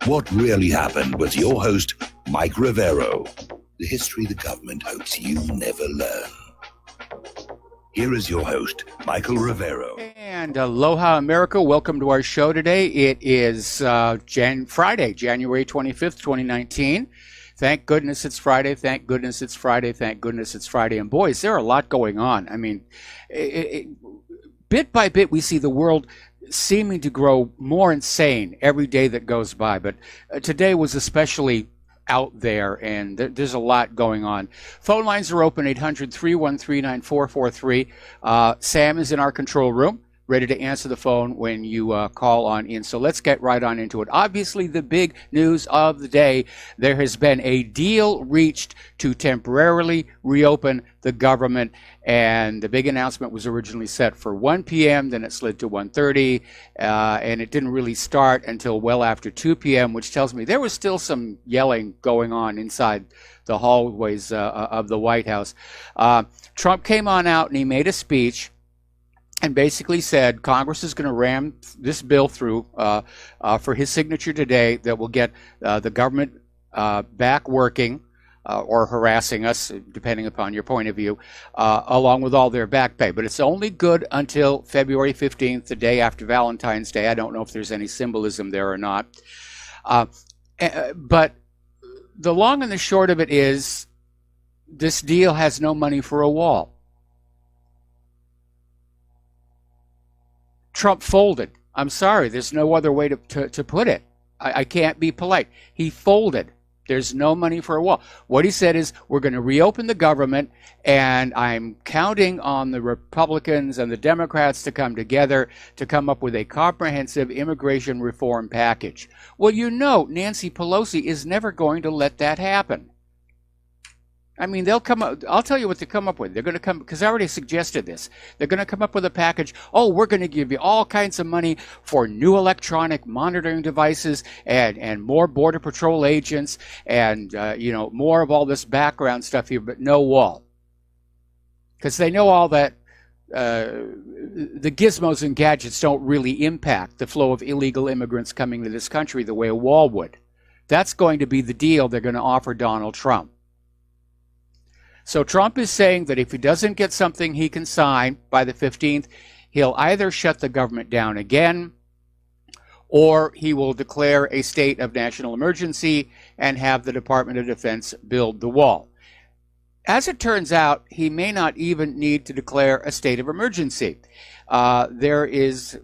What Really Happened with your host, Mike Rivero. The history the government hopes you never learn. Here is your host, Michael Rivero. And aloha, America. Welcome to our show today. It is Friday, January 25th, 2019. Thank goodness it's Friday. Thank goodness it's Friday. Thank goodness it's Friday. And boys, there are a lot going on. I mean, bit by bit, we see the world seeming to grow more insane every day that goes by. But today was especially out there, and there's a lot going on. Phone lines are open, 800-313-9443. Sam is in our control room, ready to answer the phone when you call on in. So let's get right on into it. Obviously, the big news of the day, there has been a deal reached to temporarily reopen the government, and the big announcement was originally set for 1 p.m., then it slid to 1:30, and it didn't really start until well after 2 p.m., which tells me there was still some yelling going on inside the hallways of the White House. Trump came on out and he made a speech and basically said Congress is going to ram this bill through for his signature today that will get the government back working or harassing us, depending upon your point of view, along with all their back pay. But it's only good until February 15th, the day after Valentine's Day. I don't know if there's any symbolism there or not. But the long and the short of it is this deal has no money for a wall. Trump folded. I'm sorry, there's no other way to put it. I can't be polite. He folded. There's no money for a wall. What he said is, we're going to reopen the government, and I'm counting on the Republicans and the Democrats to come together to come up with a comprehensive immigration reform package. Well, you know, Nancy Pelosi is never going to let that happen. I mean, they'll come up, I'll tell you what they come up with. They're going to come, because I already suggested this. They're going to come up with a package. Oh, we're going to give you all kinds of money for new electronic monitoring devices and more Border Patrol agents and, more of all this background stuff here, but no wall. Because they know all that the gizmos and gadgets don't really impact the flow of illegal immigrants coming to this country the way a wall would. That's going to be the deal they're going to offer Donald Trump. So Trump is saying that if he doesn't get something he can sign by the 15th, he'll either shut the government down again, or he will declare a state of national emergency and have the Department of Defense build the wall. As it turns out, he may not even need to declare a state of emergency. There is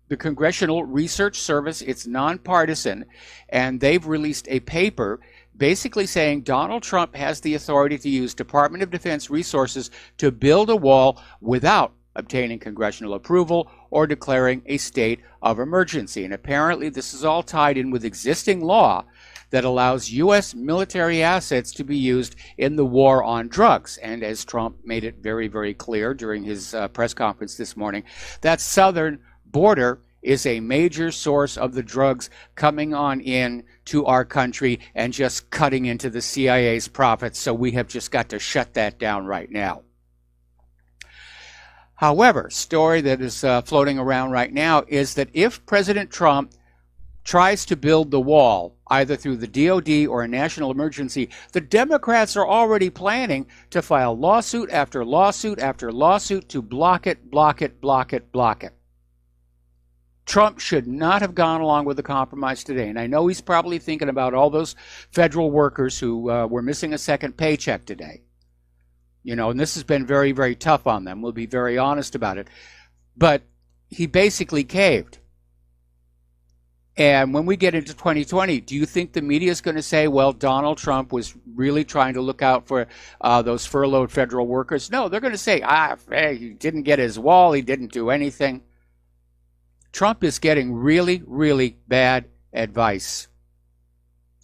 the Congressional Research Service. It's nonpartisan, and they've released a paper basically saying Donald Trump has the authority to use Department of Defense resources to build a wall without obtaining congressional approval or declaring a state of emergency. And apparently this is all tied in with existing law that allows U.S. military assets to be used in the war on drugs. And as Trump made it very, very clear during his press conference this morning, that southern border is a major source of the drugs coming on in to our country and just cutting into the CIA's profits. So we have just got to shut that down right now. However, story that is floating around right now is that if President Trump tries to build the wall, either through the DOD or a national emergency, the Democrats are already planning to file lawsuit after lawsuit after lawsuit to block it, block it, block it, block it. Trump should not have gone along with the compromise today. And I know he's probably thinking about all those federal workers who were missing a second paycheck today. And this has been very, very tough on them. We'll be very honest about it. But he basically caved. And when we get into 2020, do you think the media is going to say, well, Donald Trump was really trying to look out for those furloughed federal workers? No, they're going to say, he didn't get his wall. He didn't do anything. Trump is getting really, really bad advice.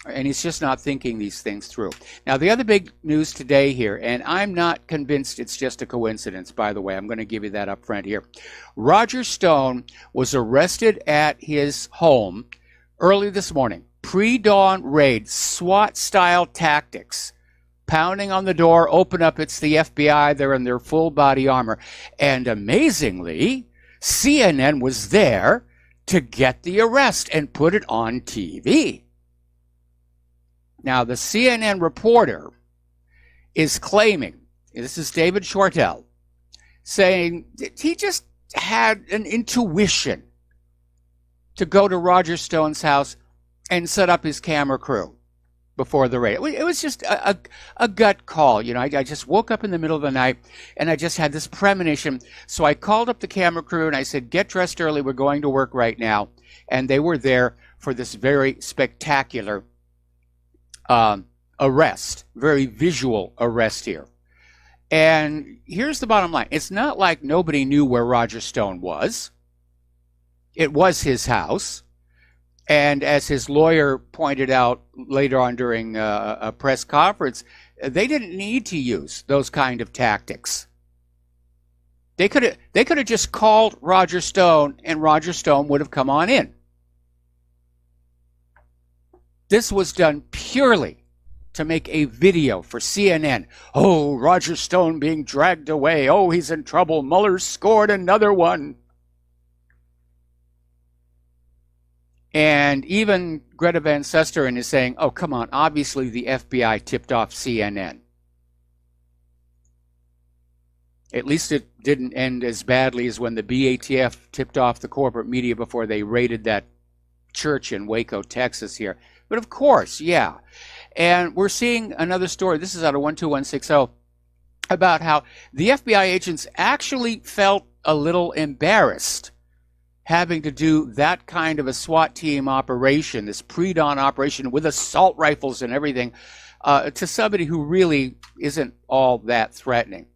And he's just not thinking these things through. Now, the other big news today here, and I'm not convinced it's just a coincidence, by the way. I'm going to give you that up front here. Roger Stone was arrested at his home early this morning. Pre-dawn raid, SWAT-style tactics. Pounding on the door, open up, it's the FBI. They're in their full body armor. And amazingly, CNN was there to get the arrest and put it on TV. Now, the CNN reporter is claiming, this is David Shortell, saying that he just had an intuition to go to Roger Stone's house and set up his camera crew before the raid. It was just a gut call. You know, I just woke up in the middle of the night and I just had this premonition. So I called up the camera crew and I said, get dressed early. We're going to work right now. And they were there for this very spectacular arrest, very visual arrest here. And here's the bottom line. It's not like nobody knew where Roger Stone was. It was his house. And as his lawyer pointed out later on during a press conference, they didn't need to use those kind of tactics. They could have just called Roger Stone and Roger Stone would have come on in. This was done purely to make a video for CNN. Oh, Roger Stone being dragged away. Oh, he's in trouble. Mueller scored another one. And even Greta Van Susteren is saying, oh, come on, obviously the FBI tipped off CNN. At least it didn't end as badly as when the BATF tipped off the corporate media before they raided that church in Waco, Texas here. But of course, yeah. And we're seeing another story. This is out of 12160 about how the FBI agents actually felt a little embarrassed having to do that kind of a SWAT team operation, this pre-dawn operation with assault rifles and everything, to somebody who really isn't all that threatening.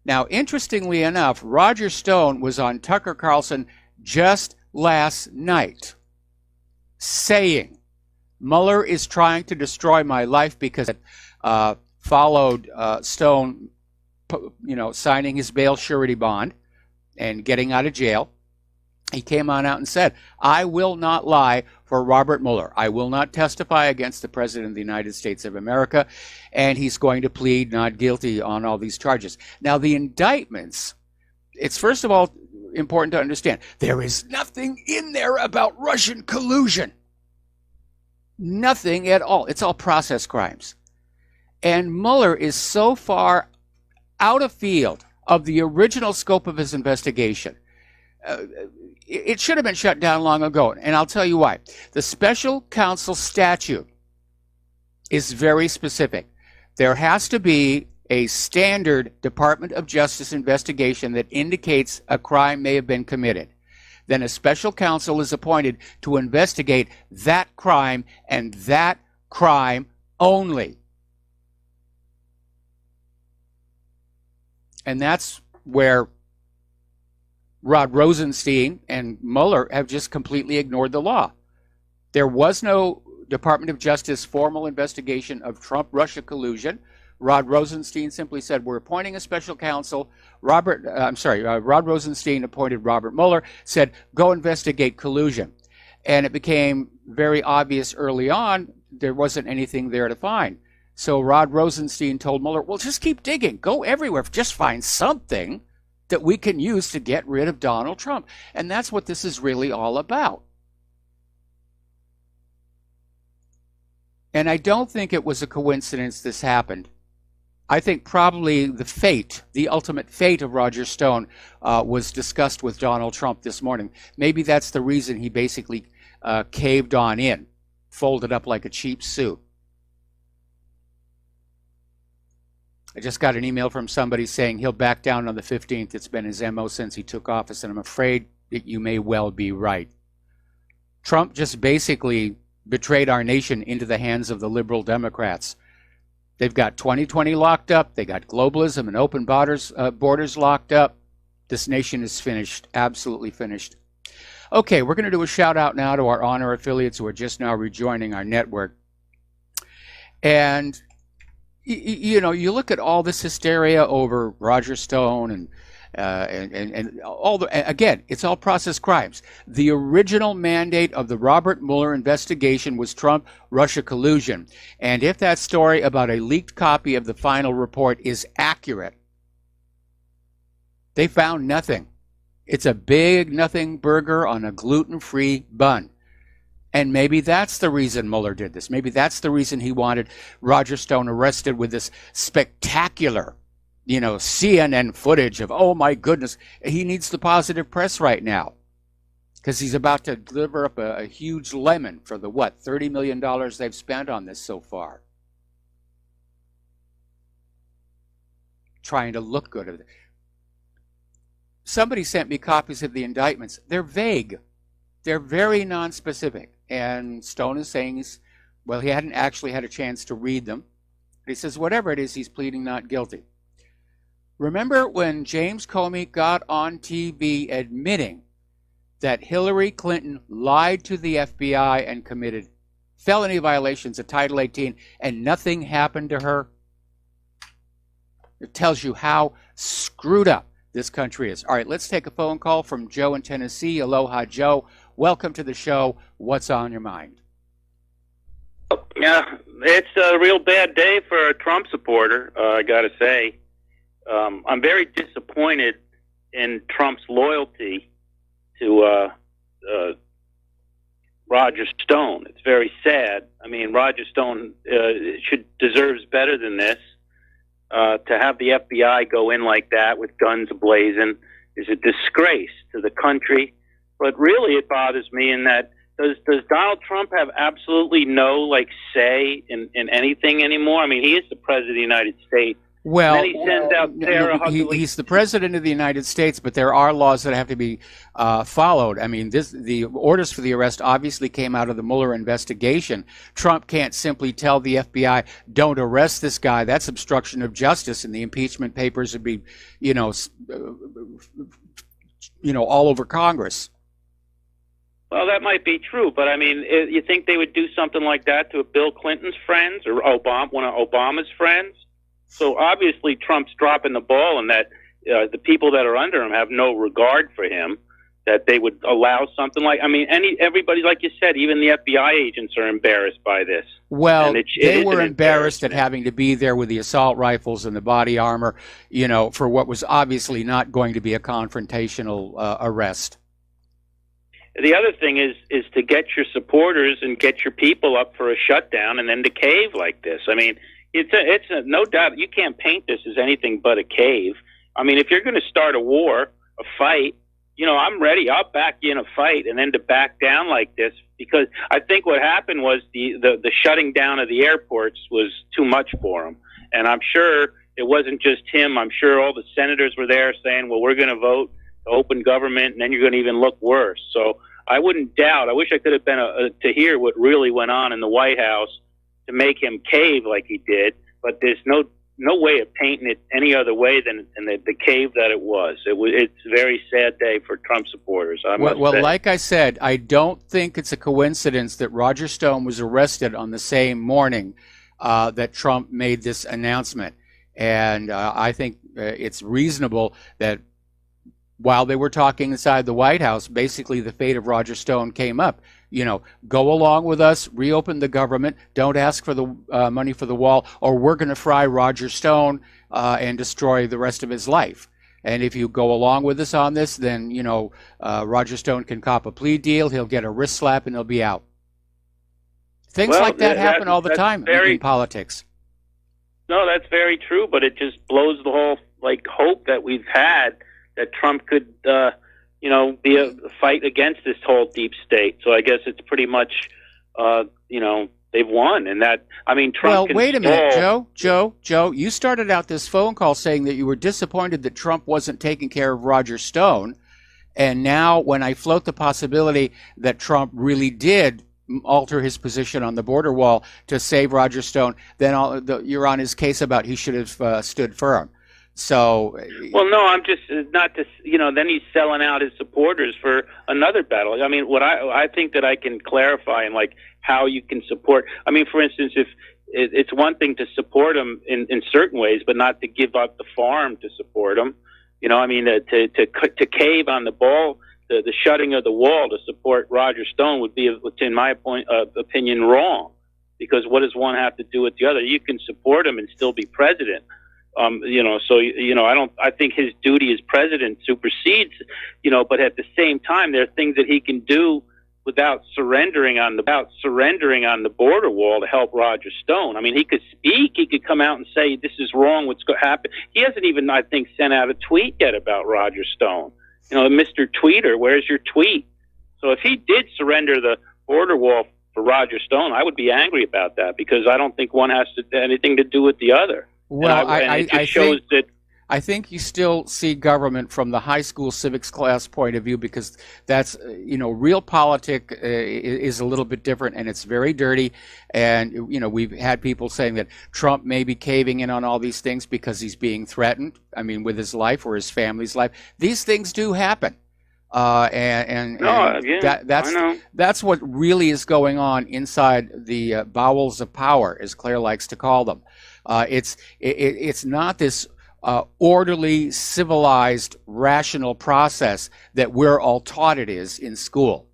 Now, interestingly enough, Roger Stone was on Tucker Carlson just last night saying, Mueller is trying to destroy my life because it followed Stone, signing his bail surety bond and getting out of jail. He came on out and said, I will not lie for Robert Mueller. I will not testify against the President of the United States of America. And he's going to plead not guilty on all these charges. Now, the indictments, it's first of all important to understand, there is nothing in there about Russian collusion. Nothing at all. It's all process crimes. And Mueller is so far out of field of the original scope of his investigation. It should have been shut down long ago, and I'll tell you why. The special counsel statute is very specific. There has to be a standard Department of Justice investigation that indicates a crime may have been committed. Then a special counsel is appointed to investigate that crime and that crime only. And that's where Rod Rosenstein and Mueller have just completely ignored the law. There was no Department of Justice formal investigation of Trump-Russia collusion. Rod Rosenstein simply said, we're appointing a special counsel. Rod Rosenstein appointed Robert Mueller, said, go investigate collusion. And it became very obvious early on there wasn't anything there to find. So Rod Rosenstein told Mueller, well, just keep digging. Go everywhere. Just find something that we can use to get rid of Donald Trump. And that's what this is really all about. And I don't think it was a coincidence this happened. I think probably the ultimate fate of Roger Stone was discussed with Donald Trump this morning. Maybe that's the reason he basically caved on in, folded up like a cheap suit. I just got an email from somebody saying he'll back down on the 15th. It's been his MO since he took office, and I'm afraid that you may well be right. Trump just basically betrayed our nation into the hands of the liberal Democrats. They've got 2020 locked up. They got globalism and open borders locked up. This nation is finished, absolutely finished. Okay, we're going to do a shout out now to our honor affiliates who are just now rejoining our network. And you look at all this hysteria over Roger Stone and all the, again, it's all process crimes. The original mandate of the Robert Mueller investigation was Trump-Russia collusion. And if that story about a leaked copy of the final report is accurate, they found nothing. It's a big nothing burger on a gluten-free bun. And maybe that's the reason Mueller did this. Maybe that's the reason he wanted Roger Stone arrested with this spectacular, CNN footage of, oh my goodness, he needs the positive press right now because he's about to deliver up a huge lemon for the, $30 million they've spent on this so far. Trying to look good. Somebody sent me copies of the indictments. They're vague. They're very nonspecific. And Stone is saying, he hadn't actually had a chance to read them. But he says, whatever it is, he's pleading not guilty. Remember when James Comey got on TV admitting that Hillary Clinton lied to the FBI and committed felony violations of Title 18 and nothing happened to her? It tells you how screwed up this country is. All right, let's take a phone call from Joe in Tennessee. Aloha, Joe. Welcome to the show. What's on your mind? Yeah, it's a real bad day for a Trump supporter, I got to say. I'm very disappointed in Trump's loyalty to Roger Stone. It's very sad. I mean, Roger Stone deserves better than this. To have the FBI go in like that with guns ablazing is a disgrace to the country. But really, it bothers me in that does Donald Trump have absolutely no say in anything anymore? I mean, he is the president of the United States. Well, and then he sends out Sarah Huckabee. He's the president of the United States, but there are laws that have to be followed. I mean, the orders for the arrest obviously came out of the Mueller investigation. Trump can't simply tell the FBI, "Don't arrest this guy." That's obstruction of justice, and the impeachment papers would be, all over Congress. Well, that might be true, but I mean, you think they would do something like that to Bill Clinton's friends or one of Obama's friends? So obviously Trump's dropping the ball, and that the people that are under him have no regard for him, that they would allow something like, I mean, everybody, like you said, even the FBI agents are embarrassed by this. Well, they were embarrassed at having to be there with the assault rifles and the body armor, for what was obviously not going to be a confrontational arrest. The other thing is to get your supporters and get your people up for a shutdown and then to cave like this. I mean, it's no doubt you can't paint this as anything but a cave. I mean, if you're going to start a war, a fight, I'm ready. I'll back you in a fight, and then to back down like this, because I think what happened was the shutting down of the airports was too much for him. And I'm sure it wasn't just him. I'm sure all the senators were there saying, well, we're going to vote to open government, and then you're going to even look worse. So I wouldn't doubt. I wish I could have been to hear what really went on in the White House to make him cave like he did, but there's no way of painting it any other way than the cave that it was. It's a very sad day for Trump supporters. Well, like I said, I don't think it's a coincidence that Roger Stone was arrested on the same morning that Trump made this announcement. And I think it's reasonable that while they were talking inside the White House, basically the fate of Roger Stone came up. Go along with us, reopen the government, don't ask for the money for the wall, or we're going to fry Roger Stone and destroy the rest of his life. And if you go along with us on this, then, Roger Stone can cop a plea deal, he'll get a wrist slap, and he'll be out. Things like that happen all the time in politics. No, that's very true, but it just blows the whole hope that we've had that Trump could be a fight against this whole deep state. So I guess it's pretty much, they've won. And that, I mean, Trump. Well, wait a minute, Joe, you started out this phone call saying that you were disappointed that Trump wasn't taking care of Roger Stone. And now when I float the possibility that Trump really did alter his position on the border wall to save Roger Stone, then you're on his case about he should have stood firm. So, well, no, I'm just not to, then he's selling out his supporters for another battle. I mean, what I think that I can clarify and how you can support. I mean, for instance, if it's one thing to support him in certain ways, but not to give up the farm to support him. I mean, to cave on the ball, the shutting of the wall to support Roger Stone would be, in my opinion, wrong. Because what does one have to do with the other? You can support him and still be president. I think his duty as president supersedes, but at the same time, there are things that he can do without surrendering on the border wall to help Roger Stone. I mean, he could speak. He could come out and say, this is wrong. What's going to happen? He hasn't even, I think, sent out a tweet yet about Roger Stone. Mr. Tweeter, where's your tweet? So if he did surrender the border wall for Roger Stone, I would be angry about that, because I don't think one has anything to do with the other. Well, I think you still see government from the high school civics class point of view, because that's, real politics is a little bit different, and it's very dirty. And, we've had people saying that Trump may be caving in on all these things because he's being threatened, with his life or his family's life. These things do happen. That's what really is going on inside the bowels of power, as Claire likes to call them. It's not this orderly, civilized, rational process that we're all taught it is in school.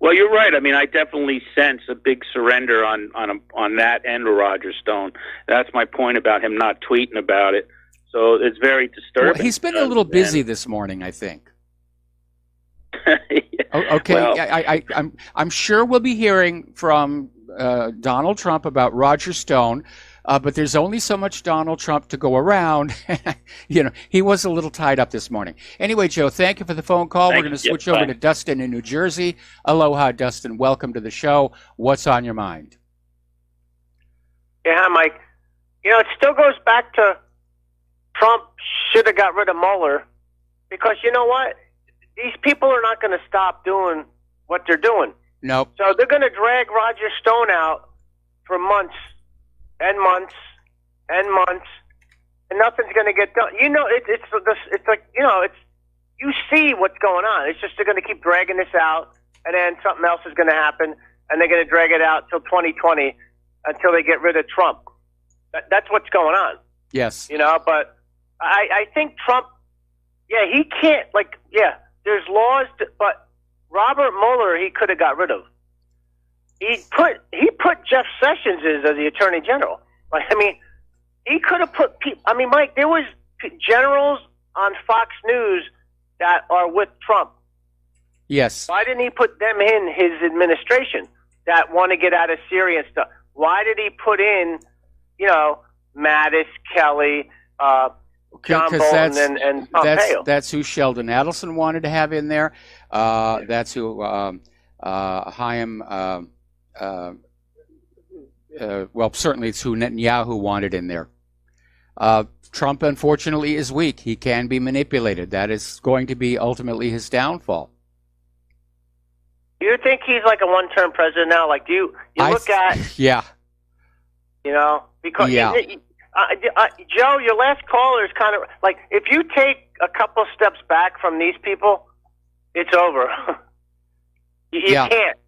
Well, you're right. I definitely sense a big surrender on that end of Roger Stone. That's my point about him not tweeting about it. So it's very disturbing. Well, he's been a little busy this morning, I think. Okay, well, I'm sure we'll be hearing from Donald Trump about Roger Stone. But there's only so much Donald Trump to go around. He was a little tied up this morning. Anyway, Joe, thank you for the phone call. We're going to switch over to Dustin in New Jersey. Aloha, Dustin. Welcome to the show. What's on your mind? Yeah, hi, Mike. It still goes back to Trump should have got rid of Mueller, because you know what? These people are not going to stop doing what they're doing. Nope. So they're going to drag Roger Stone out for months and months and months, and nothing's going to get done. It's like, you see what's going on. It's just they're going to keep dragging this out, and then something else is going to happen, and they're going to drag it out till 2020 until they get rid of Trump. That's what's going on. Yes. But I think Trump, he can't, there's laws, but Robert Mueller, he could have got rid of. He put Jeff Sessions as the Attorney General. He could have put people. Mike, there was generals on Fox News that are with Trump. Yes. Why didn't he put them in his administration that want to get out of Syria and stuff? Why did he put in, Mattis, Kelly, John Bolton, and Pompeo? That's who Sheldon Adelson wanted to have in there. That's who Chaim. Certainly it's who Netanyahu wanted in there. Trump, unfortunately, is weak. He can be manipulated. That is going to be ultimately his downfall. Do you think he's like a one-term president now? Like, do you look at... Yeah. Because... Yeah. Joe, your last caller is kind of... Like, if you take a couple steps back from these people, it's over. You can't.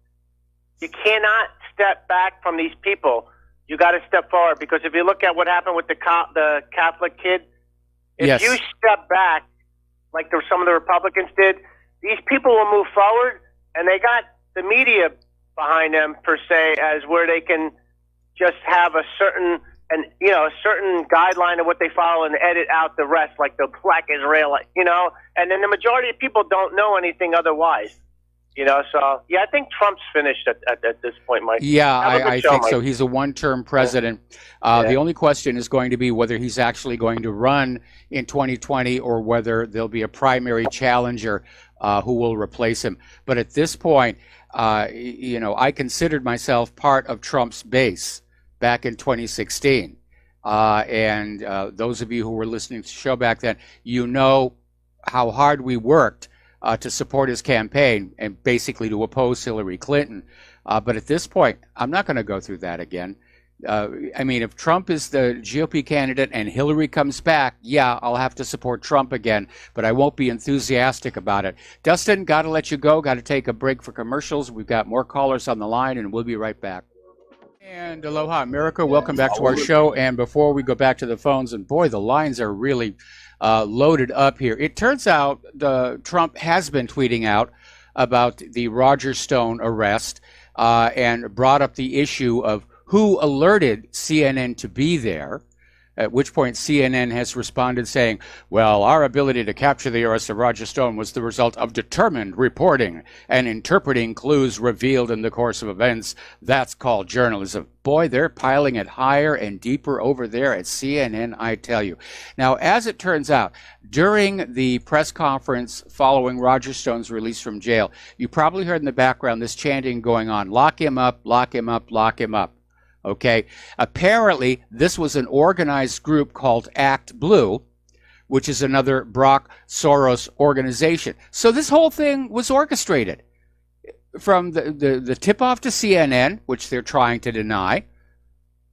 You cannot step back from these people. You got to step forward, because if you look at what happened with the Catholic kid, if you step back, like some of the Republicans did, these people will move forward, and they got the media behind them, per se, as where they can just have a certain guideline of what they follow and edit out the rest, like the Black Israelite, and then the majority of people don't know anything otherwise. I think Trump's finished at this point, Mike. Yeah, I think so. He's a one-term president. The only question is going to be whether he's actually going to run in 2020 or whether there'll be a primary challenger who will replace him. But at this point, I considered myself part of Trump's base back in 2016. And those of you who were listening to the show back then, how hard we worked to support his campaign and basically to oppose Hillary Clinton. But at this point, I'm not going to go through that again. If Trump is the GOP candidate and Hillary comes back, I'll have to support Trump again, but I won't be enthusiastic about it. Dustin, got to let you go. Got to take a break for commercials. We've got more callers on the line, and we'll be right back. And aloha, America. Welcome back to our show. And before we go back to the phones, and boy, the lines are really loaded up here. It turns out Trump has been tweeting out about the Roger Stone arrest and brought up the issue of who alerted CNN to be there. At which point CNN has responded saying, well, our ability to capture the arrest of Roger Stone was the result of determined reporting and interpreting clues revealed in the course of events. That's called journalism. Boy, they're piling it higher and deeper over there at CNN, I tell you. Now, as it turns out, during the press conference following Roger Stone's release from jail, you probably heard in the background this chanting going on, lock him up, lock him up, lock him up. Okay, apparently this was an organized group called Act Blue, which is another Brock Soros organization. So this whole thing was orchestrated from the tip-off to CNN, which they're trying to deny,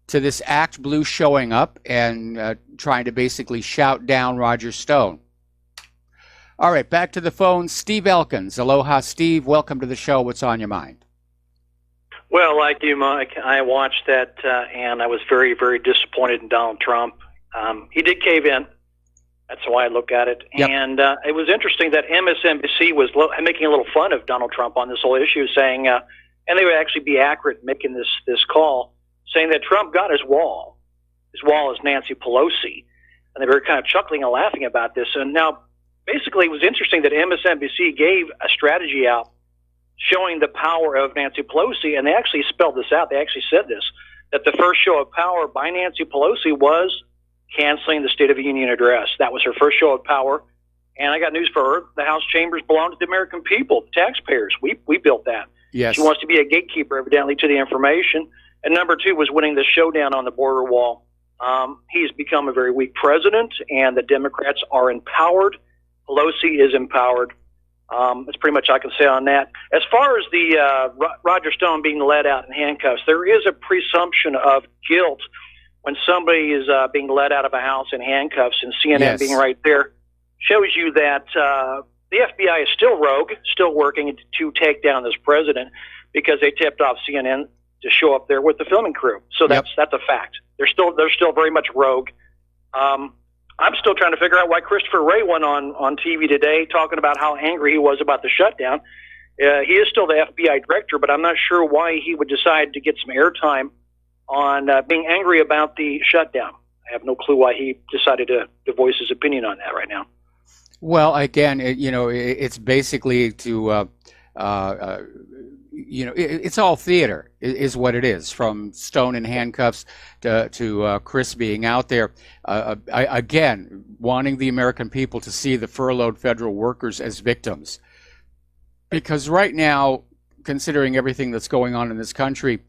to this Act Blue showing up and trying to basically shout down Roger Stone. All right, back to the phone. Steve Elkins. Aloha, Steve. Welcome to the show. What's on your mind? Well, like you, Mike, I watched that, and I was very, very disappointed in Donald Trump. He did cave in. That's how I look at it. Yep. And it was interesting that MSNBC was making a little fun of Donald Trump on this whole issue, saying, and they would actually be accurate in making this call, saying that Trump got his wall. His wall is Nancy Pelosi. And they were kind of chuckling and laughing about this. And now, basically, it was interesting that MSNBC gave a strategy out showing the power of Nancy Pelosi, and they actually spelled this out. They actually said this, that the first show of power by Nancy Pelosi was canceling the State of the Union address. That was her first show of power, and I got news for her. The House chambers belong to the American people, the taxpayers. We built that. Yes. She wants to be a gatekeeper, evidently, to the information. And number two was winning the showdown on the border wall. He's become a very weak president, and the Democrats are empowered. Pelosi is empowered. That's pretty much I can say on that. As far as the Roger Stone being led out in handcuffs, there is a presumption of guilt when somebody is being led out of a house in handcuffs, and CNN Yes. being right there shows you that the FBI is still rogue, still working to take down this president because they tipped off CNN to show up there with the filming crew. So that's a fact. They're still very much rogue. I'm still trying to figure out why Christopher Wray went on TV today talking about how angry he was about the shutdown. He is still the FBI director, but I'm not sure why he would decide to get some airtime on being angry about the shutdown. I have no clue why he decided to voice his opinion on that right now. Well, again, it's basically to, it's all theater is what it is, from Stone in handcuffs to Chris being out there. Again, wanting the American people to see the furloughed federal workers as victims. Because right now, considering everything that's going on in this country,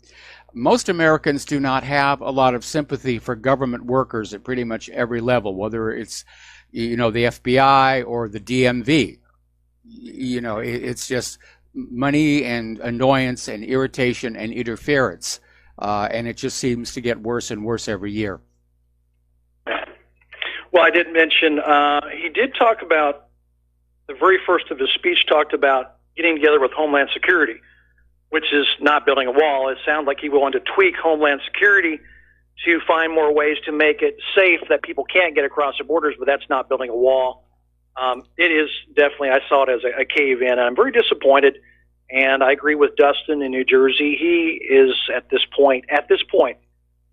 most Americans do not have a lot of sympathy for government workers at pretty much every level, whether it's, the FBI or the DMV. It's just money and annoyance and irritation and interference. And it just seems to get worse and worse every year. Well, I did mention, he did talk about, the very first of his speech talked about getting together with Homeland Security, which is not building a wall. It sounded like he wanted to tweak Homeland Security to find more ways to make it safe that people can't get across the borders, but that's not building a wall. It is definitely, I saw it as a cave-in, and I'm very disappointed, and I agree with Dustin in New Jersey. He is, at this point,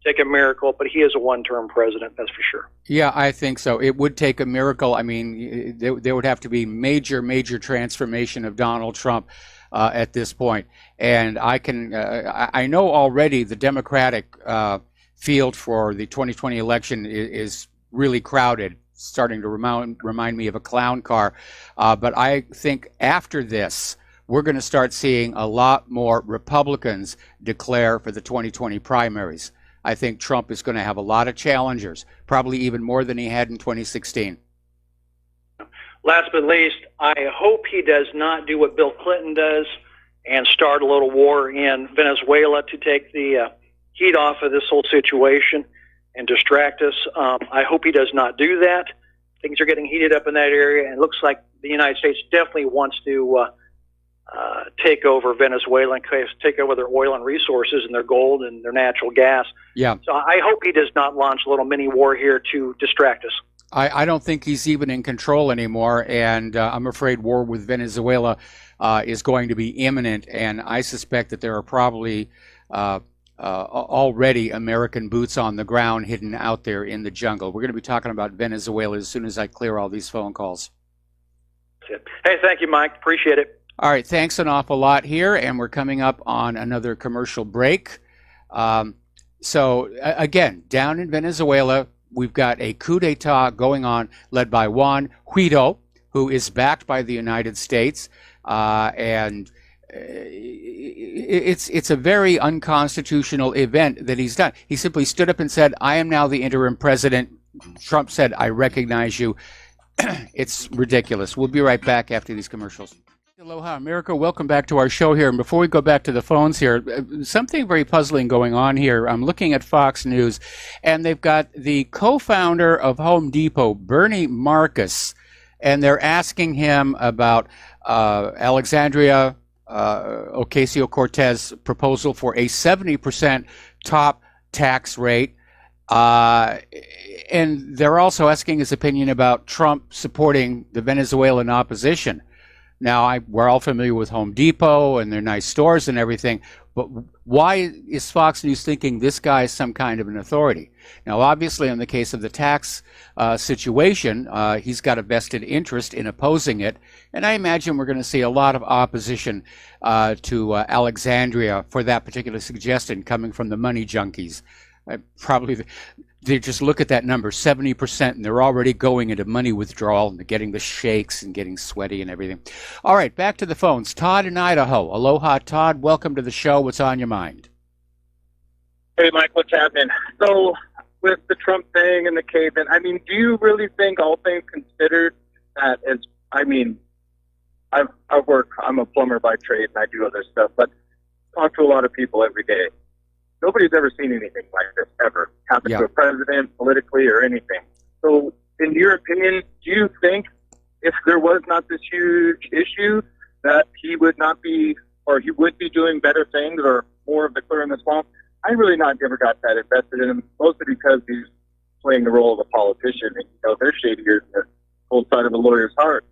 take a miracle, but he is a one-term president, that's for sure. Yeah, I think so. It would take a miracle. I mean, there would have to be major transformation of Donald Trump at this point. And I know already the Democratic field for the 2020 election is really crowded, starting to remind me of a clown car. But I think after this, we're going to start seeing a lot more Republicans declare for the 2020 primaries. I think Trump is going to have a lot of challengers, probably even more than he had in 2016. Last but least, I hope he does not do what Bill Clinton does and start a little war in Venezuela to take the heat off of this whole situation and distract us. I hope he does not do that. Things are getting heated up in that area, and it looks like the United States definitely wants to take over Venezuela and take over their oil and resources and their gold and their natural gas. Yeah. So I hope he does not launch a little mini war here to distract us. I don't think he's even in control anymore, and I'm afraid war with Venezuela is going to be imminent, and I suspect that there are probably already American boots on the ground hidden out there in the jungle. We're going to be talking about Venezuela as soon as I clear all these phone calls. Hey, thank you, Mike. Appreciate it. All right, thanks an awful lot here, and we're coming up on another commercial break. So again, down in Venezuela, we've got a coup d'etat going on led by Juan Guaido, who is backed by the United States, and it's a very unconstitutional event that he's done. He simply stood up and said, "I am now the interim president." Trump said, "I recognize you." It's ridiculous. We'll be right back after these commercials. Aloha, America. Welcome back to our show here. And before we go back to the phones here, something very puzzling going on here. I'm looking at Fox News, and they've got the co-founder of Home Depot, Bernie Marcus, and they're asking him about Alexandria Ocasio-Cortez proposal for a 70% top tax rate. And they're also asking his opinion about Trump supporting the Venezuelan opposition. Now, we're all familiar with Home Depot and their nice stores and everything, but why is Fox News thinking this guy is some kind of an authority? Now, obviously, in the case of the tax situation, he's got a vested interest in opposing it, and I imagine we're going to see a lot of opposition to Alexandria for that particular suggestion coming from the money junkies. Probably they just look at that number, 70%, and they're already going into money withdrawal and they're getting the shakes and getting sweaty and everything. All right, back to the phones. Todd in Idaho. Aloha, Todd. Welcome to the show. What's on your mind? Hey, Mike, what's happening? So, with the Trump thing and the cave-in, I mean, do you really think, all things considered, that is, I mean, I work, I'm a plumber by trade and I do other stuff, but talk to a lot of people every day. Nobody's ever seen anything like this ever happen to a president, politically, or anything. So, in your opinion, do you think if there was not this huge issue that he would not be, or he would be doing better things or more of the clear in the swamp? I really not ever got that invested in him, mostly because he's playing the role of a politician. And, you know, they're shadier than the whole side of a lawyer's heart.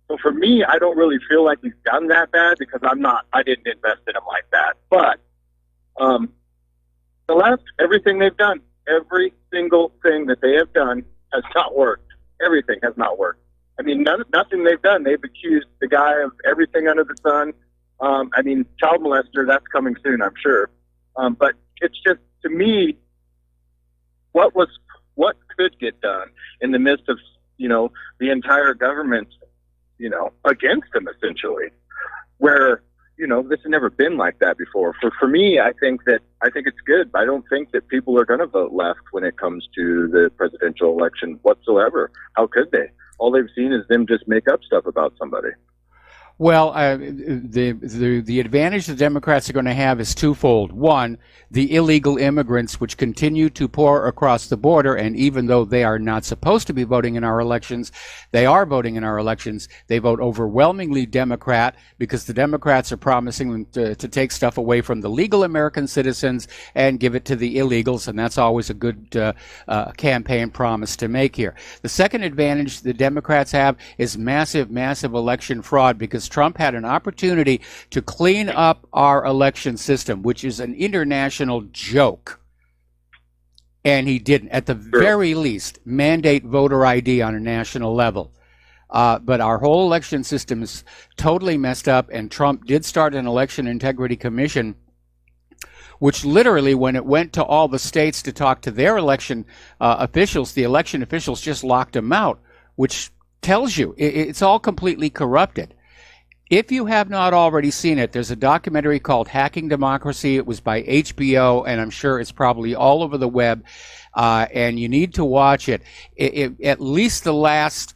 So for me, I don't really feel like he's done that bad because I didn't invest in him like that. But, the left, everything they've done, every single thing that they have done has not worked. Everything has not worked. I mean, nothing they've done. They've accused the guy of everything under the sun. I mean, child molester, that's coming soon, I'm sure. But it's just, to me, what could get done in the midst of, you know, the entire government, you know, against him, essentially, where, you know, this has never been like that before. For me, I think it's good. I don't think that people are going to vote left when it comes to the presidential election whatsoever. How could they? All they've seen is them just make up stuff about somebody. Well, the advantage the Democrats are going to have is twofold. One, the illegal immigrants which continue to pour across the border, and even though they are not supposed to be voting in our elections, they are voting in our elections. They vote overwhelmingly Democrat because the Democrats are promising them to take stuff away from the legal American citizens and give it to the illegals, and that's always a good campaign promise to make here. The second advantage the Democrats have is massive election fraud, because Trump had an opportunity to clean up our election system, which is an international joke. And he didn't. At the very least, mandate voter ID on a national level. But our whole election system is totally messed up, and Trump did start an election integrity commission, which literally, when it went to all the states to talk to their election officials, the election officials just locked them out, which tells you it's all completely corrupted. If you have not already seen it, there's a documentary called Hacking Democracy. It was by HBO, and I'm sure it's probably all over the web, and you need to watch it. At least the last,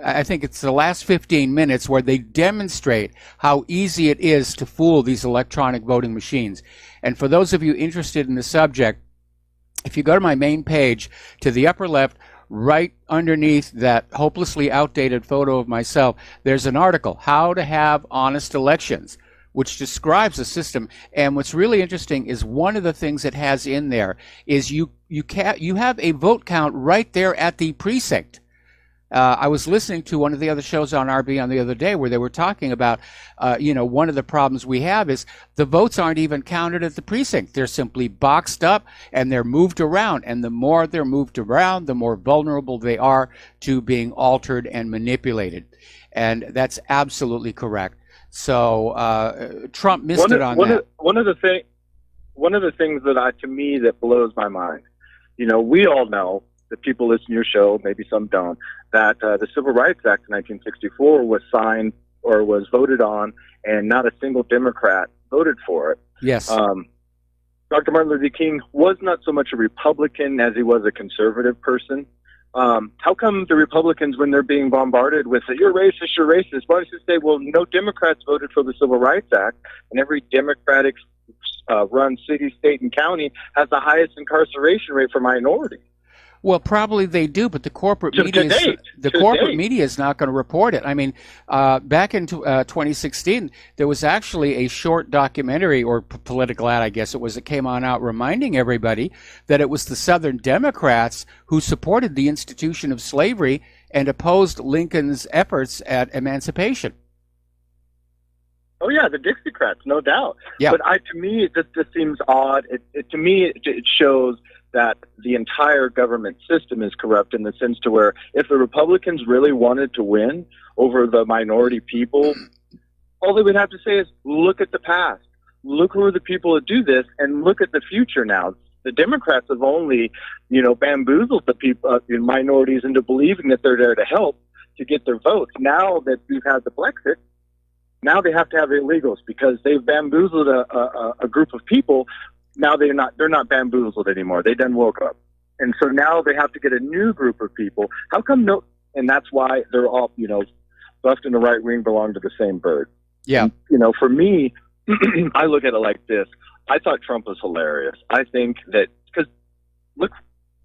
I think it's the last 15 minutes, where they demonstrate how easy it is to fool these electronic voting machines. And for those of you interested in the subject, if you go to my main page, to the upper left, right underneath that hopelessly outdated photo of myself, there's an article, How to Have Honest Elections, which describes the system. And what's really interesting is one of the things it has in there is you have a vote count right there at the precinct. I was listening to one of the other shows on RB on the other day where they were talking about, one of the problems we have is the votes aren't even counted at the precinct. They're simply boxed up and they're moved around. And the more they're moved around, the more vulnerable they are to being altered and manipulated. And that's absolutely correct. So Trump missed it on that. One of the things that to me that blows my mind, we all know, that people listen to your show, maybe some don't, that the Civil Rights Act of 1964 was signed or was voted on, and not a single Democrat voted for it. Yes. Dr. Martin Luther King was not so much a Republican as he was a conservative person. How come the Republicans, when they're being bombarded with, you're racist, why don't you say, well, no Democrats voted for the Civil Rights Act, and every Democratic run city, state, and county has the highest incarceration rate for minorities? Well, probably they do, but the corporate media is not going to report it. I mean, back in 2016, there was actually a short documentary or political ad, I guess it was, that came out reminding everybody that it was the Southern Democrats who supported the institution of slavery and opposed Lincoln's efforts at emancipation. Oh yeah, the Dixiecrats, no doubt. Yeah. But to me, it just seems odd. To me, it shows that the entire government system is corrupt in the sense to where if the Republicans really wanted to win over the minority people, all they would have to say is, look at the past. Look who are the people that do this, and look at the future now. The Democrats have only, bamboozled the people, minorities into believing that they're there to help to get their votes. Now that we've had the Brexit, now they have to have illegals because they've bamboozled a group of people. Now they're not bamboozled anymore. They done woke up. And so now they have to get a new group of people. How come no? And that's why they're all, left and the right wing belong to the same bird. Yeah. And, for me, I look at it like this. I thought Trump was hilarious. I think that, because look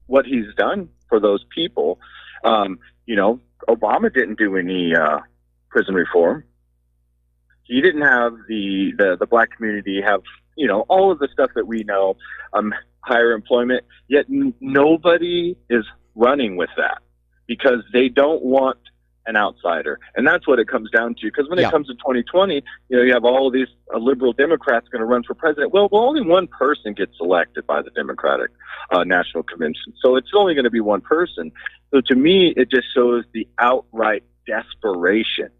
what he's done for those people. Obama didn't do any prison reform. He didn't have the black community have, all of the stuff that we know, higher employment, yet nobody is running with that because they don't want an outsider. And that's what it comes down to. Because when it comes to 2020, you have all of these liberal Democrats going to run for president. Well, only one person gets elected by the Democratic National Convention. So it's only going to be one person. So to me, it just shows the outright desperation.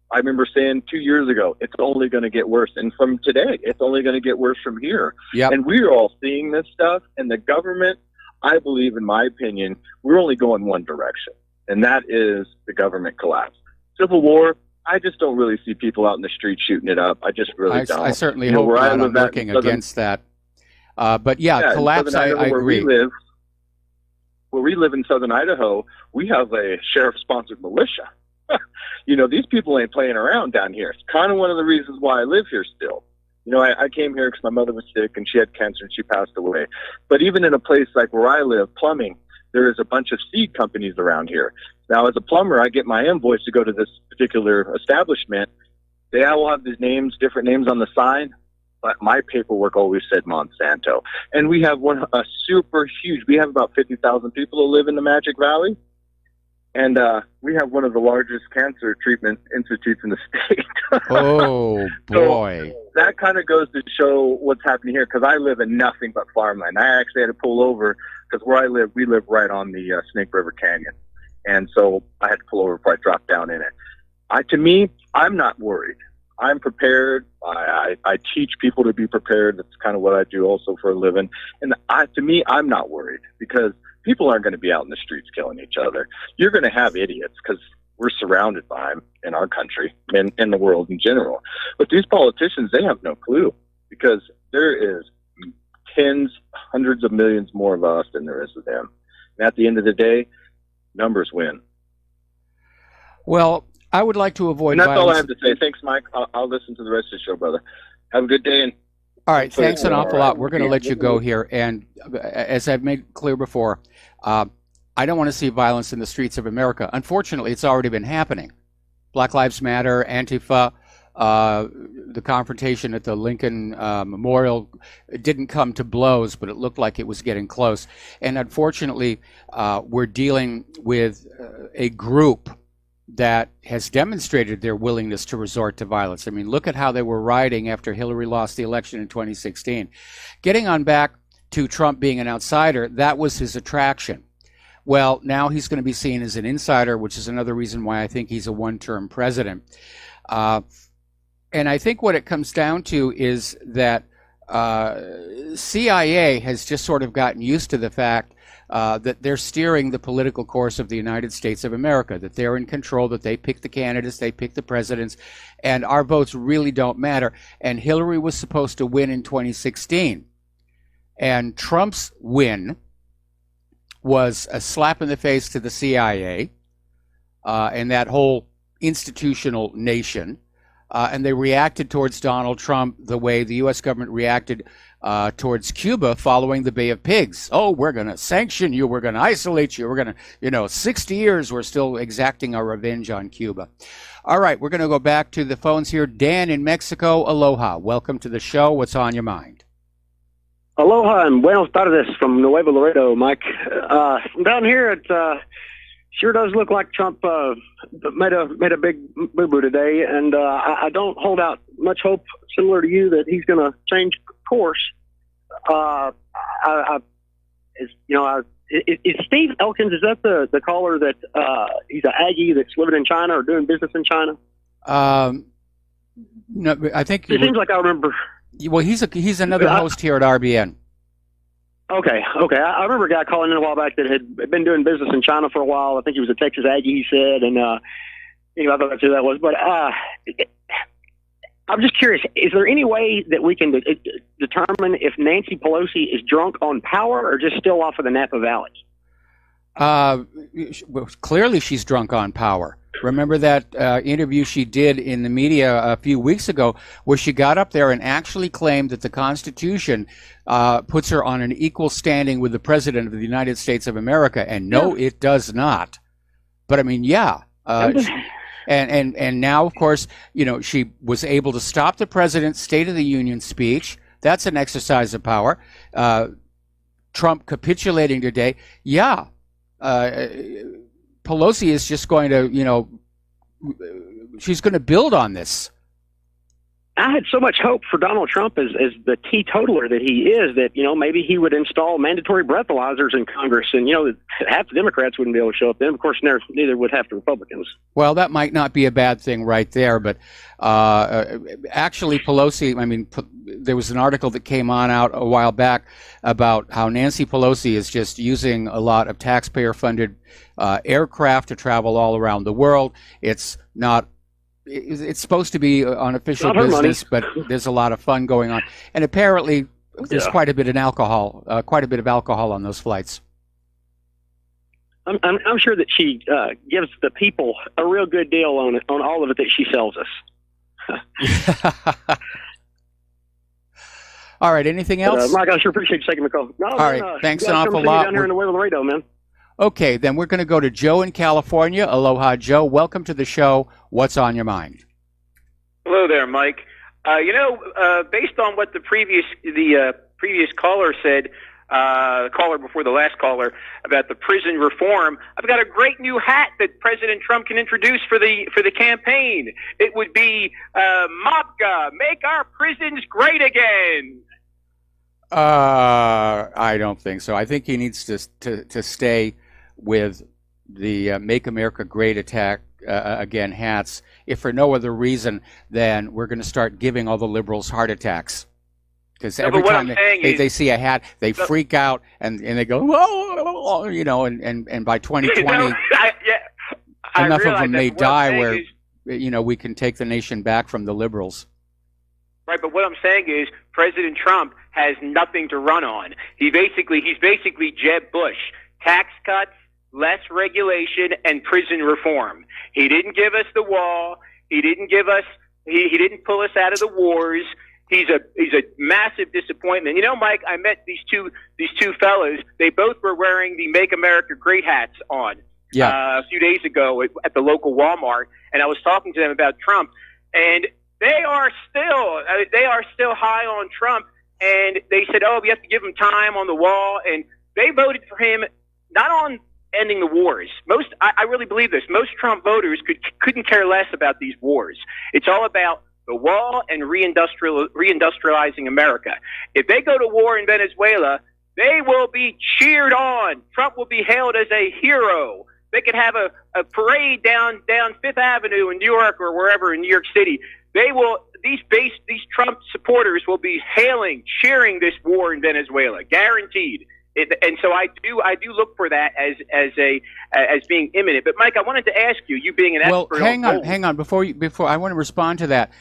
I remember saying 2 years ago, it's only going to get worse. And from today, it's only going to get worse from here. Yep. And we're all seeing this stuff. And the government, I believe, in my opinion, we're only going one direction. And that is the government collapse. Civil war, I just don't really see people out in the street shooting it up. I just really don't. I certainly hope not. I'm looking against that. But collapse, I agree. Where we live in southern Idaho, we have a sheriff-sponsored militia. These people ain't playing around down here. It's kind of one of the reasons why I live here still. I came here because my mother was sick and she had cancer and she passed away. But even in a place like where I live, plumbing, there is a bunch of seed companies around here. Now, as a plumber, I get my invoice to go to this particular establishment. They all have these names, different names on the sign, but my paperwork always said Monsanto. And we have a super huge, we have about 50,000 people who live in the Magic Valley. And we have one of the largest cancer treatment institutes in the state. Oh, boy. So that kind of goes to show what's happening here, because I live in nothing but farmland. I actually had to pull over, because where I live, we live right on the Snake River Canyon. And so I had to pull over before I dropped down in it. To me, I'm not worried. I'm prepared. I teach people to be prepared. That's kind of what I do also for a living. And to me, I'm not worried, because people aren't going to be out in the streets killing each other. You're going to have idiots, because we're surrounded by them in our country and in the world in general. But these politicians, they have no clue, because there is tens, hundreds of millions more of us than there is of them. And at the end of the day, numbers win. Well, I would like to avoid and that's violence. all I have to say. Thanks, Mike. I'll listen to the rest of the show, brother. Have a good day. And all right, thanks an awful lot. We're going to let you go here. And as I've made clear before, I don't want to see violence in the streets of America. Unfortunately, it's already been happening. Black Lives Matter, Antifa, the confrontation at the Lincoln Memorial didn't come to blows, but it looked like it was getting close. And unfortunately, we're dealing with a group that has demonstrated their willingness to resort to violence. I mean, look at how they were rioting after Hillary lost the election in 2016. Getting on back to Trump being an outsider, that was his attraction. Well, now he's going to be seen as an insider, which is another reason why I think he's a one-term president. And I think what it comes down to is that CIA has just sort of gotten used to the fact that they're steering the political course of the United States of America, that they're in control, that they pick the candidates, they pick the presidents, and our votes really don't matter. And Hillary was supposed to win in 2016. And Trump's win was a slap in the face to the CIA and that whole institutional nation. And they reacted towards Donald Trump the way the U.S. government reacted towards Cuba following the Bay of Pigs. Oh, we're going to sanction you. We're going to isolate you. We're going to, 60 years, we're still exacting our revenge on Cuba. All right, we're going to go back to the phones here. Dan in Mexico, aloha. Welcome to the show. What's on your mind? Aloha and buenos tardes from Nuevo Laredo, Mike. Down here, it sure does look like Trump made a big boo-boo today, and I don't hold out much hope, similar to you, that he's going to change course. Is Steve Elkins, is that the caller that he's an Aggie that's living in China or doing business in China? No, I think it seems like I remember. Well, he's another host here at RBN. Okay. I remember a guy calling in a while back that had been doing business in China for a while. I think he was a Texas Aggie, he said, and I thought that's who that was. But I'm just curious, is there any way that we can determine if Nancy Pelosi is drunk on power or just still off of the Napa Valley? Well, clearly she's drunk on power. Remember that interview she did in the media a few weeks ago where she got up there and actually claimed that the Constitution puts her on an equal standing with the President of the United States of America. And no, it does not. But I mean, yeah. And now, of course, she was able to stop the President's State of the Union speech. That's an exercise of power. Trump capitulating today. Yeah. Pelosi is just going to, she's going to build on this. I had so much hope for Donald Trump as the teetotaler that he is that, maybe he would install mandatory breathalyzers in Congress and, half the Democrats wouldn't be able to show up then. Of course, neither would half the Republicans. Well, that might not be a bad thing right there. But actually, Pelosi, there was an article that came out a while back about how Nancy Pelosi is just using a lot of taxpayer-funded aircraft to travel all around the world. It's supposed to be on official business, but there's a lot of fun going on. And apparently there's quite a bit of alcohol on those flights. I'm sure that she gives the people a real good deal on all of it that she sells us. All right. Anything else? Mike, I sure appreciate you taking the call. No, all right. Thanks an awful lot. Down here in the Nuevo Laredo, man. Okay, then we're going to go to Joe in California. Aloha, Joe. Welcome to the show. What's on your mind? Hello there, Mike. Based on what the previous caller said, the caller before the last caller about the prison reform, I've got a great new hat that President Trump can introduce for the campaign. It would be MAPGA, make our prisons great again. I don't think so. I think he needs to stay with the Make America Great Again hats, if for no other reason than we're going to start giving all the liberals heart attacks. Because every time they see a hat, they freak out and they go, whoa, and by 2020, enough of them may die where, we can take the nation back from the liberals. Right, but what I'm saying is President Trump has nothing to run on. He's basically Jeb Bush. Tax cuts, less regulation, and prison reform. He didn't give us the wall. He didn't didn't pull us out of the wars. He's a massive disappointment. Mike, I met these two fellas. They both were wearing the Make America Great hats on a few days ago at the local Walmart, and I was talking to them about Trump. And they are still high on Trump, and they said, oh, we have to give him time on the wall, and they voted for him not on ending the wars. I really believe this. Most Trump voters couldn't care less about these wars. It's all about the wall and reindustrializing America. If they go to war in Venezuela, they will be cheered on. Trump will be hailed as a hero. They could have a parade down Fifth Avenue in New York or wherever in New York City. These Trump supporters will be cheering this war in Venezuela, guaranteed. And so I do look for that as being imminent. But Mike, I wanted to ask you, being an expert. Well, hang on. Before I want to respond to that.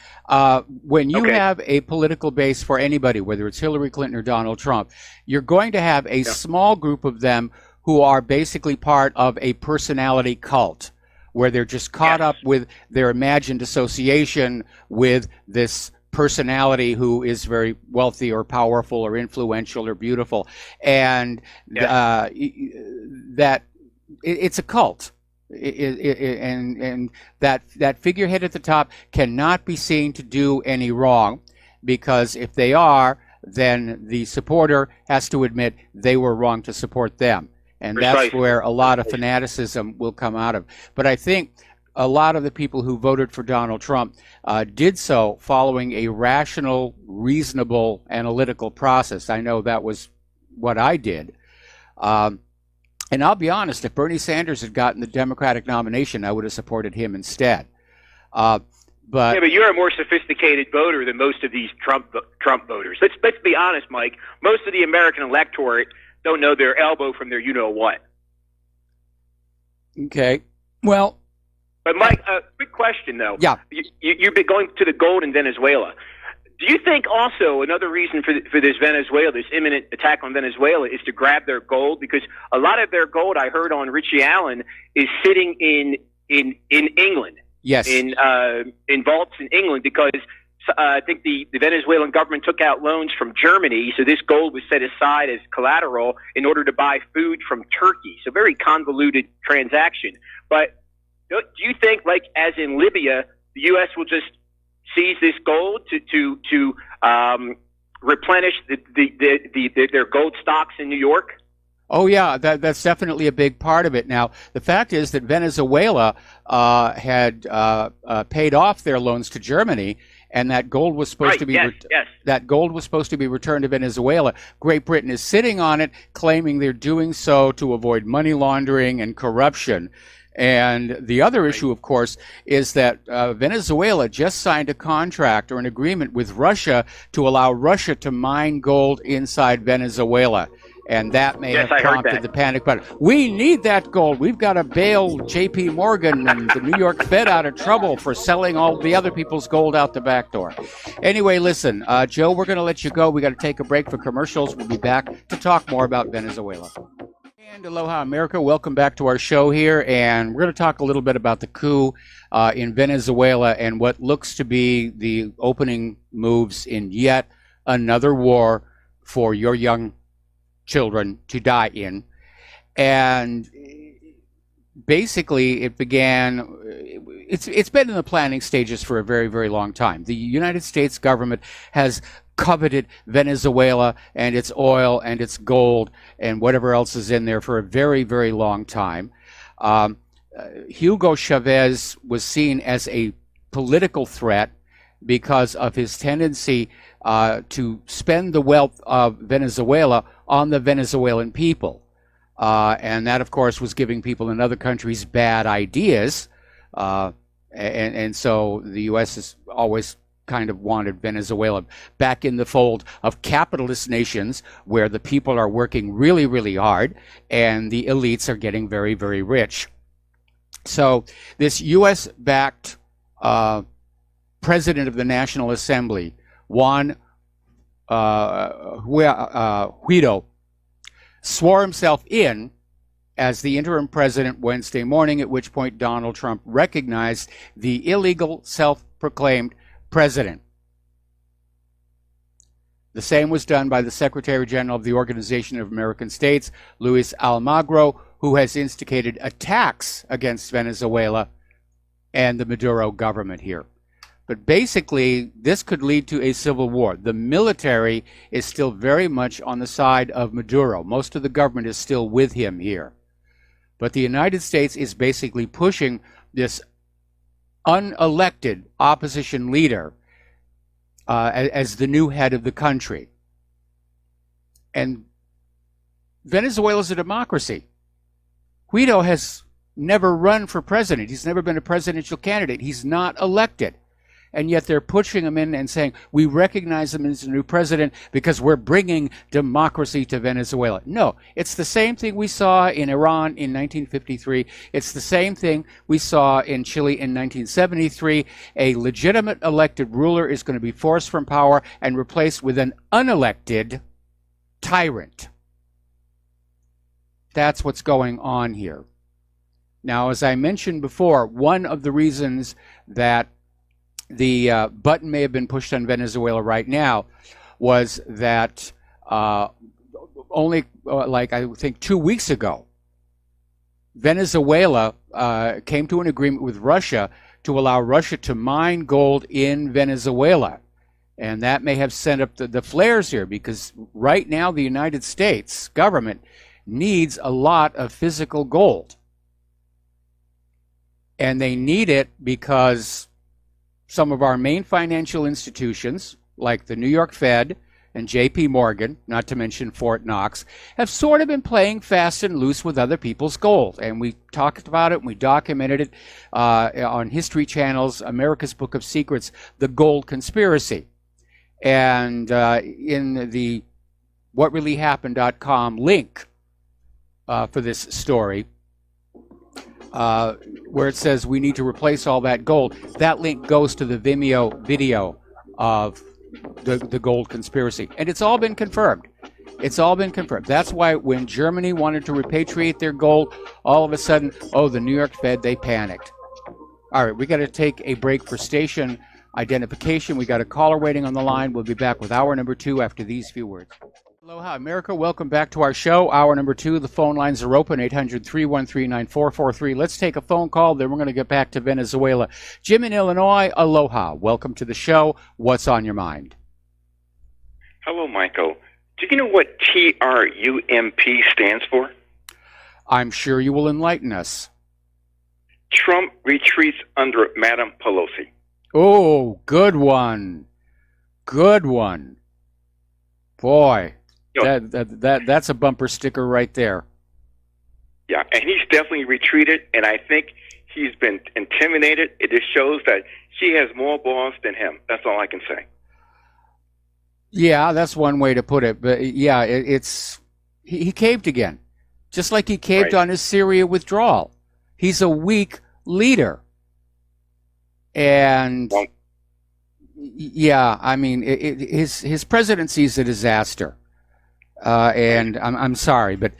When you have a political base for anybody, whether it's Hillary Clinton or Donald Trump, you're going to have a small group of them who are basically part of a personality cult, where they're just caught up with their imagined association with this personality who is very wealthy or powerful or influential or beautiful, and that it's a cult, and that figurehead at the top cannot be seen to do any wrong, because if they are, then the supporter has to admit they were wrong to support them, and that's where a lot of fanaticism will come out of. But I think a lot of the people who voted for Donald Trump did so following a rational, reasonable, analytical process. I know that was what I did. And I'll be honest, if Bernie Sanders had gotten the Democratic nomination, I would have supported him instead. But you're a more sophisticated voter than most of these Trump voters. Let's be honest, Mike. Most of the American electorate don't know their elbow from their you-know-what. Okay. Well, but Mike, quick question though. Yeah. You've been going to the gold in Venezuela. Do you think also another reason for this imminent attack on Venezuela is to grab their gold? Because a lot of their gold, I heard on Richie Allen, is sitting in England. Yes. In vaults in England, because I think the Venezuelan government took out loans from Germany, so this gold was set aside as collateral in order to buy food from Turkey. So very convoluted transaction. But do you think, like as in Libya, the U.S. will just seize this gold to replenish their gold stocks in New York? Oh yeah, that's definitely a big part of it. Now, the fact is that Venezuela had paid off their loans to Germany, and that gold was supposed to be that gold was supposed to be returned to Venezuela. Great Britain is sitting on it, claiming they're doing so to avoid money laundering and corruption. And the other issue, of course, is that Venezuela just signed a contract or an agreement with Russia to allow Russia to mine gold inside Venezuela. And that may have prompted the panic button. We need that gold. We've got to bail J.P. Morgan and the New York Fed out of trouble for selling all the other people's gold out the back door. Anyway, listen, Joe, we're going to let you go. We got to take a break for commercials. We'll be back to talk more about Venezuela. And aloha, America. Welcome back to our show here. And we're going to talk a little bit about the coup in Venezuela and what looks to be the opening moves in yet another war for your young children to die in. And basically it began, it's been in the planning stages for a very, very long time. The United States government has coveted Venezuela and its oil and its gold and whatever else is in there for a very, very long time. Hugo Chavez was seen as a political threat because of his tendency to spend the wealth of Venezuela on the Venezuelan people. And that, of course, was giving people in other countries bad ideas. And so the U.S. has always kind of wanted Venezuela back in the fold of capitalist nations where the people are working really, really hard and the elites are getting very, very rich. So this U.S.-backed president of the National Assembly, Juan Guaido, swore himself in as the interim president Wednesday morning, at which point Donald Trump recognized the illegal self-proclaimed president. The same was done by the Secretary General of the Organization of American States, Luis Almagro, who has instigated attacks against Venezuela and the Maduro government here. But basically, this could lead to a civil war. The military is still very much on the side of Maduro. Most of the government is still with him here. But the United States is basically pushing this unelected opposition leader as the new head of the country. And Venezuela is a democracy. Guaido has never run for president. He's never been a presidential candidate. He's not elected. And yet they're pushing him in and saying, we recognize him as the new president because we're bringing democracy to Venezuela. No, it's the same thing we saw in Iran in 1953. It's the same thing we saw in Chile in 1973. A legitimate elected ruler is going to be forced from power and replaced with an unelected tyrant. That's what's going on here. Now, as I mentioned before, one of the reasons that the button may have been pushed on Venezuela right now was that only like I think 2 weeks ago, Venezuela came to an agreement with Russia to allow Russia to mine gold in Venezuela. And that may have sent up the flares here, because right now the United States government needs a lot of physical gold. And they need it because some of our main financial institutions, like the New York Fed and J.P. Morgan, not to mention Fort Knox, have sort of been playing fast and loose with other people's gold. And we talked about it, and we documented it on History Channel's America's Book of Secrets, The Gold Conspiracy. And in the whatreallyhappened.com link for this story, where it says we need to replace all that gold, that link goes to the Vimeo video of the gold conspiracy. And it's all been confirmed. It's all been confirmed. That's why when Germany wanted to repatriate their gold, all of a sudden, oh, the New York Fed, they panicked. All right, we got to take a break for station identification. We got a caller waiting on the line. We'll be back with hour number 2 after these few words. Aloha, America. Welcome back to our show. Hour number 2. The phone lines are open, 800-313-9443. Let's take a phone call, then we're going to get back to Venezuela. Jim in Illinois, aloha. Welcome to the show. What's on your mind? Hello, Michael. Do you know what TRUMP stands for? I'm sure you will enlighten us. Trump retreats under Madam Pelosi. Oh, good one. Good one. Boy. That's a bumper sticker right there. Yeah, and he's definitely retreated, and I think he's been intimidated. It just shows that she has more balls than him. That's all I can say. Yeah, that's one way to put it. But yeah, he caved again, just like he caved on his Syria withdrawal. He's a weak leader, and yeah, I mean, his presidency is a disaster. And I'm sorry, but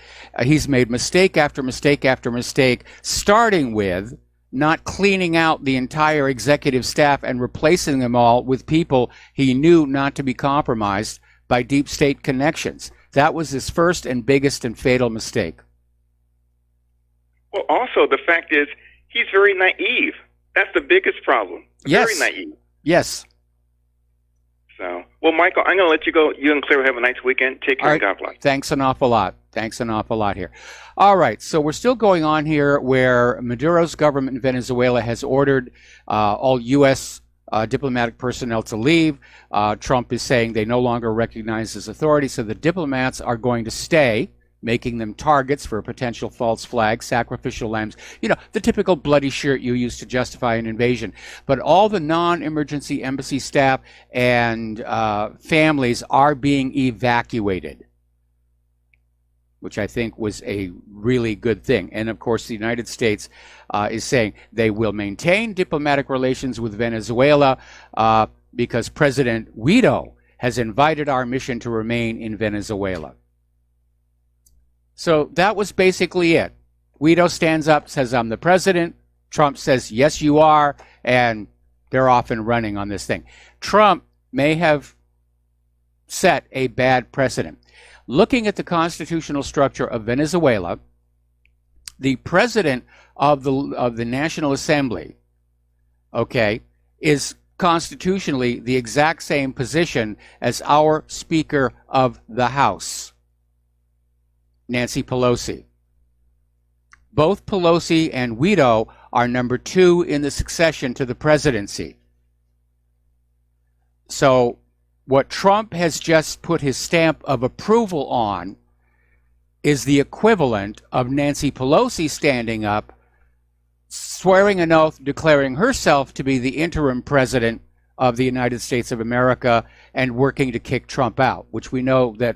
he's made mistake after mistake after mistake, starting with not cleaning out the entire executive staff and replacing them all with people he knew not to be compromised by deep state connections. That was his first and biggest and fatal mistake. Well, also, the fact is, he's very naive. That's the biggest problem. Yes. Very naive. Yes. So, well, Michael, I'm going to let you go. You and Claire have a nice weekend. Take care and God bless. Thanks an awful lot. Thanks an awful lot here. All right, so we're still going on here where Maduro's government in Venezuela has ordered all U.S. Diplomatic personnel to leave. Trump is saying they no longer recognize his authority, so the diplomats are going to stay, making them targets for a potential false flag, sacrificial lambs, you know, the typical bloody shirt you use to justify an invasion. But all the non-emergency embassy staff and families are being evacuated, which I think was a really good thing. And of course, the United States is saying they will maintain diplomatic relations with Venezuela because President Guaido has invited our mission to remain in Venezuela. So that was basically it. Guaido stands up, says, I'm the president. Trump says, yes, you are. And they're off and running on this thing. Trump may have set a bad precedent. Looking at the constitutional structure of Venezuela, the president of the National Assembly, okay, is constitutionally the exact same position as our Speaker of the House, Nancy Pelosi. Both Pelosi and Guido are number 2 in the succession to the presidency. So what Trump has just put his stamp of approval on is the equivalent of Nancy Pelosi standing up, swearing an oath, declaring herself to be the interim president of the United States of America and working to kick Trump out, which we know that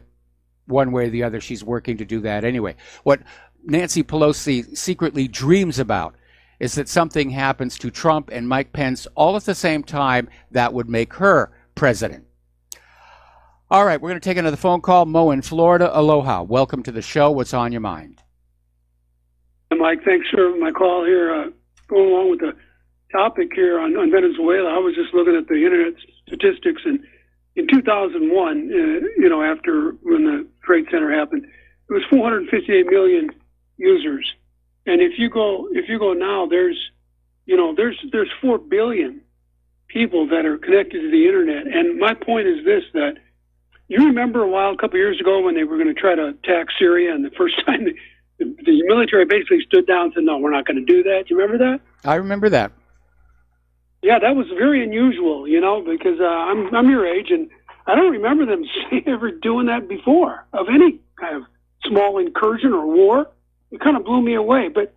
one way or the other she's working to do that anyway. What Nancy Pelosi secretly dreams about is that something happens to Trump and Mike Pence all at the same time that would make her president. All right, we're going to take another phone call. Mo in Florida. Aloha. Welcome to the show. What's on your mind? Mike, thanks for my call here. Going along with the topic here on Venezuela, I was just looking at the internet statistics, and in 2001, after when the Trade Center happened, it was 458 million users, and if you go now, there's 4 billion people that are connected to the internet. And my point is this: that you remember a couple years ago when they were going to try to attack Syria, and the first time the military basically stood down and said, "No, we're not going to do that." You remember that? I remember that. Yeah, that was very unusual, because I'm your age, and I don't remember them ever doing that before, of any kind of small incursion or war. It kind of blew me away. But,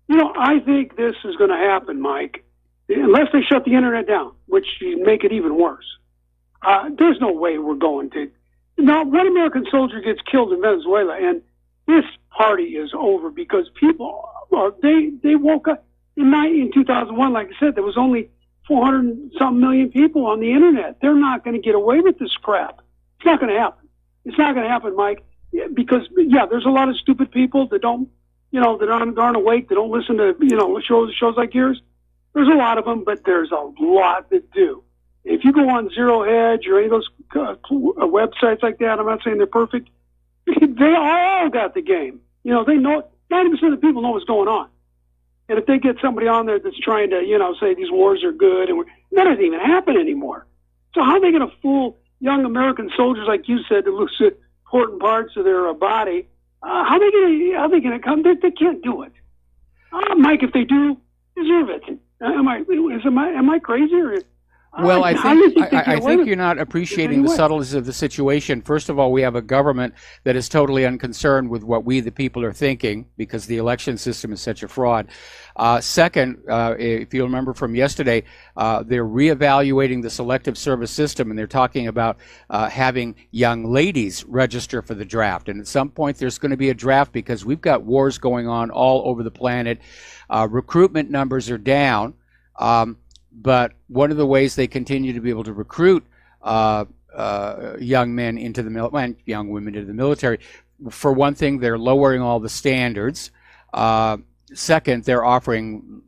I think this is going to happen, Mike, unless they shut the internet down, which would make it even worse. There's no way we're going to. Now, one American soldier gets killed in Venezuela, and this party is over because people, they woke up. In 2001, like I said, there was only 400-some million people on the internet. They're not going to get away with this crap. It's not going to happen. It's not going to happen, Mike, because, there's a lot of stupid people that don't, that aren't awake, that don't listen to, shows like yours. There's a lot of them, but there's a lot that do. If you go on Zero Hedge or any of those websites like that, I'm not saying they're perfect, they all got the game. They know, 90% of the people know what's going on. And if they get somebody on there that's trying to, say these wars are good, and that doesn't even happen anymore. So how are they going to fool young American soldiers, like you said, to lose important parts of their body? How are they going to come? They can't do it. Mike, if they do, deserve it. Am I crazy? Or, well, I think you're not appreciating the subtleties of the situation. First of all, we have a government that is totally unconcerned with what we, the people, are thinking because the election system is such a fraud. Second, if you remember from yesterday, they're reevaluating the selective service system, and they're talking about having young ladies register for the draft. And at some point, there's going to be a draft because we've got wars going on all over the planet. Recruitment numbers are down. But one of the ways they continue to be able to recruit young men into the military and young women into the military, for one thing, they're lowering all the standards. Second, they're offering,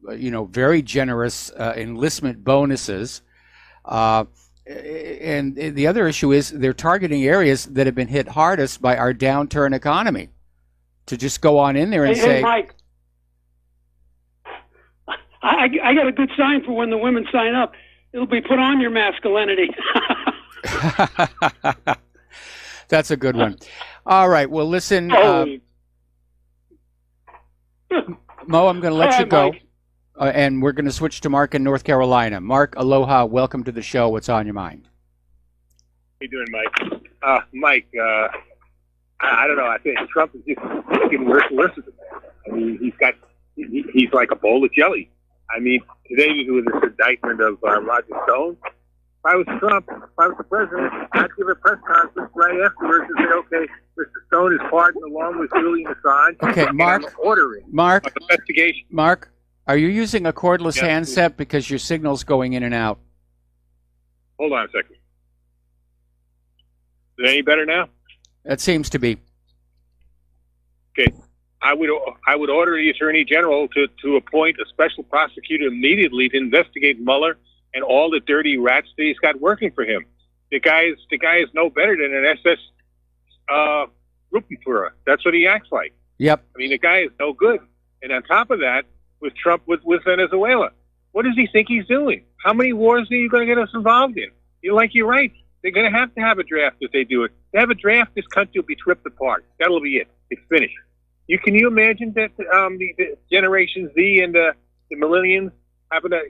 very generous enlistment bonuses. And the other issue is they're targeting areas that have been hit hardest by our downturn economy. To just go on in there and say, Mike, I got a good sign for when the women sign up. It'll be put on your masculinity. That's a good one. All right. Well, listen, Mo, I'm going to let you go, and we're going to switch to Mark in North Carolina. Mark, aloha. Welcome to the show. What's on your mind? How you doing, Mike? Mike, I don't know. I think Trump is just getting worse and worse with the man. I mean, he's like a bowl of jelly. I mean, today with this indictment of Roger Stone, if I was Trump, if I was the president, I'd give a press conference right afterwards and say, okay, Mr. Stone is pardoned along with Julian Assange. Okay, Mark, I'm ordering Mark, investigation. Mark, are you using a cordless handset because your signal's going in and out? Hold on a second. Is it any better now? It seems to be. Okay. I would order the Attorney General to appoint a special prosecutor immediately to investigate Mueller and all the dirty rats that he's got working for him. The guy is no better than an SS Gruppenführer. That's what he acts like. Yep. I mean, the guy is no good. And on top of that, with Trump with Venezuela, What does he think he's doing? How many wars are you going to get us involved in? You're right. They're going to have a draft if they do it. They have a draft, this country will be ripped apart. That'll be it. It's finished. Can you imagine that the Generation Z and the millennials having to,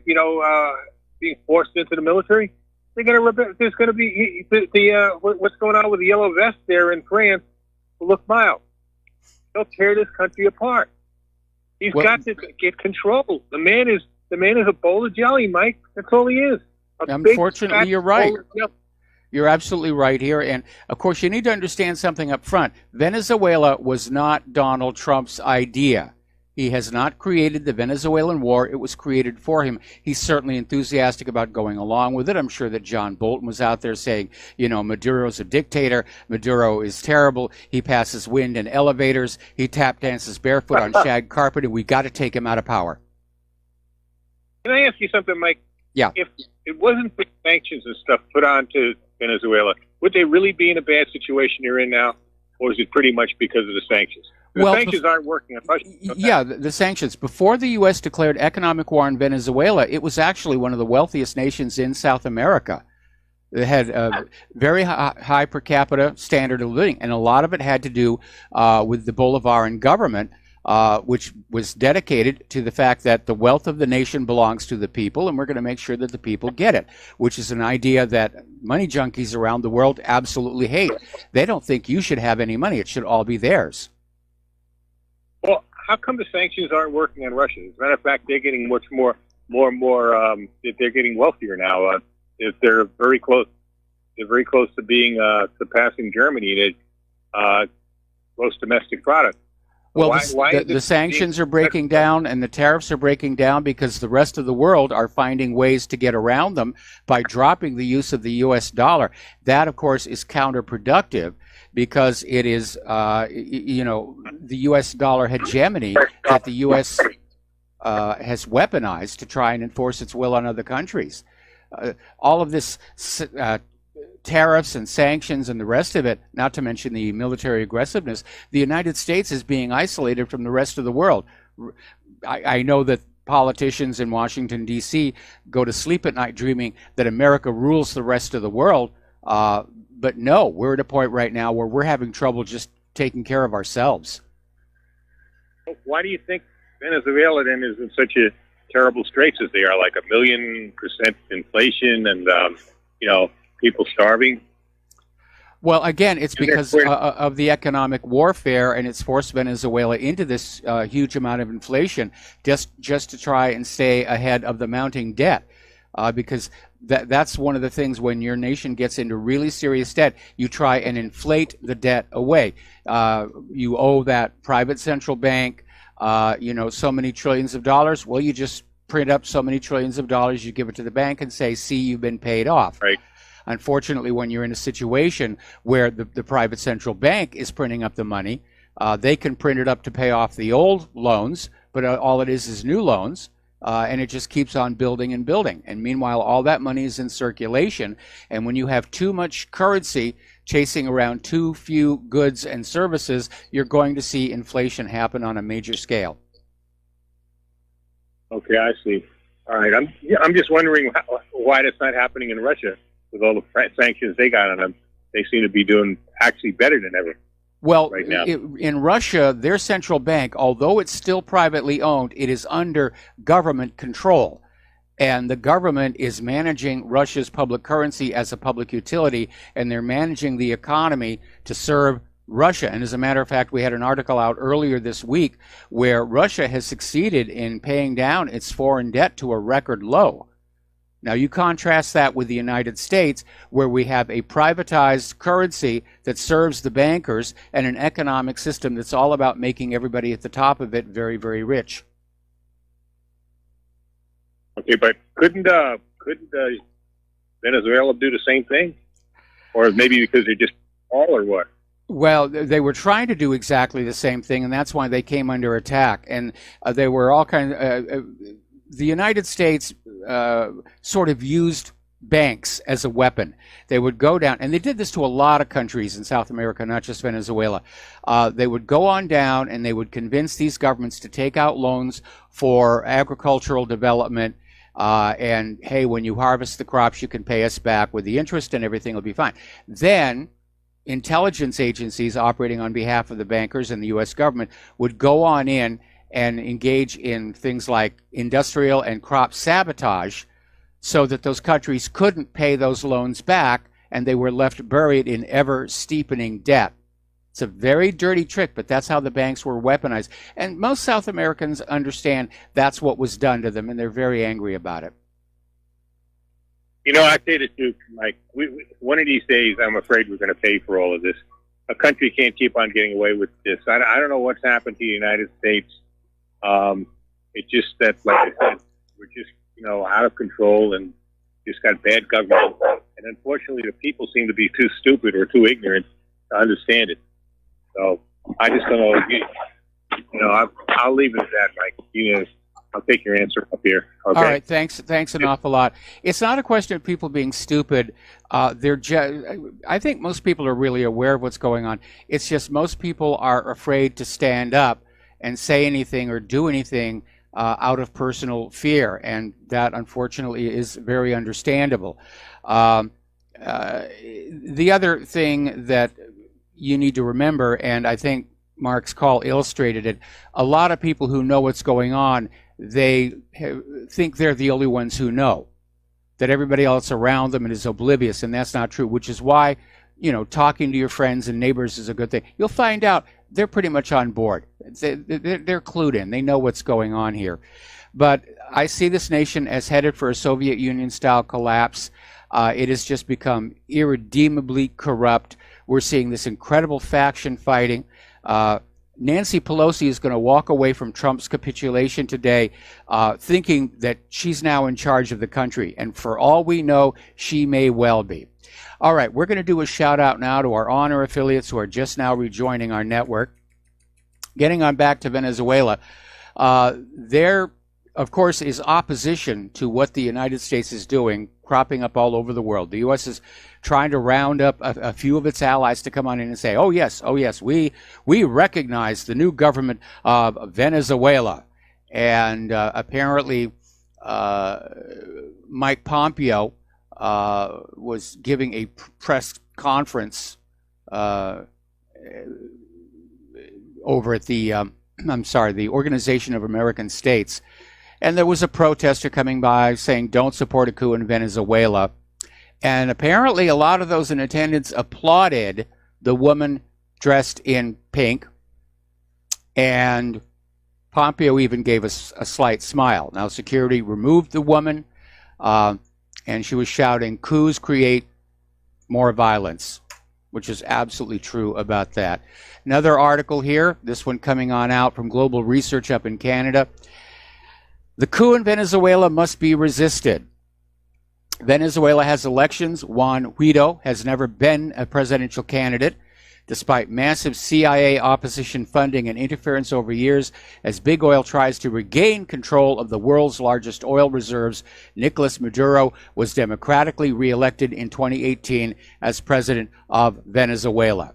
being forced into the military? They're going to. There's going to be what's going on with the yellow vest there in France will look mild. They'll tear this country apart. He's got to get control. The man is a bowl of jelly, Mike. That's all he is. Unfortunately, you're right. You're absolutely right here. And, of course, you need to understand something up front. Venezuela was not Donald Trump's idea. He has not created the Venezuelan war. It was created for him. He's certainly enthusiastic about going along with it. I'm sure that John Bolton was out there saying, Maduro's a dictator. Maduro is terrible. He passes wind in elevators. He tap dances barefoot on shag carpet, and we got to take him out of power. Can I ask you something, Mike? Yeah. If it wasn't for sanctions and stuff put on to Venezuela, would they really be in a bad situation they're in now? Or is it pretty much because of the sanctions? The sanctions aren't working. The sanctions. Before the U.S. declared economic war on Venezuela, it was actually one of the wealthiest nations in South America. It had a very high per capita standard of living, and a lot of it had to do with the Bolivarian government, which was dedicated to the fact that the wealth of the nation belongs to the people, and we're going to make sure that the people get it, which is an idea that money junkies around the world absolutely hate. They don't think you should have any money. It should all be theirs. Well, how come the sanctions aren't working on Russia? As a matter of fact, they're getting much more. They're getting wealthier now. If they're very close, to being surpassing Germany. Gross domestic product. Well, the sanctions are breaking down and the tariffs are breaking down because the rest of the world are finding ways to get around them by dropping the use of the U.S. dollar. That, of course, is counterproductive because it is, the U.S. dollar hegemony that the U.S. Has weaponized to try and enforce its will on other countries. All of this tariffs and sanctions and the rest of it, not to mention the military aggressiveness, the United States is being isolated from the rest of the world. I know that politicians in Washington, D.C. go to sleep at night dreaming that America rules the rest of the world, but no, we're at a point right now where we're having trouble just taking care of ourselves. Why do you think Venezuela then is in such a terrible straits as they are, like 1,000,000% inflation and, people starving? Well, again, it's because of the economic warfare, and it's forced Venezuela into this huge amount of inflation just to try and stay ahead of the mounting debt. Because that's one of the things when your nation gets into really serious debt, you try and inflate the debt away. You owe that private central bank, so many trillions of dollars. Well, you just print up so many trillions of dollars, you give it to the bank and say, see, you've been paid off. Right. Unfortunately, when you're in a situation where the private central bank is printing up the money, they can print it up to pay off the old loans, but all it is new loans, and it just keeps on building and building. And meanwhile, all that money is in circulation, and when you have too much currency chasing around too few goods and services, you're going to see inflation happen on a major scale. Okay, I see. All right, I'm just wondering why that's not happening in Russia. With all the sanctions they got on them, they seem to be doing actually better than ever. Well, right now. In Russia, their central bank, although it's still privately owned, it is under government control. And the government is managing Russia's public currency as a public utility, and they're managing the economy to serve Russia. And as a matter of fact, we had an article out earlier this week where Russia has succeeded in paying down its foreign debt to a record low. Now, you contrast that with the United States, where we have a privatized currency that serves the bankers and an economic system that's all about making everybody at the top of it very, very rich. Okay, but couldn't Venezuela do the same thing? Or maybe because they're just all, or what? Well, they were trying to do exactly the same thing, and that's why they came under attack. And they were all kind of... the United States sort of used banks as a weapon. They would go down, and they did this to a lot of countries in South America, not just Venezuela. They would go on down and they would convince these governments to take out loans for agricultural development, and hey, when you harvest the crops, you can pay us back with the interest and everything will be fine. Then intelligence agencies operating on behalf of the bankers and the U.S. government would go on in and engage in things like industrial and crop sabotage so that those countries couldn't pay those loans back and they were left buried in ever steepening debt. It's a very dirty trick, but that's how the banks were weaponized. And most South Americans understand that's what was done to them, and they're very angry about it. You know, I say this too, Mike. One of these days, I'm afraid we're going to pay for all of this. A country can't keep on getting away with this. I don't know what's happened to the United States. It's just that, like I said, we're just, out of control and just got bad government. And unfortunately, the people seem to be too stupid or too ignorant to understand it. So I just don't know. I'll leave it at that, Mike. I'll take your answer up here. Okay. All right, thanks an awful lot. It's not a question of people being stupid. I think most people are really aware of what's going on. It's just most people are afraid to stand up and say anything or do anything out of personal fear, and that unfortunately is very understandable. The other thing that you need to remember, and I think Mark's call illustrated it, a lot of people who know what's going on, they think they're the only ones who know, that everybody else around them is oblivious, and that's not true, which is why, talking to your friends and neighbors is a good thing. You'll find out they're pretty much on board. They're clued in. They know what's going on here. But I see this nation as headed for a Soviet Union-style collapse. It has just become irredeemably corrupt. We're seeing this incredible faction fighting. Nancy Pelosi is going to walk away from Trump's capitulation today thinking that she's now in charge of the country. And for all we know, she may well be. All right, we're going to do a shout out now to our honor affiliates who are just now rejoining our network. Getting on back to Venezuela, there, of course, is opposition to what the United States is doing, cropping up all over the world. The U.S. is trying to round up a few of its allies to come on in and say, oh yes, we recognize the new government of Venezuela. And apparently Mike Pompeo was giving a press conference over at the the Organization of American States, and there was a protester coming by saying don't support a coup in Venezuela, and apparently a lot of those in attendance applauded the woman dressed in pink, and Pompeo even gave us a slight smile. Now security removed the woman, and she was shouting, coups create more violence, which is absolutely true about that. Another article here, this one coming on out from Global Research up in Canada. The coup in Venezuela must be resisted. Venezuela has elections. Juan Guaido has never been a presidential candidate, despite massive CIA opposition funding and interference over years. As big oil tries to regain control of the world's largest oil reserves, Nicolas Maduro was democratically reelected in 2018 as president of Venezuela.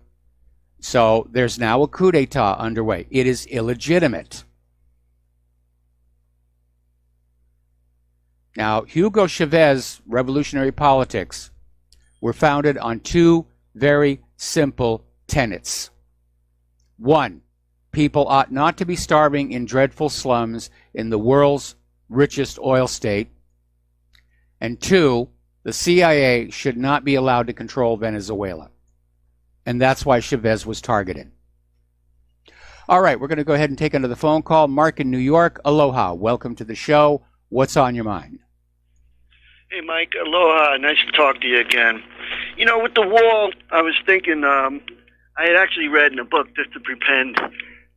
So there's now a coup d'etat underway. It is illegitimate. Now, Hugo Chavez's revolutionary politics were founded on two very simple tenets. One, people ought not to be starving in dreadful slums in the world's richest oil state. And two, the CIA should not be allowed to control Venezuela. And that's why Chavez was targeted. All right, we're going to go ahead and take another phone call. Mark in New York, aloha. Welcome to the show. What's on your mind? Hey, Mike, aloha. Nice to talk to you again. With the wall, I was thinking, I had actually read in a book, just to pretend,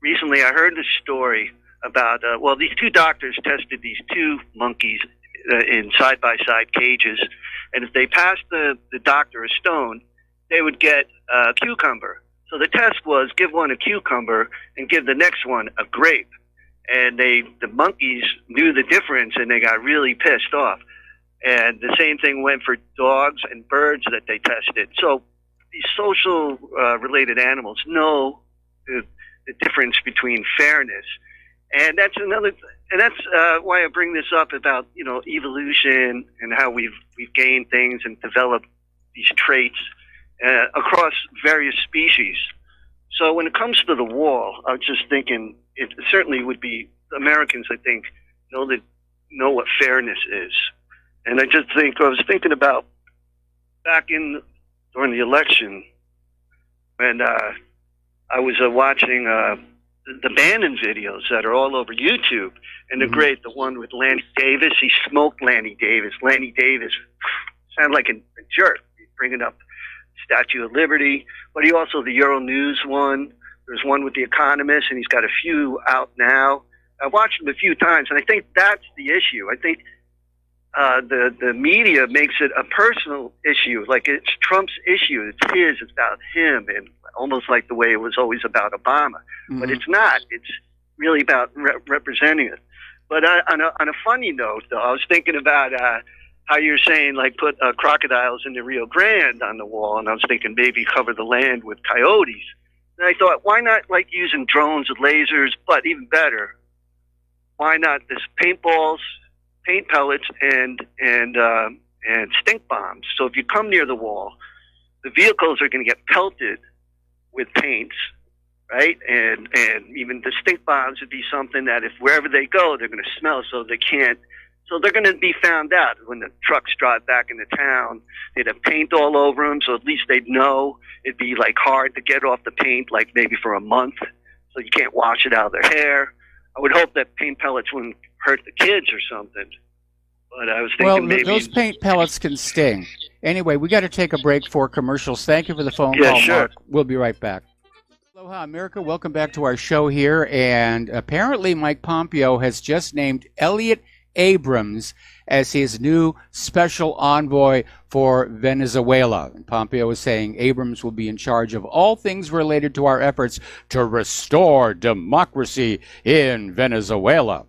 recently I heard this story about, these two doctors tested these two monkeys in side-by-side cages, and if they passed the doctor a stone, they would get a cucumber. So the test was give one a cucumber and give the next one a grape. And the monkeys knew the difference, and they got really pissed off. And the same thing went for dogs and birds that they tested. So these social related animals know the difference between fairness. And that's another and that's why I bring this up about evolution and how we've gained things and developed these traits across various species. So when it comes to the wall, I was just thinking it certainly would be Americans, I think, know what fairness is. And I was thinking about back during the election when I was watching the Bannon videos that are all over YouTube, and they're great. The one with Lanny Davis, he smoked Lanny Davis. Lanny Davis sounded like a jerk. He's bringing up Statue of Liberty, but he also the Euro News one. There's one with The Economist, and he's got a few out now. I've watched them a few times, and I think that's the issue. I think the media makes it a personal issue, like it's Trump's issue. It's his. It's about him, and almost like the way it was always about Obama. But it's not. It's really about representing it. But on a funny note, though, I was thinking about how you're saying, like, put crocodiles in the Rio Grande on the wall, and I was thinking maybe cover the land with coyotes. And I thought, why not, like, using drones with lasers, but even better, why not this paintballs, paint pellets, and stink bombs? So if you come near the wall, the vehicles are going to get pelted with paints, right? And even the stink bombs would be something that if wherever they go, they're going to smell, so they can't. So they're going to be found out when the trucks drive back into town. They'd have paint all over them, so at least they'd know. It'd be like hard to get off the paint, like maybe for a month, so you can't wash it out of their hair. I would hope that paint pellets wouldn't hurt the kids or something. But I was thinking maybe those paint pellets can sting. Anyway, we got to take a break for commercials. Thank you for the phone call, sure. Mark. We'll be right back. Aloha, America. Welcome back to our show here. And apparently Mike Pompeo has just named Elliott Abrams as his new special envoy for Venezuela. And Pompeo is saying Abrams will be in charge of all things related to our efforts to restore democracy in Venezuela.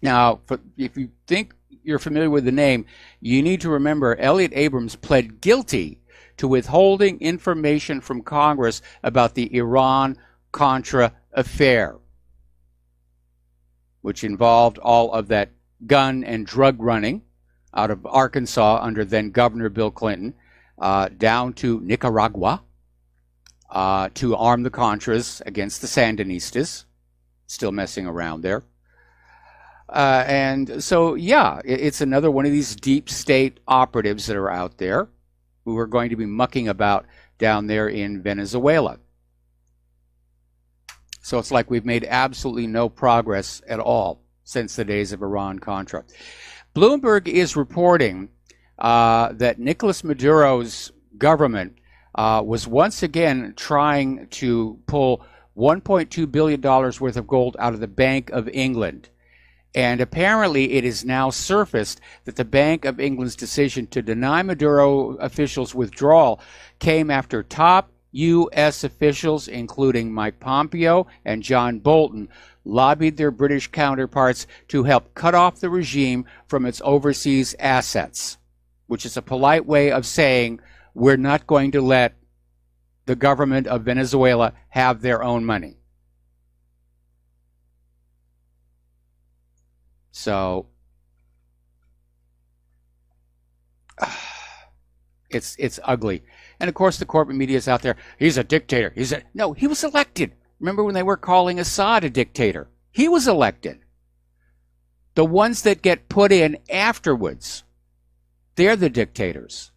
Now, if you think you're familiar with the name, you need to remember Elliott Abrams pled guilty to withholding information from Congress about the Iran-Contra affair, which involved all of that gun and drug running out of Arkansas under then Governor Bill Clinton down to Nicaragua to arm the Contras against the Sandinistas, still messing around there. And so, yeah, it's another one of these deep state operatives that are out there who are going to be mucking about down there in Venezuela. So it's like we've made absolutely no progress at all since the days of Iran-Contra. Bloomberg is reporting that Nicolas Maduro's government was once again trying to pull $1.2 billion worth of gold out of the Bank of England. And apparently it is now surfaced that the Bank of England's decision to deny Maduro officials withdrawal came after top U.S. officials, including Mike Pompeo and John Bolton, lobbied their British counterparts to help cut off the regime from its overseas assets, which is a polite way of saying we're not going to let the government of Venezuela have their own money. So it's ugly. And of course the corporate media is out there. He's a dictator. No, he was elected. Remember when they were calling Assad a dictator? He was elected. The ones that get put in afterwards, they're the dictators.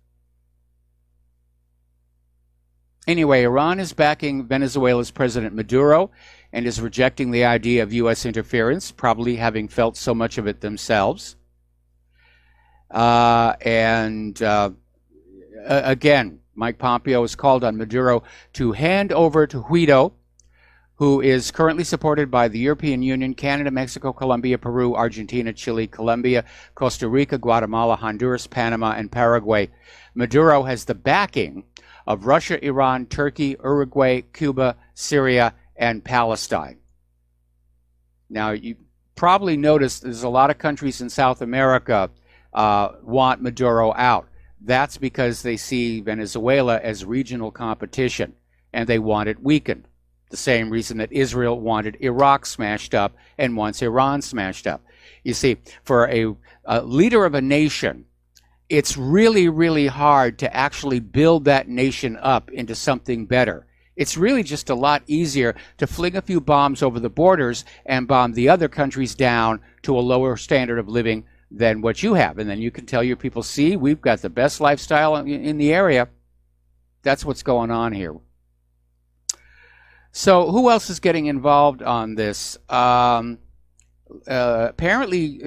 Anyway, Iran is backing Venezuela's President Maduro and is rejecting the idea of U.S. interference, probably having felt so much of it themselves. Again, Mike Pompeo has called on Maduro to hand over to Guaido, who is currently supported by the European Union, Canada, Mexico, Colombia, Peru, Argentina, Chile, Colombia, Costa Rica, Guatemala, Honduras, Panama, and Paraguay. Maduro has the backing of Russia, Iran, Turkey, Uruguay, Cuba, Syria, and Palestine. Now, you probably noticed there's a lot of countries in South America want Maduro out. That's because they see Venezuela as regional competition, and they want it weakened. The same reason that Israel wanted Iraq smashed up and wants Iran smashed up. You see, for a leader of a nation, it's really, really hard to actually build that nation up into something better. It's really just a lot easier to fling a few bombs over the borders and bomb the other countries down to a lower standard of living than what you have. And then you can tell your people, see, we've got the best lifestyle in the area. That's what's going on here. So who else is getting involved on this? Apparently,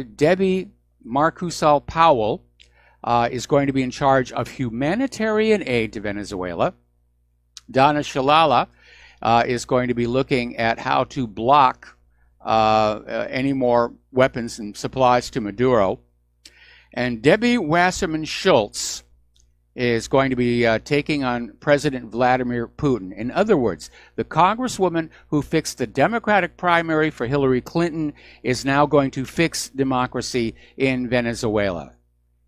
Debbie Marcusal Powell is going to be in charge of humanitarian aid to Venezuela. Donna Shalala is going to be looking at how to block any more weapons and supplies to Maduro. And Debbie Wasserman Schultz is going to be taking on President Vladimir Putin. In other words, the congresswoman who fixed the Democratic primary for Hillary Clinton is now going to fix democracy in Venezuela.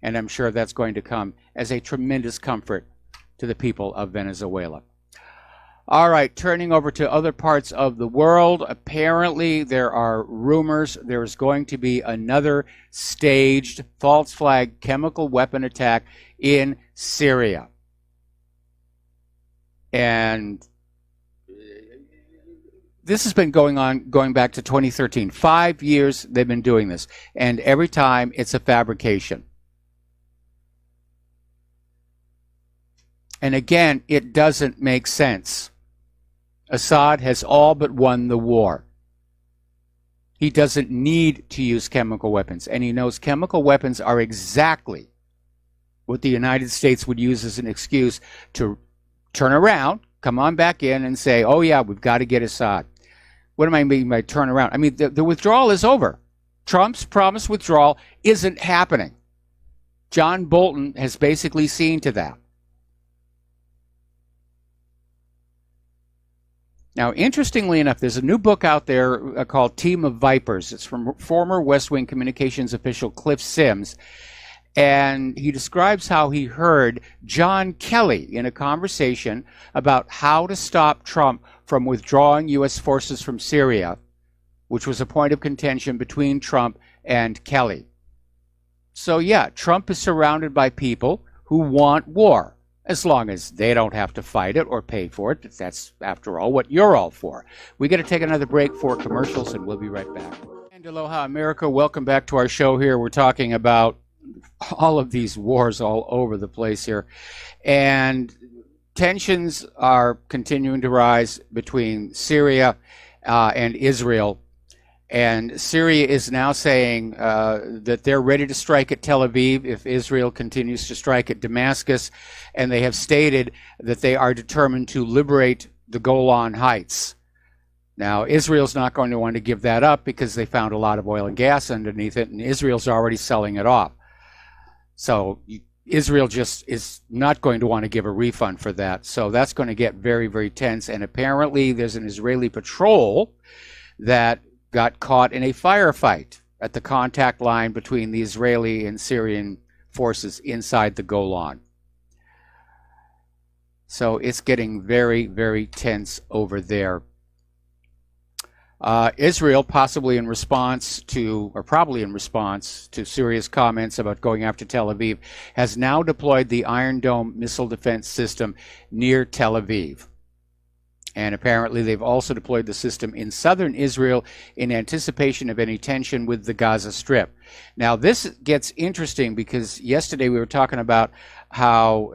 And I'm sure that's going to come as a tremendous comfort to the people of Venezuela. All right, turning over to other parts of the world. Apparently, there are rumors there's going to be another staged false flag chemical weapon attack in Syria. And this has been going on going back to 2013. 5 years they've been doing this, and every time it's a fabrication. And again, it doesn't make sense. Assad has all but won the war. He doesn't need to use chemical weapons, and he knows chemical weapons are exactly what the United States would use as an excuse to turn around, come on back in and say, oh yeah, we've got to get Assad. What am I meaning by turn around? I mean, the withdrawal is over. Trump's promised withdrawal isn't happening. John Bolton has basically seen to that. Now, interestingly enough, there's a new book out there called Team of Vipers. It's from former West Wing communications official Cliff Sims. And he describes how he heard John Kelly in a conversation about how to stop Trump from withdrawing U.S. forces from Syria, which was a point of contention between Trump and Kelly. So, yeah, Trump is surrounded by people who want war, as long as they don't have to fight it or pay for it. That's, after all, what you're all for. We got to take another break for commercials, and we'll be right back. And aloha, America. Welcome back to our show here. We're talking about all of these wars all over the place here. And tensions are continuing to rise between Syria and Israel. And Syria is now saying that they're ready to strike at Tel Aviv if Israel continues to strike at Damascus. And they have stated that they are determined to liberate the Golan Heights. Now, Israel's not going to want to give that up because they found a lot of oil and gas underneath it, and Israel's already selling it off. So Israel just is not going to want to give a refund for that. So that's going to get very, very tense. And apparently there's an Israeli patrol that got caught in a firefight at the contact line between the Israeli and Syrian forces inside the Golan. So it's getting very, very tense over there. Israel, possibly in response to, or probably in response to Syria's comments about going after Tel Aviv, has now deployed the Iron Dome missile defense system near Tel Aviv. And apparently they've also deployed the system in southern Israel in anticipation of any tension with the Gaza Strip. Now, this gets interesting because yesterday we were talking about how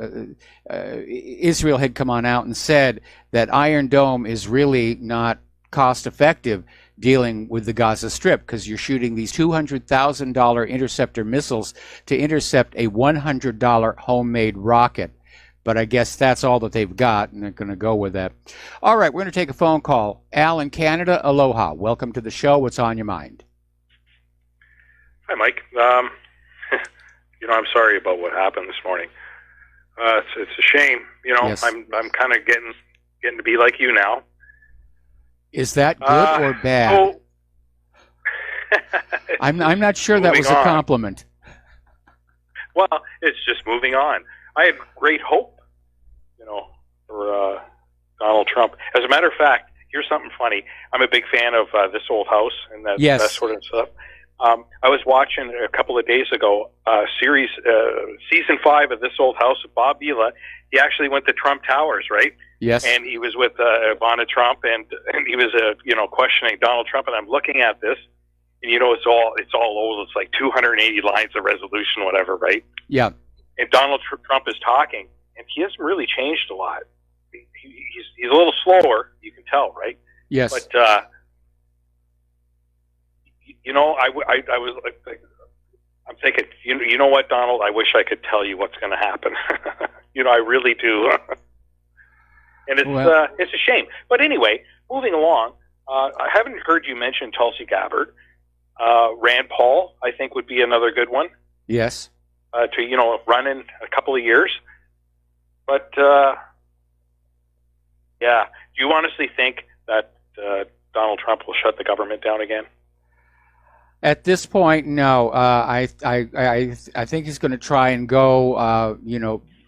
Israel had come on out and said that Iron Dome is really not cost-effective dealing with the Gaza Strip because you're shooting these $200,000 interceptor missiles to intercept a $100 homemade rocket. But I guess that's all that they've got, and they're going to go with that. All right, we're going to take a phone call. Al in Canada, aloha. Welcome to the show. What's on your mind? Hi, Mike. I'm sorry about what happened this morning. It's a shame. Yes. I'm kind of getting to be like you now. Is that good or bad? I'm not sure that was a compliment. Well, it's just moving on. I had great hope, for Donald Trump. As a matter of fact, here's something funny. I'm a big fan of This Old House and that sort of stuff. I was watching a couple of days ago season 5 of This Old House with Bob Vila. He actually went to Trump Towers, right? Yes. And he was with Ivana Trump, and he was questioning Donald Trump. And I'm looking at this, and it's all old. It's like 280 lines of resolution, whatever, right? Yeah. And Donald Trump is talking, and he hasn't really changed a lot. He's a little slower, you can tell, right? Yes. But I was like, I'm thinking, you know what, Donald? I wish I could tell you what's going to happen. I really do. And it's a shame. But anyway, moving along, I haven't heard you mention Tulsi Gabbard. Rand Paul, I think, would be another good one. Yes. To run in a couple of years. But yeah, do you honestly think that Donald Trump will shut the government down again? At this point, no. I think he's going to try and go,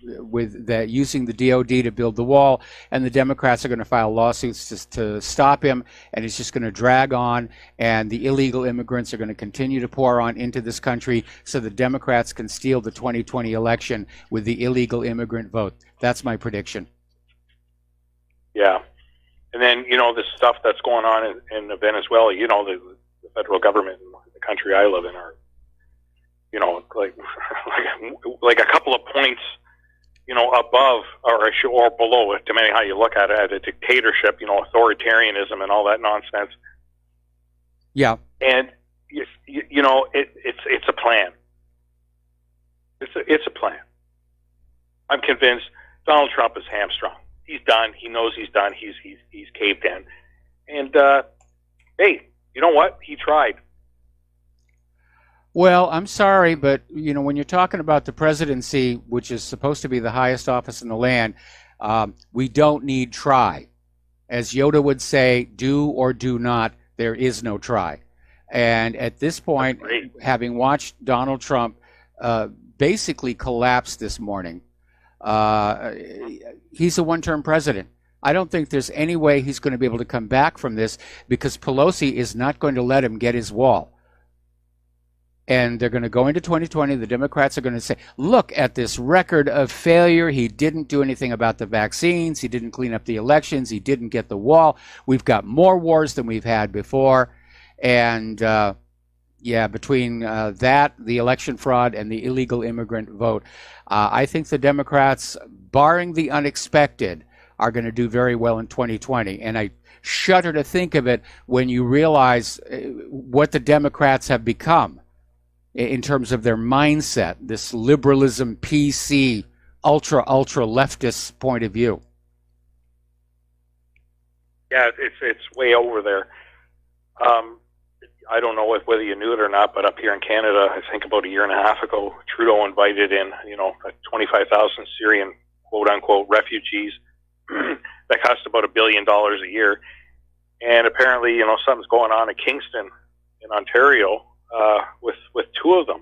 with that, using the DOD to build the wall, and the Democrats are going to file lawsuits to stop him, and it's just going to drag on, and the illegal immigrants are going to continue to pour on into this country, so the Democrats can steal the 2020 election with the illegal immigrant vote. That's my prediction. Yeah. And then, this stuff that's going on in Venezuela, the federal government in the country I live in are, like a couple of points, above or below, depending how you look at it, at a dictatorship, authoritarianism and all that nonsense. Yeah. And, it's a plan. It's a plan. I'm convinced Donald Trump is hamstrung. He's done. He knows he's done. He's caved in. And, hey, you know what? He tried. Well, I'm sorry, but when you're talking about the presidency, which is supposed to be the highest office in the land, we don't need try. As Yoda would say, do or do not, there is no try. And at this point, having watched Donald Trump basically collapse this morning, he's a one-term president. I don't think there's any way he's going to be able to come back from this, because Pelosi is not going to let him get his wall. And they're going to go into 2020. The Democrats are going to say, look at this record of failure. He didn't do anything about the vaccines. He didn't clean up the elections. He didn't get the wall. We've got more wars than we've had before. And between that, the election fraud, and the illegal immigrant vote, I think the Democrats, barring the unexpected, are going to do very well in 2020. And I shudder to think of it when you realize what the Democrats have become in terms of their mindset, this liberalism, PC, ultra leftist point of view. Yeah, it's way over there. I don't know whether you knew it or not, but up here in Canada, I think about a year and a half ago, Trudeau invited in, 25,000 Syrian quote unquote refugees that cost about $1 billion a year. And apparently, something's going on in Kingston in Ontario with two of them.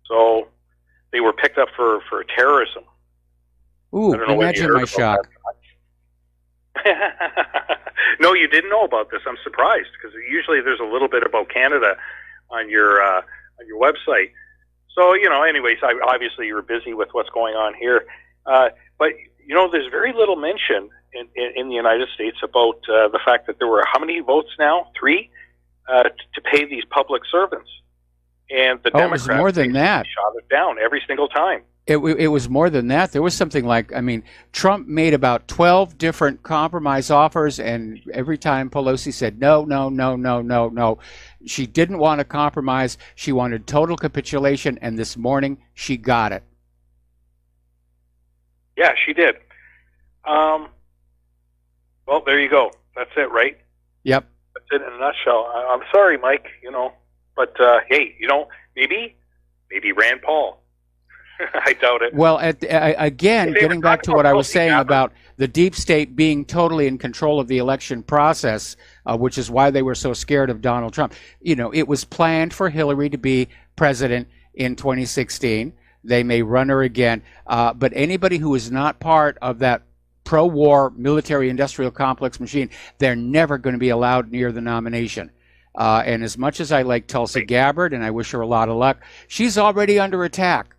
So they were picked up for terrorism. Ooh, imagine my shock. No, you didn't know about this. I'm surprised, because usually there's a little bit about Canada on your website. So, anyways, obviously you were busy with what's going on here. But, there's very little mention in the United States about the fact that there were how many votes now? 3? To pay these public servants. And the Democrats, it was more than that, shot it down every single time. It was more than that. There was something like, Trump made about 12 different compromise offers, and every time Pelosi said, no. She didn't want to compromise. She wanted total capitulation, and this morning she got it. Yeah, she did. Well, there you go. That's it, right? Yep. That's it in a nutshell. I'm sorry, Mike, but hey, maybe Rand Paul. I doubt it. Well, again, getting back to what I was saying about the deep state being totally in control of the election process, which is why they were so scared of Donald Trump. It was planned for Hillary to be president in 2016. They may run her again. But anybody who is not part of that pro-war military-industrial complex machine, they're never going to be allowed near the nomination. And as much as I like Tulsi Gabbard, and I wish her a lot of luck, she's already under attack.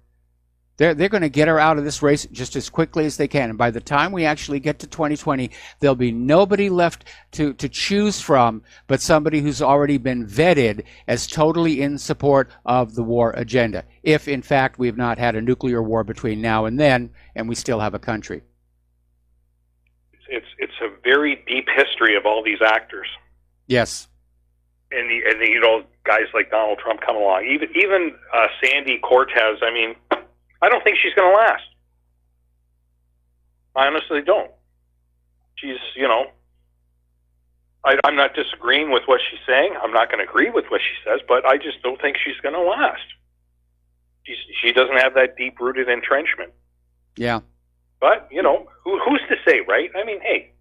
They're going to get her out of this race just as quickly as they can. And by the time we actually get to 2020, there'll be nobody left to choose from but somebody who's already been vetted as totally in support of the war agenda. If, in fact, we've not had a nuclear war between now and then, and we still have a country. It's a very deep history of all these actors. Yes. And the guys like Donald Trump come along. Even Sandy Cortez, I mean, I don't think she's going to last. I honestly don't. She's, I'm not disagreeing with what she's saying. I'm not going to agree with what she says, but I just don't think she's going to last. She doesn't have that deep-rooted entrenchment. Yeah. But, who's to say, right? I mean, hey,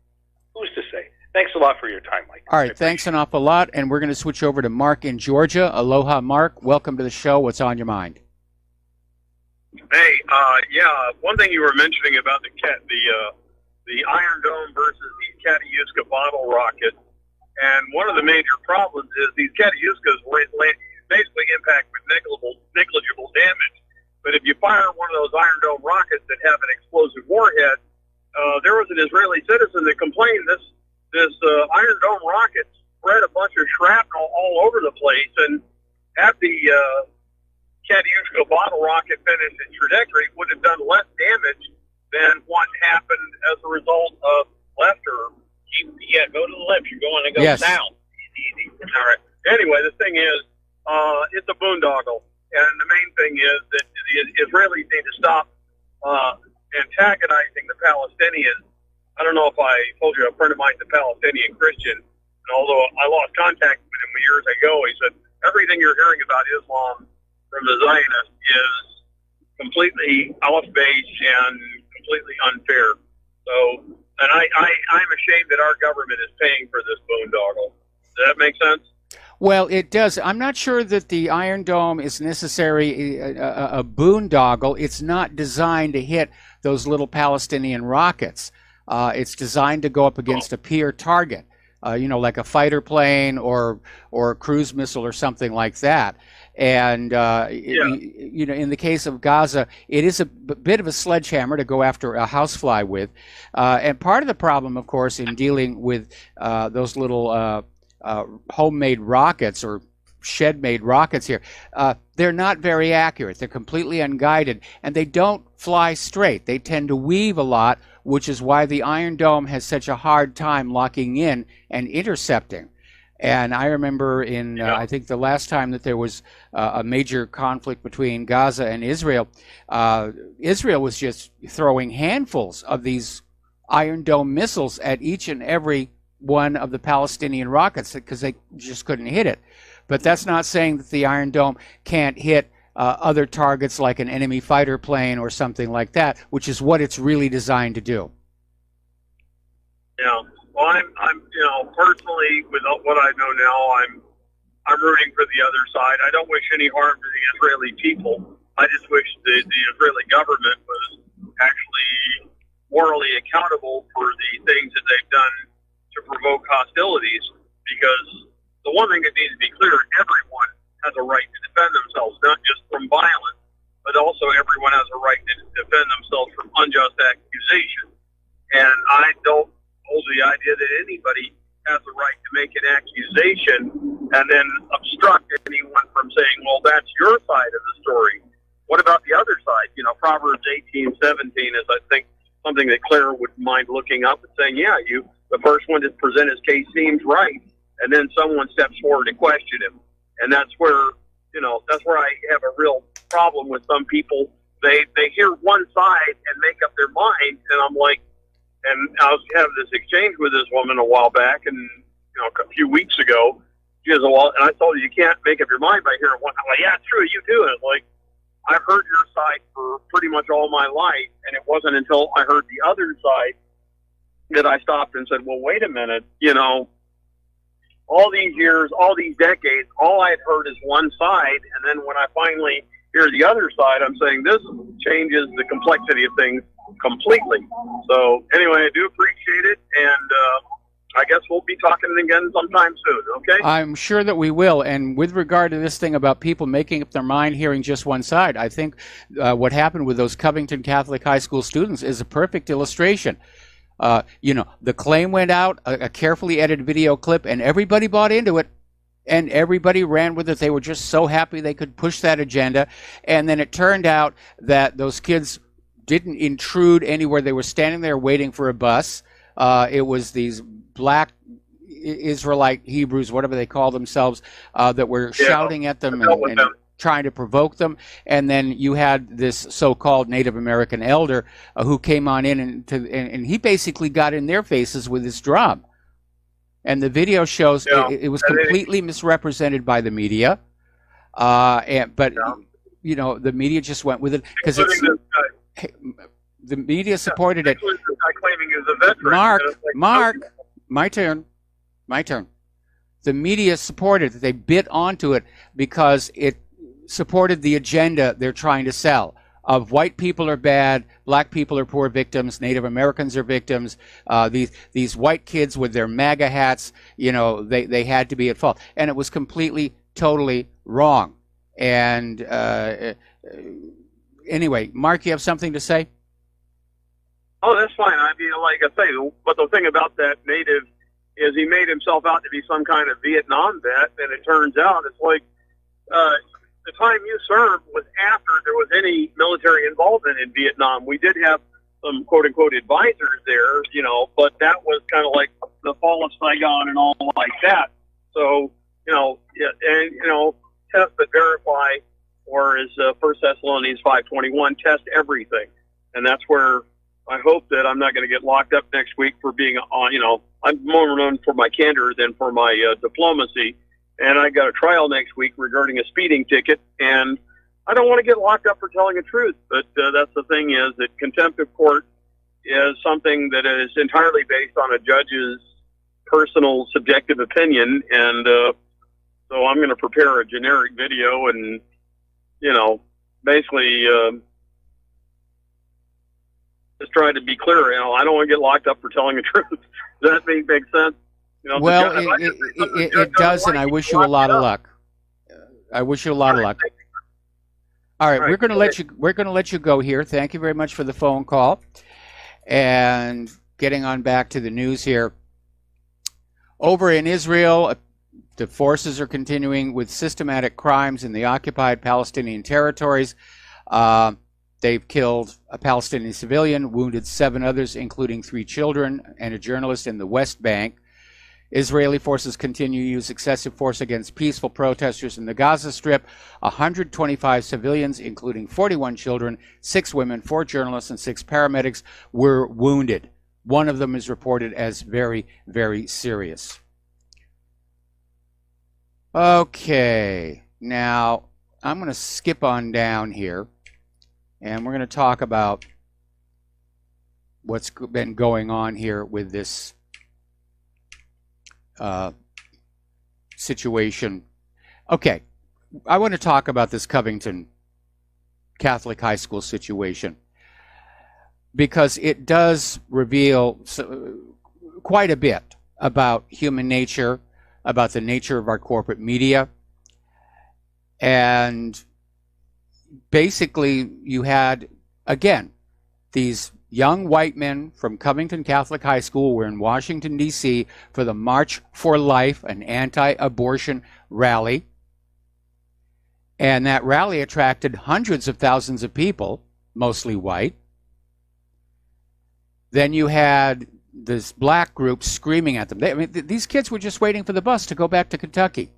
who's to say? Thanks a lot for your time, Mike. All right, thanks an awful lot. And we're going to switch over to Mark in Georgia. Aloha, Mark. Welcome to the show. What's on your mind? Hey, one thing you were mentioning about the Iron Dome versus the Katyuska bottle rocket, and one of the major problems is these Katyuskas basically impact with negligible damage. But if you fire one of those Iron Dome rockets that have an explosive warhead, there was an Israeli citizen that complained this Iron Dome rocket spread a bunch of shrapnel all over the place, and had the Katyuska bottle rocket finished its trajectory, would have done less damage than what happened as a result of left or go to the left. You're going to go south. Easy. All right. Anyway, the thing is, it's a boondoggle, and the main thing is that the Israelis need to stop antagonizing the Palestinians. I don't know if I told you, a friend of mine is a Palestinian Christian, and although I lost contact with him years ago, he said everything you're hearing about Islam from the Zionists is completely off base and completely unfair. So, and I'm ashamed that our government is paying for this boondoggle. Does that make sense? Well, it does. I'm not sure that the Iron Dome is necessarily a boondoggle. It's not designed to hit those little Palestinian rockets. It's designed to go up against a peer target, like a fighter plane or a cruise missile or something like that. And, in the case of Gaza, it is a bit of a sledgehammer to go after a housefly with. And part of the problem, of course, in dealing with those little homemade rockets or shed-made rockets here, they're not very accurate. They're completely unguided, and they don't fly straight. They tend to weave a lot, which is why the Iron Dome has such a hard time locking in and intercepting. And I remember I think the last time that there was a major conflict between Gaza and Israel, Israel was just throwing handfuls of these Iron Dome missiles at each and every one of the Palestinian rockets because they just couldn't hit it. But that's not saying that the Iron Dome can't hit other targets like an enemy fighter plane or something like that, which is what it's really designed to do. Yeah. Well, I'm personally, with what I know now, I'm rooting for the other side. I don't wish any harm to the Israeli people. I just wish the Israeli government was actually morally accountable for the things that they've done to provoke hostilities, because the one thing that needs to be clear, everyone has a right to defend themselves, not just from violence, but also everyone has a right to defend themselves from unjust accusation. And I don't hold the idea that anybody has the right to make an accusation and then obstruct anyone from saying, well, that's your side of the story. What about the other side? Proverbs 18:17 is, I think, something that Claire would mind looking up and saying, the first one to present his case seems right, and then someone steps forward to question him. And that's where I have a real problem with some people. They hear one side and make up their mind, and I'm like, and I was having this exchange with this woman a while back, and a few weeks ago, she goes, well, and I told her, you can't make up your mind by hearing one. I'm like, yeah, it's true, you do. And it's like, I've heard your side for pretty much all my life, and it wasn't until I heard the other side that I stopped and said, well, wait a minute, all these years, all these decades, all I had heard is one side, and then when I finally hear the other side, I'm saying this changes the complexity of things completely. So anyway, I do appreciate it, and I guess we'll be talking again sometime soon, okay? I'm sure that we will. And with regard to this thing about people making up their mind hearing just one side, I think what happened with those Covington Catholic High School students is a perfect illustration. The claim went out, a carefully edited video clip, and everybody bought into it. And everybody ran with it. They were just so happy they could push that agenda. And then it turned out that those kids didn't intrude anywhere. They were standing there waiting for a bus. It was these black Israelite Hebrews, whatever they call themselves, that were shouting at them and trying to provoke them. And then you had this so-called Native American elder who came on in and he basically got in their faces with his drum. And the video shows it was completely misrepresented by the media. But the media just went with it because the media supported it. Mark, my turn. The media supported it. They bit onto it because it supported the agenda they're trying to sell. Of white people are bad, black people are poor victims, Native Americans are victims. These white kids with their MAGA hats, they had to be at fault, and it was completely, totally wrong. And anyway, Mark, you have something to say? Oh, that's fine. I mean, like I say, but the thing about that native is he made himself out to be some kind of Vietnam vet, and it turns out it's like the time you served was after there was any military involvement in Vietnam. We did have some quote-unquote advisors there, but that was kind of like the fall of Saigon and all like that. So, test but verify, or as 1 Thessalonians 5:21, test everything. And that's where I hope that I'm not going to get locked up next week for being on, I'm more known for my candor than for my diplomacy. And I got a trial next week regarding a speeding ticket, and I don't want to get locked up for telling the truth. But that's the thing, is that contempt of court is something that is entirely based on a judge's personal subjective opinion. And so I'm going to prepare a generic video and, basically just try to be clear. I don't want to get locked up for telling the truth. Does that make sense? Well, it does, and I wish you a lot of luck. I wish you a lot of luck. All right, we're going to let you go here. Thank you very much for the phone call. And getting on back to the news here. Over in Israel, the forces are continuing with systematic crimes in the occupied Palestinian territories. They've killed a Palestinian civilian, wounded 7 others, including 3 children and a journalist in the West Bank. Israeli forces continue to use excessive force against peaceful protesters in the Gaza Strip. 125 civilians, including 41 children, 6 women, 4 journalists, and 6 paramedics, were wounded. One of them is reported as very, very serious. Okay, now I'm going to skip on down here, and we're going to talk about what's been going on here with this situation. Okay, I want to talk about this Covington Catholic High School situation because it does reveal quite a bit about human nature, about the nature of our corporate media. And basically you had, again, these young white men from Covington Catholic High School were in Washington, D.C. for the March for Life, an anti-abortion rally. And that rally attracted hundreds of thousands of people, mostly white. Then you had this black group screaming at them. These kids were just waiting for the bus to go back to Kentucky.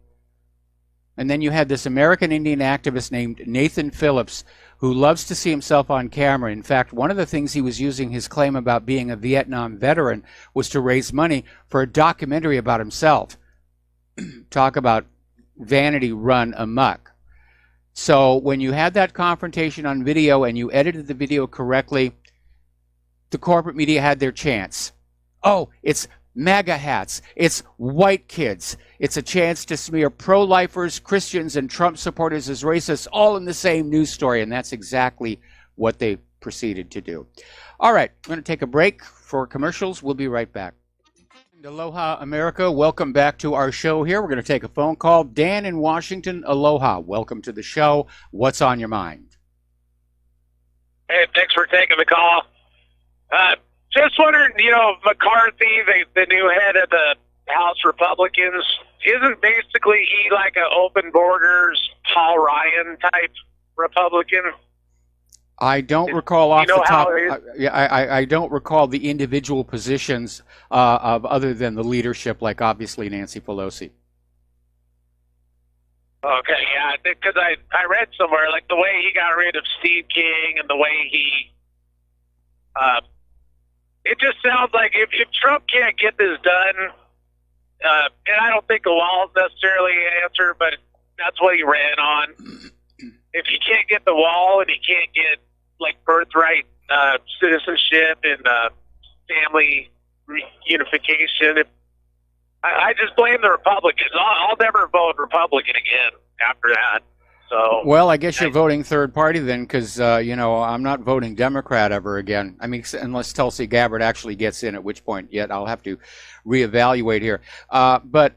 And then you had this American Indian activist named Nathan Phillips, who loves to see himself on camera. In fact, one of the things he was using his claim about being a Vietnam veteran was to raise money for a documentary about himself. Talk about vanity run amok. So when you had that confrontation on video and you edited the video correctly, the corporate media had their chance. Oh, it's MAGA hats. It's white kids. It's a chance to smear pro-lifers, Christians, and Trump supporters as racists all in the same news story, and that's exactly what they proceeded to do. All right, I'm going to take a break for commercials. We'll be right back. Aloha, America. Welcome back to our show here. We're going to take a phone call. Dan in Washington, aloha. Welcome to the show. What's on your mind? Hey, thanks for taking the call. Just wondering, McCarthy, the new head of the House Republicans, isn't basically he like an open borders, Paul Ryan type Republican? I don't recall off the top. I don't recall the individual positions of other than the leadership, like obviously Nancy Pelosi. Okay, yeah, because I read somewhere like the way he got rid of Steve King and the way he, it just sounds like if Trump can't get this done, and I don't think a wall is necessarily an answer, but that's what he ran on. If he can't get the wall and he can't get like birthright citizenship and family reunification, I just blame the Republicans. I'll never vote Republican again after that. So, well, I guess you're voting third party then, because I'm not voting Democrat ever again. I mean, unless Tulsi Gabbard actually gets in, at which point yet I'll have to reevaluate here. But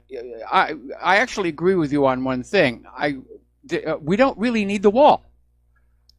I actually agree with you on one thing. We don't really need the wall.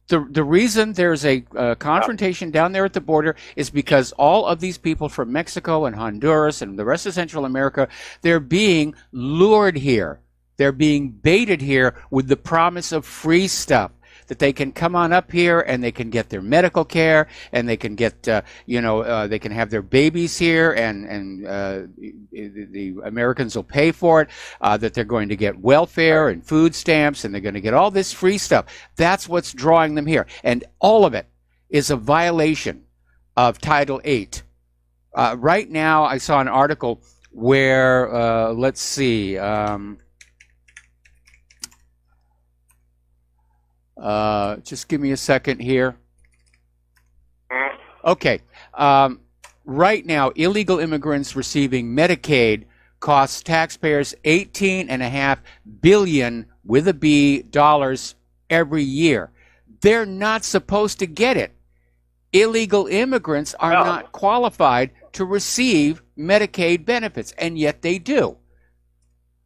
The reason there's a confrontation down there at the border is because all of these people from Mexico and Honduras and the rest of Central America, they're being lured here. They're being baited here with the promise of free stuff, that they can come on up here and they can get their medical care and they can get, they can have their babies here and the Americans will pay for it, that they're going to get welfare and food stamps and they're going to get all this free stuff. That's what's drawing them here. And all of it is a violation of Title VIII. Right now, I saw an article where, let's see, just give me a second here. Okay. Right now, illegal immigrants receiving Medicaid costs taxpayers $18.5 billion with a B dollars every year. They're not supposed to get it. Illegal immigrants are not qualified to receive Medicaid benefits, and yet they do.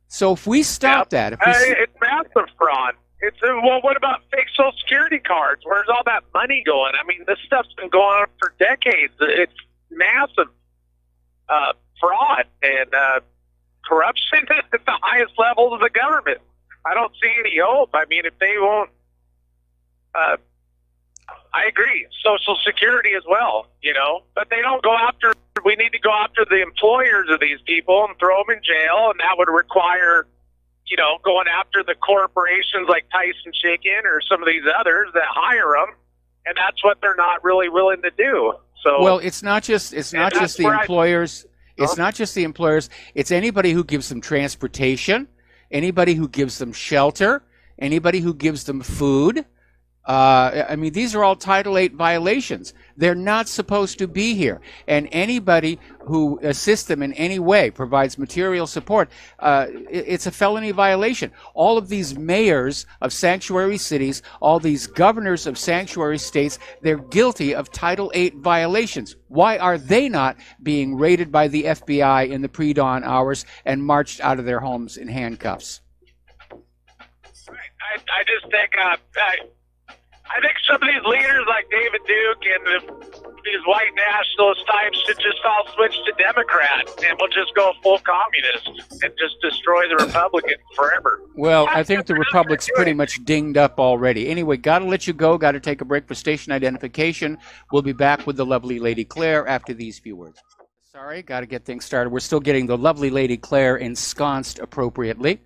So if we stop that, it's massive fraud. Well, what about fake Social Security cards? Where's all that money going? I mean, this stuff's been going on for decades. It's massive fraud and corruption at the highest levels of the government. I don't see any hope. I mean, if they won't, I agree, Social Security as well, but they don't go after, we need to go after the employers of these people and throw them in jail, and that would require going after the corporations like Tyson Chicken or some of these others that hire them, and that's what they're not really willing to do. So, well, it's not just the employers. It's not just the employers. It's anybody who gives them transportation, anybody who gives them shelter, anybody who gives them food. I mean, these are all Title VIII violations. They're not supposed to be here. And anybody who assists them in any way, provides material support, it's a felony violation. All of these mayors of sanctuary cities, all these governors of sanctuary states, they're guilty of Title VIII violations. Why are they not being raided by the FBI in the pre-dawn hours and marched out of their homes in handcuffs? I just think I think some of these leaders like David Duke and these white nationalist types should just all switch to Democrat, and we'll just go full communist and just destroy the Republicans forever. Well, I think the Republic's pretty much dinged up already. Anyway, got to let you go. Got to take a break for station identification. We'll be back with the lovely Lady Claire after these few words. Sorry, got to get things started. We're still getting the lovely Lady Claire ensconced appropriately.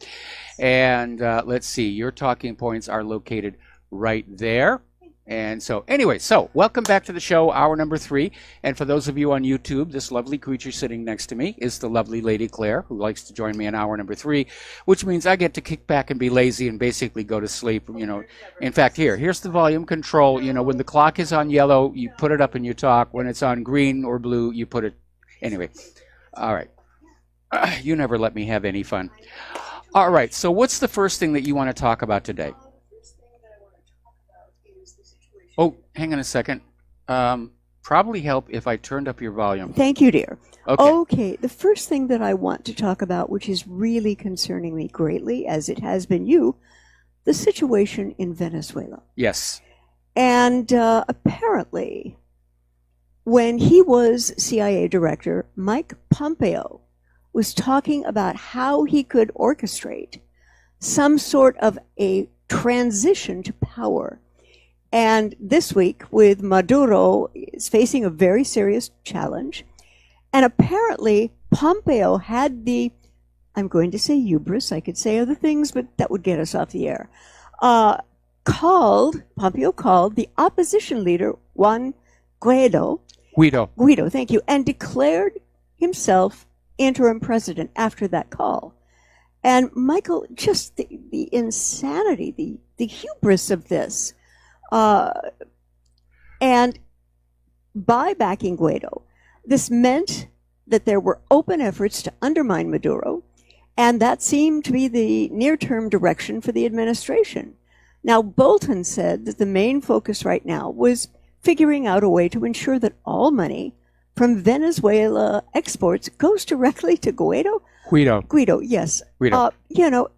And let's see, your talking points are located right there. And so anyway, welcome back to the show, hour number 3. And for those of you on YouTube, this lovely creature sitting next to me is the lovely Lady Claire, who likes to join me in hour number 3, which means I get to kick back and be lazy and basically go to sleep. In fact, here's the volume control. When the clock is on yellow, you put it up and you talk. When it's on green or blue, you put it. Anyway, all right. You never let me have any fun. All right, so what's the first thing that you want to talk about today? Oh, hang on a second. probably help if I turned up your volume. Thank you, dear. Okay. Okay, the first thing that I want to talk about, which is really concerning me greatly, as it has been you, the situation in Venezuela. Yes. And apparently, when he was CIA director, Mike Pompeo was talking about how he could orchestrate some sort of a transition to power. And this week, with Maduro, is facing a very serious challenge. And apparently, Pompeo had the, I'm going to say hubris, I could say other things, but that would get us off the air. Pompeo called the opposition leader, Juan Guaido, thank you, and declared himself interim president after that call. And Michael, just the insanity, the hubris of this. And by backing Guaido, this meant that there were open efforts to undermine Maduro, and that seemed to be the near-term direction for the administration. Now, Bolton said that the main focus right now was figuring out a way to ensure that all money from Venezuela exports goes directly to Guaido. Guaido, yes.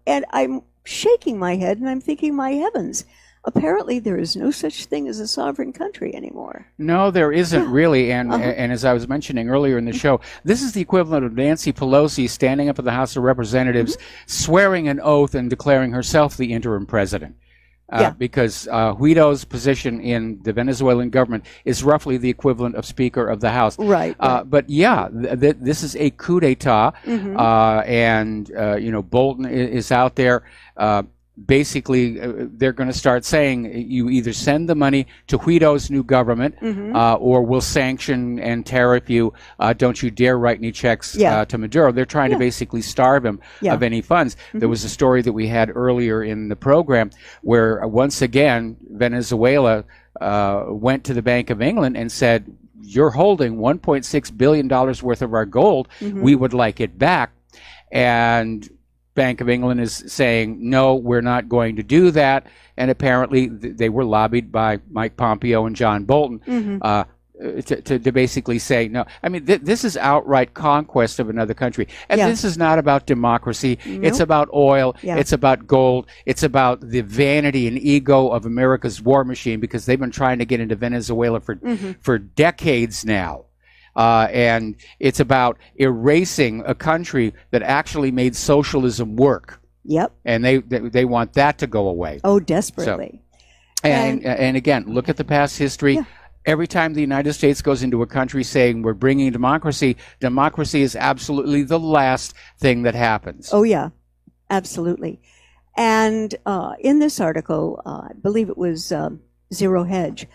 And I'm shaking my head and I'm thinking, my heavens, apparently there is no such thing as a sovereign country anymore. No, there isn't really. And as I was mentioning earlier in the show, this is the equivalent of Nancy Pelosi standing up at the House of Representatives, swearing an oath and declaring herself the interim president. Because Guaido's position in the Venezuelan government is roughly the equivalent of Speaker of the House. Right. But this is a coup d'etat, and Bolton is out there. Basically, they're going to start saying you either send the money to Guaido's new government, or we'll sanction and tariff you. Don't you dare write any checks to Maduro. They're trying to basically starve him of any funds. There was a story that we had earlier in the program where once again Venezuela went to the Bank of England and said, "You're holding $1.6 billion worth of our gold. We would like it back." And Bank of England is saying, no, we're not going to do that. And apparently they were lobbied by Mike Pompeo and John Bolton to basically say, no. I mean, this is outright conquest of another country. And this is not about democracy. Nope. It's about oil. It's about gold. It's about the vanity and ego of America's war machine, because they've been trying to get into Venezuela for decades now. And it's about erasing a country that actually made socialism work. Yep. And they want that to go away. Oh, desperately. So, and again, look at the past history. Every time the United States goes into a country saying we're bringing democracy, democracy is absolutely the last thing that happens. Oh, yeah. Absolutely. And in this article, I believe it was Zero Hedge,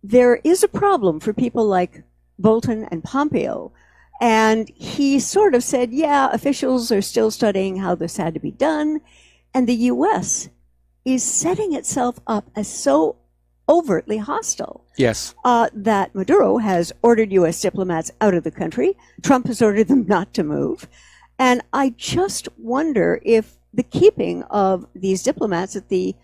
there is a problem for people like Bolton and Pompeo, and he sort of said, officials are still studying how this had to be done, and the U.S. is setting itself up as so overtly hostile. Yes. That Maduro has ordered U.S. diplomats out of the country. Trump has ordered them not to move. And I just wonder if the keeping of these diplomats at the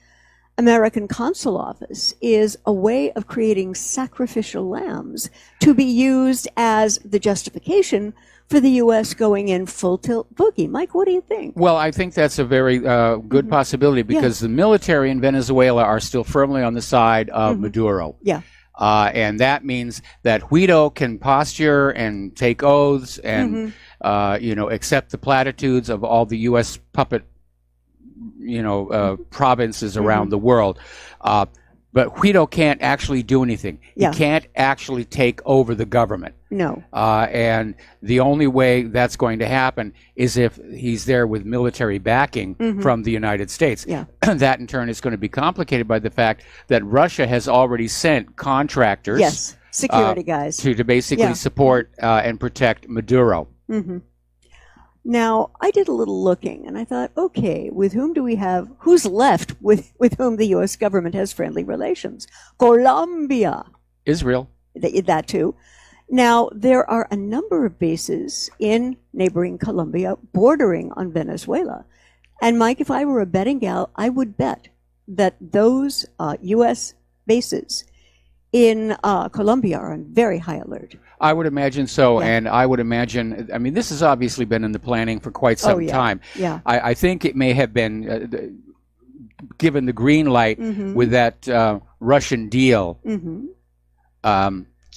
American consul office is a way of creating sacrificial lambs to be used as the justification for the U.S. going in full tilt boogie. Mike, what do you think? Well, I think that's a very good possibility, because the military in Venezuela are still firmly on the side of Maduro. Yeah. And that means that Guaido can posture and take oaths and, accept the platitudes of all the U.S. puppet provinces around the world. But Guaido can't actually do anything. He can't actually take over the government. No. And the only way that's going to happen is if he's there with military backing from the United States. Yeah. That in turn is going to be complicated by the fact that Russia has already sent contractors, security guys, to basically support and protect Maduro. Now, I did a little looking, and I thought, okay, with whom do we have, who's left with whom the U.S. government has friendly relations? Colombia. Israel. That too. Now, there are a number of bases in neighboring Colombia bordering on Venezuela. And Mike, if I were a betting gal, I would bet that those U.S. bases in Colombia are on very high alert. I would imagine so, Yeah. and I would imagine, I mean, this has obviously been in the planning for quite some yeah. time. Yeah. I think it may have been given the green light with that Russian deal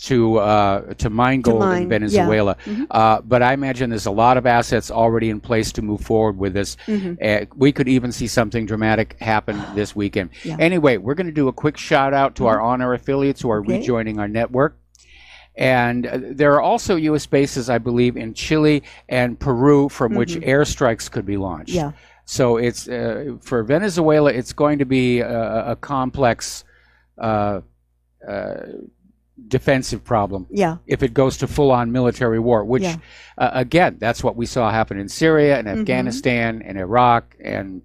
to mine gold in Venezuela. But I imagine there's a lot of assets already in place to move forward with this. We could even see something dramatic happen this weekend. Anyway, we're going to do a quick shout out to our on-air affiliates who are rejoining our network. And there are also U.S. bases, I believe, in Chile and Peru from which airstrikes could be launched. Yeah. So it's for Venezuela, it's going to be a complex defensive problem. Yeah. If it goes to full-on military war, which again, that's what we saw happen in Syria and Afghanistan and Iraq, and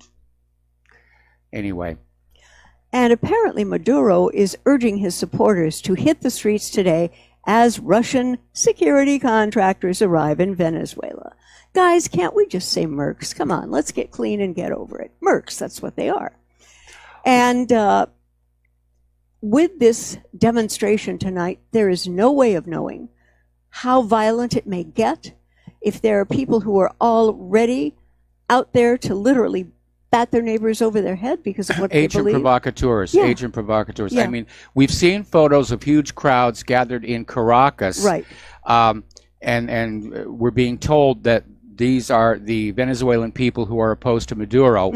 anyway. And apparently Maduro is urging his supporters to hit the streets today as Russian security contractors arrive in Venezuela. Guys, can't we just say mercs? Come on, let's get clean and get over it. Mercs, that's what they are. And with this demonstration tonight, there is no way of knowing how violent it may get, if there are people who are already out there to literally bat their neighbors over their head because of what they believe. Provocateurs, agent provocateurs. I mean, we've seen photos of huge crowds gathered in Caracas. Right. And we're being told that these are the Venezuelan people who are opposed to Maduro.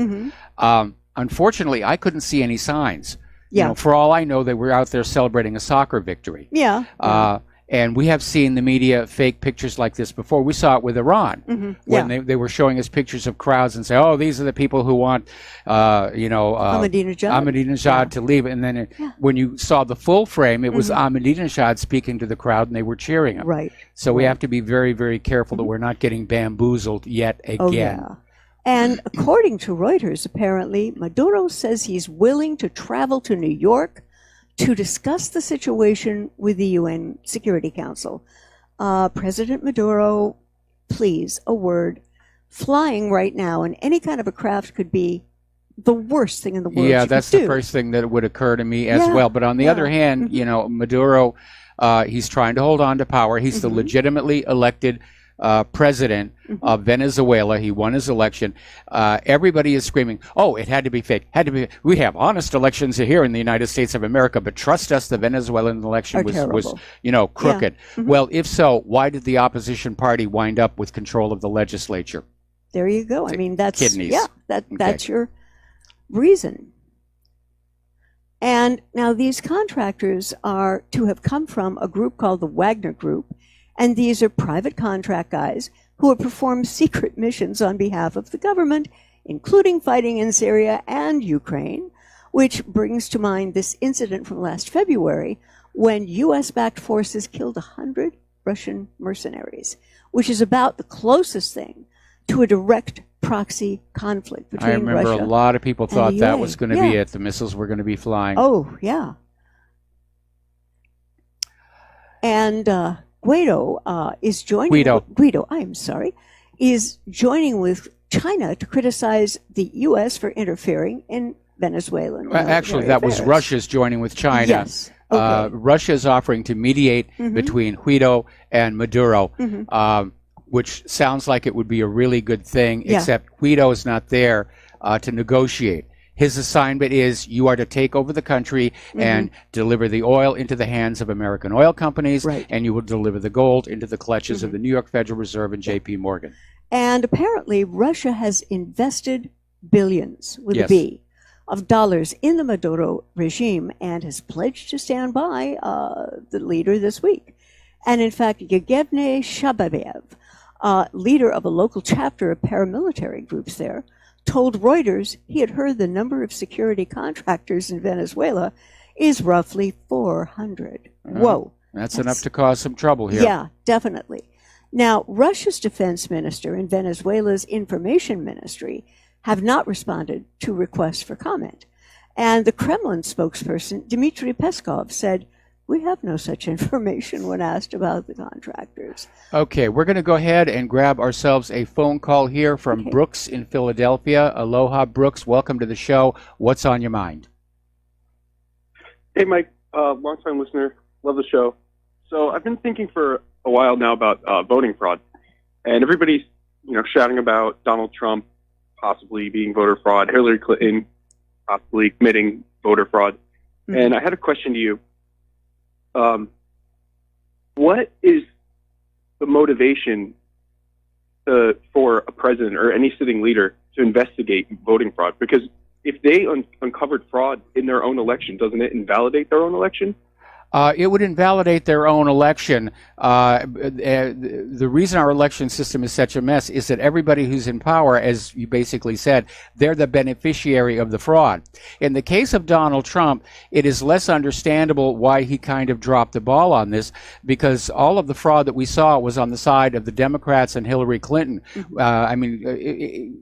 Unfortunately, I couldn't see any signs. You know, for all I know, they were out there celebrating a soccer victory. And we have seen the media fake pictures like this before. We saw it with Iran when they were showing us pictures of crowds and say, "Oh, these are the people who want, Ahmadinejad to leave." And then when you saw the full frame, it was Ahmadinejad speaking to the crowd, and they were cheering him. Right. So we have to be very, very careful that we're not getting bamboozled yet again. Oh, yeah. And according to Reuters, apparently, Maduro says he's willing to travel to New York to discuss the situation with the UN Security Council. President Maduro, please, a word. Flying right now in any kind of a craft could be the worst thing in the world. Yeah, that's the first thing that would occur to me as well. But on the other hand, you know, Maduro, he's trying to hold on to power. He's the legitimately elected president of Venezuela. He won his election. Everybody is screaming, "Oh, it had to be fake. Had to be. We have honest elections here in the United States of America, but trust us, the Venezuelan election was you know, crooked." Well, if so, why did the opposition party wind up with control of the legislature? There you go. I mean, that's kidneys. That's your reason. And now these contractors are to have come from a group called the Wagner Group. And these are private contract guys who have performed secret missions on behalf of the government, including fighting in Syria and Ukraine, which brings to mind this incident from last February when U.S.-backed forces killed 100 Russian mercenaries, which is about the closest thing to a direct proxy conflict between Russia and the I remember a lot of people thought that was going to be it. The missiles were going to be flying. Oh, yeah. And Guaido is joining. Guaido, I am sorry, is joining with China to criticize the U.S. for interfering in Venezuelan. Actually, that was Russia's joining with China. Yes. Okay. Russia is offering to mediate between Guaido and Maduro, which sounds like it would be a really good thing. Except Guaido is not there to negotiate. His assignment is you are to take over the country and deliver the oil into the hands of American oil companies, and you will deliver the gold into the clutches of the New York Federal Reserve and J.P. Morgan. And apparently Russia has invested billions, with a B, of dollars in the Maduro regime and has pledged to stand by the leader this week. And in fact, Yevgeny Shabayev, leader of a local chapter of paramilitary groups there, told Reuters he had heard the number of security contractors in Venezuela is roughly 400. Whoa. That's enough to cause some trouble here. Yeah, definitely. Now, Russia's defense minister and Venezuela's information ministry have not responded to requests for comment. And the Kremlin spokesperson, Dmitry Peskov, said, "We have no such information," when asked about the contractors. Okay, we're going to go ahead and grab ourselves a phone call here from Brooks in Philadelphia. Aloha, Brooks. Welcome to the show. What's on your mind? Hey, Mike. long-time listener. Love the show. So I've been thinking for a while now about voting fraud, and everybody's shouting about Donald Trump possibly being voter fraud, Hillary Clinton possibly committing voter fraud. Mm-hmm. And I had a question to you. What is the motivation for a president or any sitting leader to investigate voting fraud? Because if they uncovered fraud in their own election, doesn't it invalidate their own election? It would invalidate their own election. The reason our election system is such a mess is that everybody who's in power, as you basically said, they're the beneficiary of the fraud. In the case of Donald Trump, it is less understandable why he kind of dropped the ball on this, because all of the fraud that we saw was on the side of the Democrats and Hillary Clinton. Mm-hmm.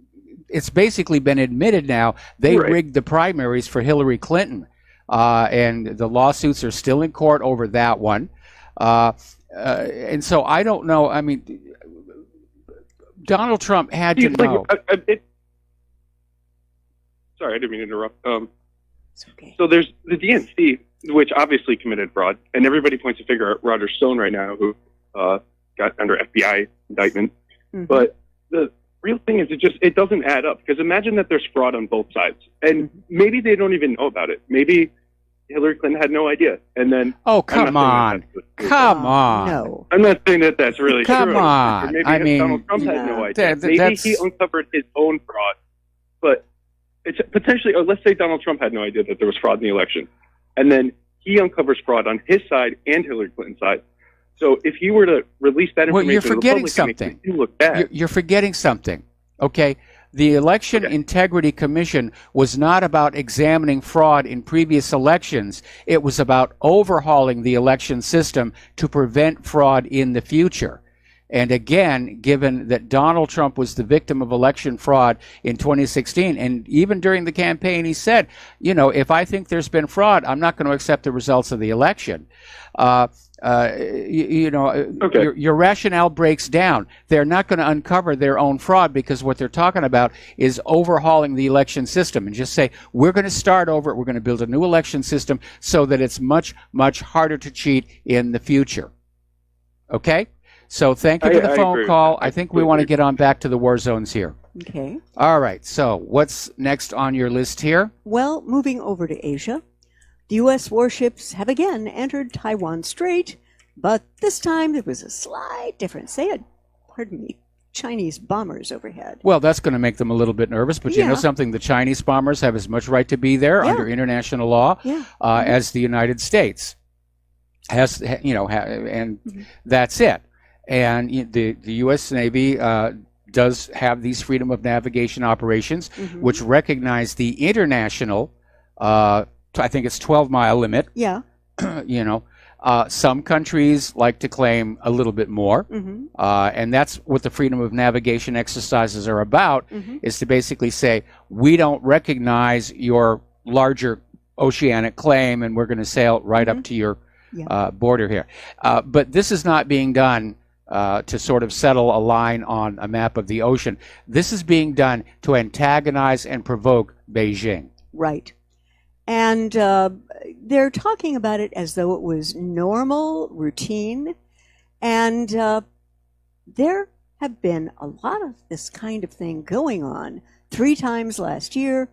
It's basically been admitted now they rigged the primaries for Hillary Clinton. And the lawsuits are still in court over that one. And so I don't know. I mean, Donald Trump had to know. Sorry, I didn't mean to interrupt. It's okay. So there's the DNC, which obviously committed fraud, and everybody points a finger at Roger Stone right now, who got under FBI indictment. Mm-hmm. But the real thing is it doesn't add up, because imagine that there's fraud on both sides, and maybe they don't even know about it. Maybe Hillary Clinton had no idea, and then come on, no, I'm not saying that that's really true. Come on, or maybe Donald Trump had no idea. Maybe he uncovered his own fraud, but it's potentially, or let's say Donald Trump had no idea that there was fraud in the election, and then he uncovers fraud on his side and Hillary Clinton's side. So if he were to release that information, you're forgetting something. You're forgetting something. Okay, the Election Integrity Commission was not about examining fraud in previous elections. It was about overhauling the election system to prevent fraud in the future. And again, given that Donald Trump was the victim of election fraud in 2016, and even during the campaign, he said, if I think there's been fraud, I'm not going to accept the results of the election. Your rationale breaks down. They're not going to uncover their own fraud, because what they're talking about is overhauling the election system, and just say, we're going to start over. We're going to build a new election system so that it's much, much harder to cheat in the future. Okay? So thank you for the phone call. I think we want to get on back to the war zones here. Okay. All right. So what's next on your list here? Well, moving over to Asia, the U.S. warships have again entered Taiwan Strait, but this time there was a slight difference. They had, Chinese bombers overhead. Well, that's going to make them a little bit nervous, but you know something? The Chinese bombers have as much right to be there under international law as the United States has, and that's it. And the U.S. Navy does have these freedom of navigation operations, which recognize the international, I think it's 12-mile limit. Yeah. Some countries like to claim a little bit more, and that's what the freedom of navigation exercises are about, is to basically say, we don't recognize your larger oceanic claim, and we're going to sail right up to your border here. But this is not being done to sort of settle a line on a map of the ocean. This is being done to antagonize and provoke Beijing. Right. And they're talking about it as though it was normal, routine. And there have been a lot of this kind of thing going on 3 times last year.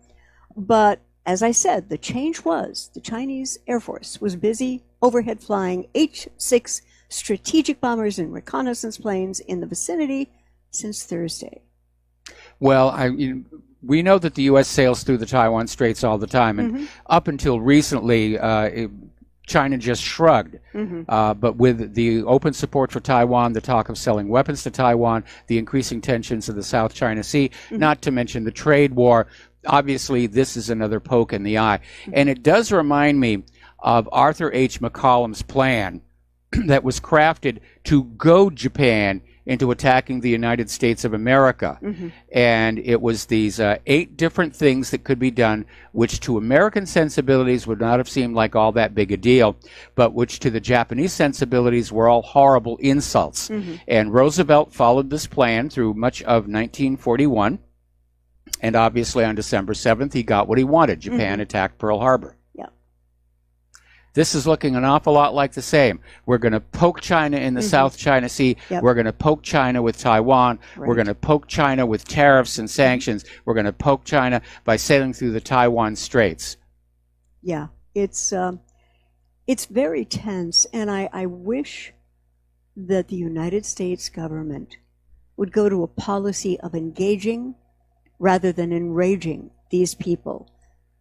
But as I said, the change was the Chinese Air Force was busy overhead flying H-6 strategic bombers and reconnaissance planes in the vicinity since Thursday. Well, we know that the U.S. sails through the Taiwan Straits all the time, and up until recently, China just shrugged. But with the open support for Taiwan, the talk of selling weapons to Taiwan, the increasing tensions of the South China Sea, not to mention the trade war, obviously this is another poke in the eye. And it does remind me of Arthur H. McCollum's plan that was crafted to goad Japan into attacking the United States of America. And it was these 8 different things that could be done, which to American sensibilities would not have seemed like all that big a deal, but which to the Japanese sensibilities were all horrible insults. And Roosevelt followed this plan through much of 1941. And obviously on December 7th, he got what he wanted. Japan attacked Pearl Harbor. This is looking an awful lot like the same. We're going to poke China in the South China Sea. Yep. We're going to poke China with Taiwan. Right. We're going to poke China with tariffs and sanctions. We're going to poke China by sailing through the Taiwan Straits. Yeah, it's very tense, and I wish that the United States government would go to a policy of engaging rather than enraging these people.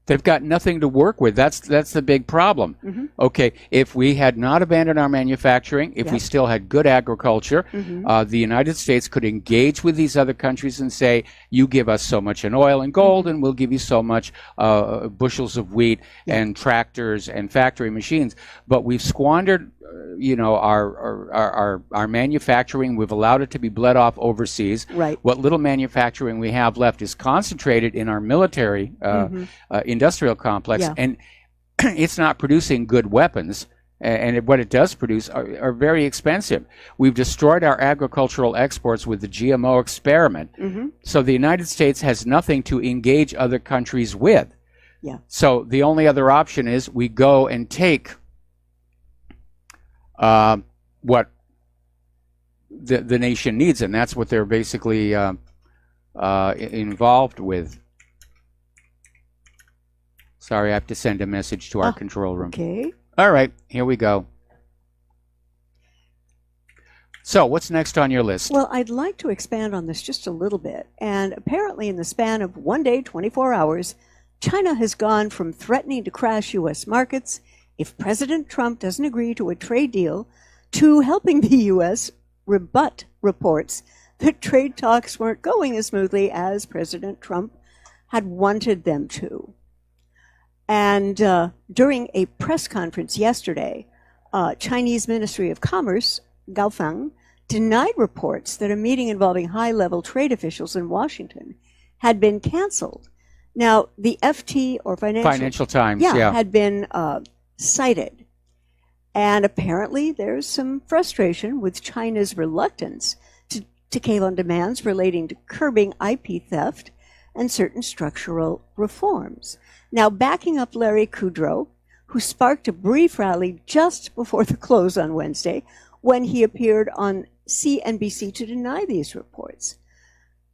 They've got nothing to work with. That's the big problem. Mm-hmm. Okay, if we had not abandoned our manufacturing, if we Yep. still had good agriculture, the United States could engage with these other countries and say, you give us so much in oil and gold, and we'll give you so much bushels of wheat and tractors and factory machines. But we've squandered our manufacturing. We've allowed it to be bled off overseas. Right. What little manufacturing we have left is concentrated in our military industrial complex, Yeah. and it's not producing good weapons. And what it does produce are very expensive. We've destroyed our agricultural exports with the GMO experiment. So the United States has nothing to engage other countries with. Yeah. So the only other option is we go and take what the nation needs, and that's what they're basically involved with. Sorry, I have to send a message to our control room. Okay. All right, here we go. So, what's next on your list? Well, I'd like to expand on this just a little bit. And apparently, in the span of one day, 24 hours, China has gone from threatening to crash U.S. markets if President Trump doesn't agree to a trade deal to helping the U.S. rebut reports that trade talks weren't going as smoothly as President Trump had wanted them to. And during a press conference yesterday, Chinese Ministry of Commerce, Gaofeng, denied reports that a meeting involving high-level trade officials in Washington had been canceled. Now, the FT, or Financial Times, had been cited. And apparently there's some frustration with China's reluctance to cave on demands relating to curbing IP theft and certain structural reforms. Now, backing up Larry Kudlow, who sparked a brief rally just before the close on Wednesday when he appeared on CNBC to deny these reports.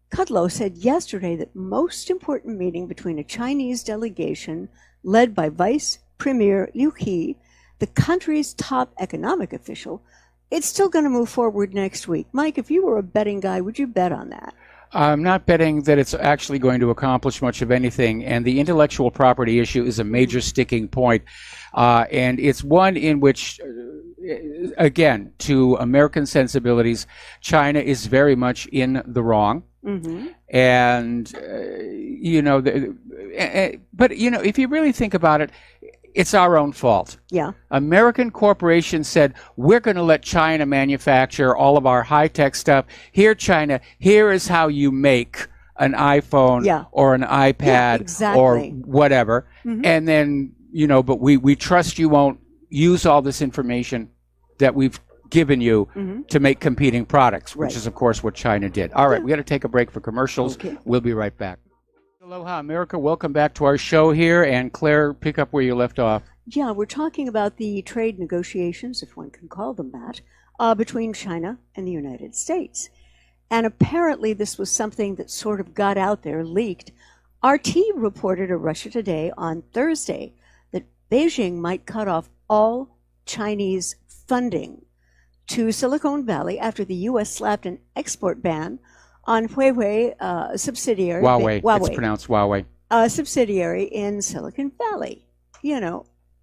Kudlow said yesterday that most important meeting between a Chinese delegation led by Vice Premier Liu He, the country's top economic official, it's still going to move forward next week. Mike, if you were a betting guy, would you bet on that? I'm not betting that it's actually going to accomplish much of anything, and the intellectual property issue is a major sticking point. And it's one in which, again, to American sensibilities, China is very much in the wrong. And, but, if you really think about it, it's our own fault. Yeah. American corporations said, we're going to let China manufacture all of our high-tech stuff. Here, China, here is how you make an iPhone or an iPad or whatever. And then, but we trust you won't use all this information that we've given you to make competing products, which is, of course, what China did. All right, we got to take a break for commercials. Okay. We'll be right back. Aloha, America. Welcome back to our show here. And Claire, pick up where you left off. Yeah, we're talking about the trade negotiations, if one can call them that, between China and the United States. And apparently this was something that sort of got out there, leaked. RT reported to Russia Today on Thursday that Beijing might cut off all Chinese funding to Silicon Valley after the U.S. slapped an export ban on Huawei, subsidiary. Huawei. It's pronounced Huawei. A subsidiary in Silicon Valley.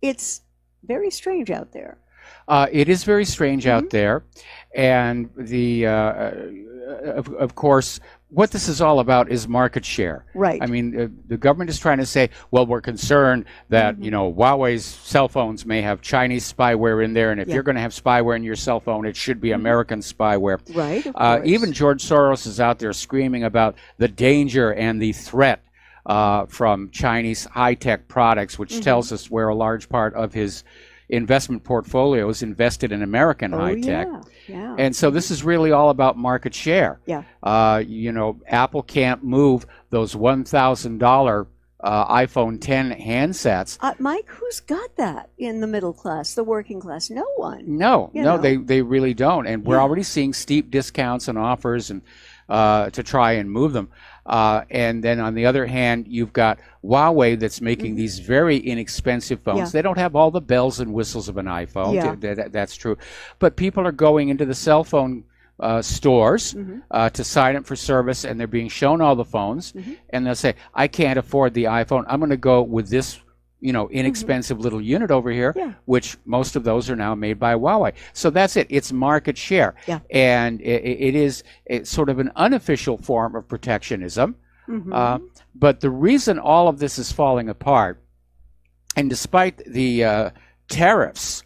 It's very strange out there. It is very strange out there. And of course, what this is all about is market share. Right. I mean, the government is trying to say, well, we're concerned that, Huawei's cell phones may have Chinese spyware in there. And if you're going to have spyware in your cell phone, it should be American spyware. Right. Of course. Even George Soros is out there screaming about the danger and the threat from Chinese high-tech products, which tells us where a large part of his investment portfolio is invested in American high-tech. Yeah. And so this is really all about market share. Yeah. Apple can't move those $1,000 iPhone 10 handsets. Mike, who's got that in the middle class, the working class? No one. No, You know? they really don't. And we're already seeing steep discounts and offers and to try and move them. And then on the other hand, you've got Huawei that's making these very inexpensive phones. Yeah. They don't have all the bells and whistles of an iPhone. Yeah. That's true. But people are going into the cell phone stores to sign up for service, and they're being shown all the phones, and they'll say, I can't afford the iPhone. I'm going to go with this inexpensive little unit over here, which most of those are now made by Huawei. So that's it. It's market share. Yeah. And it's sort of an unofficial form of protectionism. But the reason all of this is falling apart, and despite the tariffs,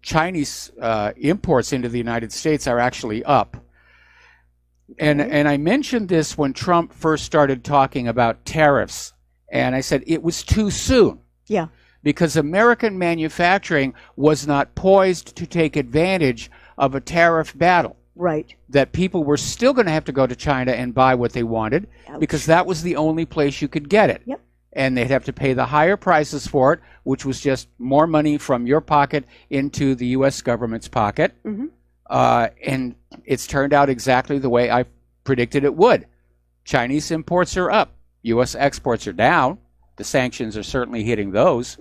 Chinese imports into the United States are actually up. And I mentioned this when Trump first started talking about tariffs. And I said it was too soon. Yeah. Because American manufacturing was not poised to take advantage of a tariff battle. Right. That people were still going to have to go to China and buy what they wanted because that was the only place you could get it. Yep. And they'd have to pay the higher prices for it, which was just more money from your pocket into the U.S. government's pocket. And it's turned out exactly the way I predicted it would. Chinese imports are up. U.S. exports are down. The sanctions are certainly hitting those.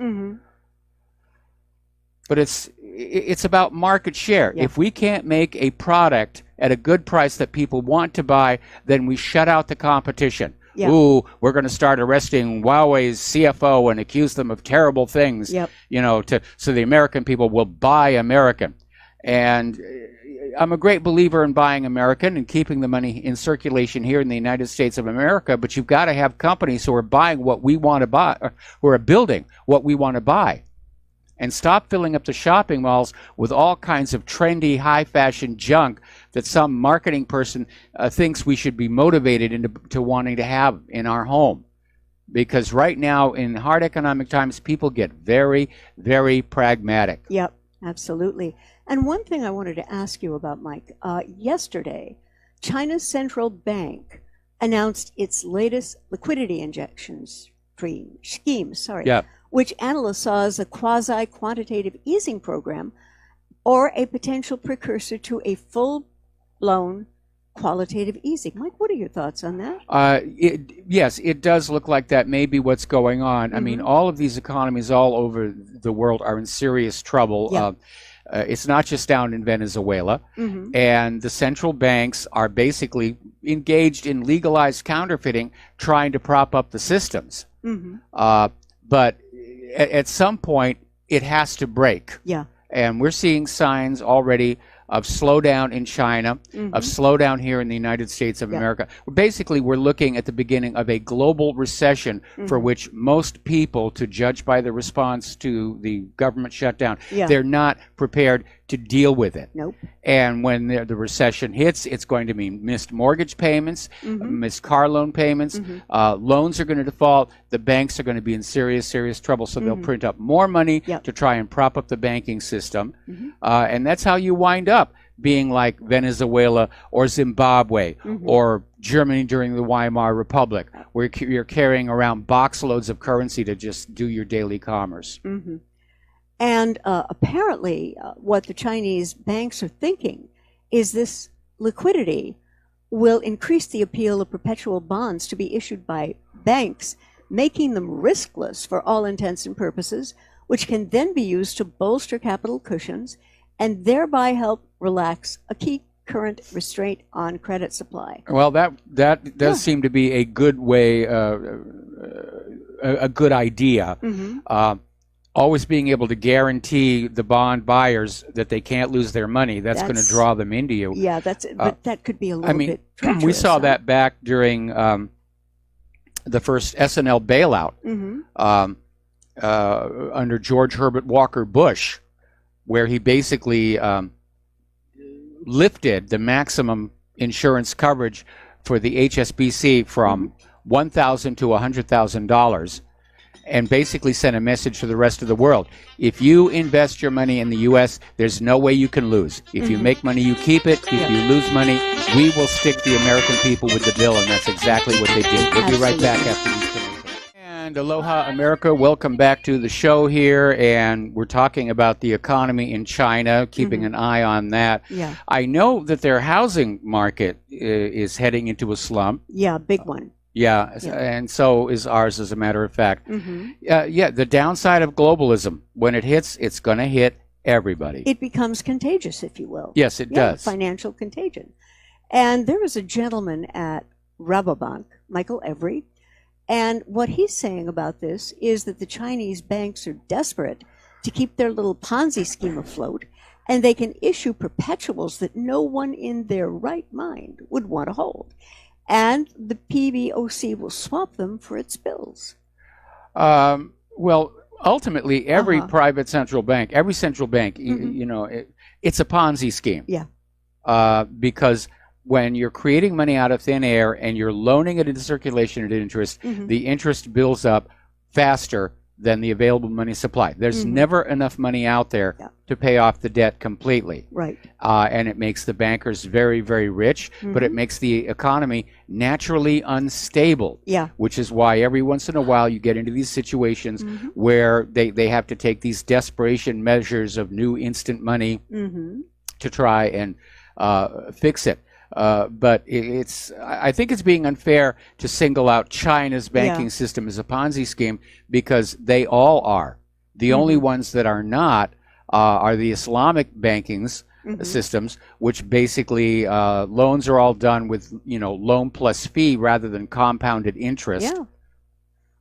But it's about market share. If we can't make a product at a good price that people want to buy, then we shut out the competition. Ooh, we're going to start arresting Huawei's CFO and accuse them of terrible things, so the American people will buy American. And I'm a great believer in buying American and keeping the money in circulation here in the United States of America, but you've got to have companies who are buying what we want to buy, or who are building what we want to buy. And stop filling up the shopping malls with all kinds of trendy, high-fashion junk that some marketing person thinks we should be motivated into wanting to have in our home. Because right now, in hard economic times, people get very, very pragmatic. Yep, absolutely. And one thing I wanted to ask you about, Mike, yesterday, China's central bank announced its latest liquidity injections scheme, which analysts saw as a quasi-quantitative easing program or a potential precursor to a full-blown qualitative easing. Mike, what are your thoughts on that? Yes, it does look like that may be what's going on. I mean, all of these economies all over the world are in serious trouble. It's not just down in Venezuela. And the central banks are basically engaged in legalized counterfeiting, trying to prop up the systems. But at some point, it has to break. And we're seeing signs already of slowdown in China, of slowdown here in the United States of America. Basically, we're looking at the beginning of a global recession for which most people, to judge by the response to the government shutdown, they're not prepared to deal with it. And when the recession hits, it's going to mean missed mortgage payments, missed car loan payments, loans are going to default, the banks are going to be in serious, serious trouble, so they'll print up more money to try and prop up the banking system. And that's how you wind up being like Venezuela or Zimbabwe or Germany during the Weimar Republic, where you're carrying around box loads of currency to just do your daily commerce. And apparently what the Chinese banks are thinking is this liquidity will increase the appeal of perpetual bonds to be issued by banks, making them riskless for all intents and purposes, which can then be used to bolster capital cushions and thereby help relax a key current restraint on credit supply. Well, that does seem to be a good way, a good idea. Always being able to guarantee the bond buyers that they can't lose their money, that's going to draw them into you. Yeah, but that could be a little bit treacherous. We saw that back during the first S&L bailout under George Herbert Walker Bush, where he basically lifted the maximum insurance coverage for the HSBC from $1,000 to $100,000, and basically sent a message to the rest of the world. If you invest your money in the U.S., there's no way you can lose. If you make money, you keep it. If you lose money, we will stick the American people with the bill, and that's exactly what they did. We'll be right back after these commercials. And aloha, America. Welcome back to the show here. And we're talking about the economy in China, keeping an eye on that. Yeah. I know that their housing market is heading into a slump. Yeah, big one. Yeah, and so is ours, as a matter of fact. Mm-hmm. Yeah, the downside of globalism, when it hits, it's going to hit everybody. It becomes contagious, if you will. Yes, it does. Financial contagion. And there was a gentleman at Rabobank, Michael Every, and what he's saying about this is that the Chinese banks are desperate to keep their little Ponzi scheme afloat, and they can issue perpetuals that no one in their right mind would want to hold. And the PBOC will swap them for its bills. Well, ultimately, every private central bank, you know, it's a Ponzi scheme. Yeah. Because when you're creating money out of thin air and you're loaning it into circulation at interest, the interest builds up faster than the available money supply. There's never enough money out there to pay off the debt completely. Right. And it makes the bankers very, very rich, but it makes the economy naturally unstable. Yeah. Which is why every once in a while you get into these situations where they have to take these desperation measures of new instant money to try and fix it. But I think it's being unfair to single out China's banking system as a Ponzi scheme, because they all are. The only ones that are not are the Islamic bankings systems, which basically loans are all done with, you know, loan plus fee rather than compounded interest. Yeah.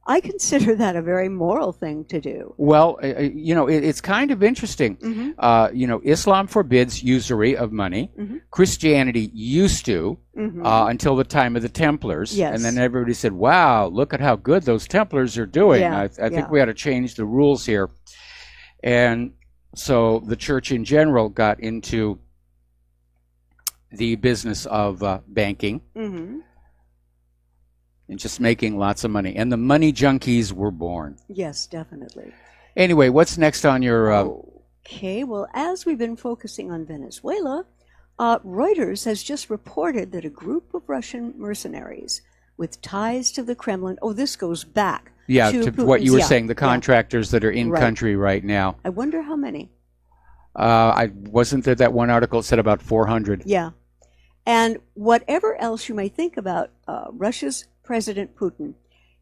I consider that a very moral thing to do. Well, you know, it's kind of interesting. You know, Islam forbids usury of money. Christianity used to until the time of the Templars. Yes. And then everybody said, wow, look at how good those Templars are doing. Yeah, I think we ought to change the rules here. And so the church in general got into the business of banking. And just making lots of money. And the money junkies were born. Yes, definitely. Anyway, what's next on your... Okay, well, as we've been focusing on Venezuela, Reuters has just reported that a group of Russian mercenaries with ties to the Kremlin... Oh, this goes back to what you were Putin's- saying, the contractors that are in country right now. I wonder how many. Wasn't there that one article that said about 400? Yeah. And whatever else you may think about Russia's President Putin,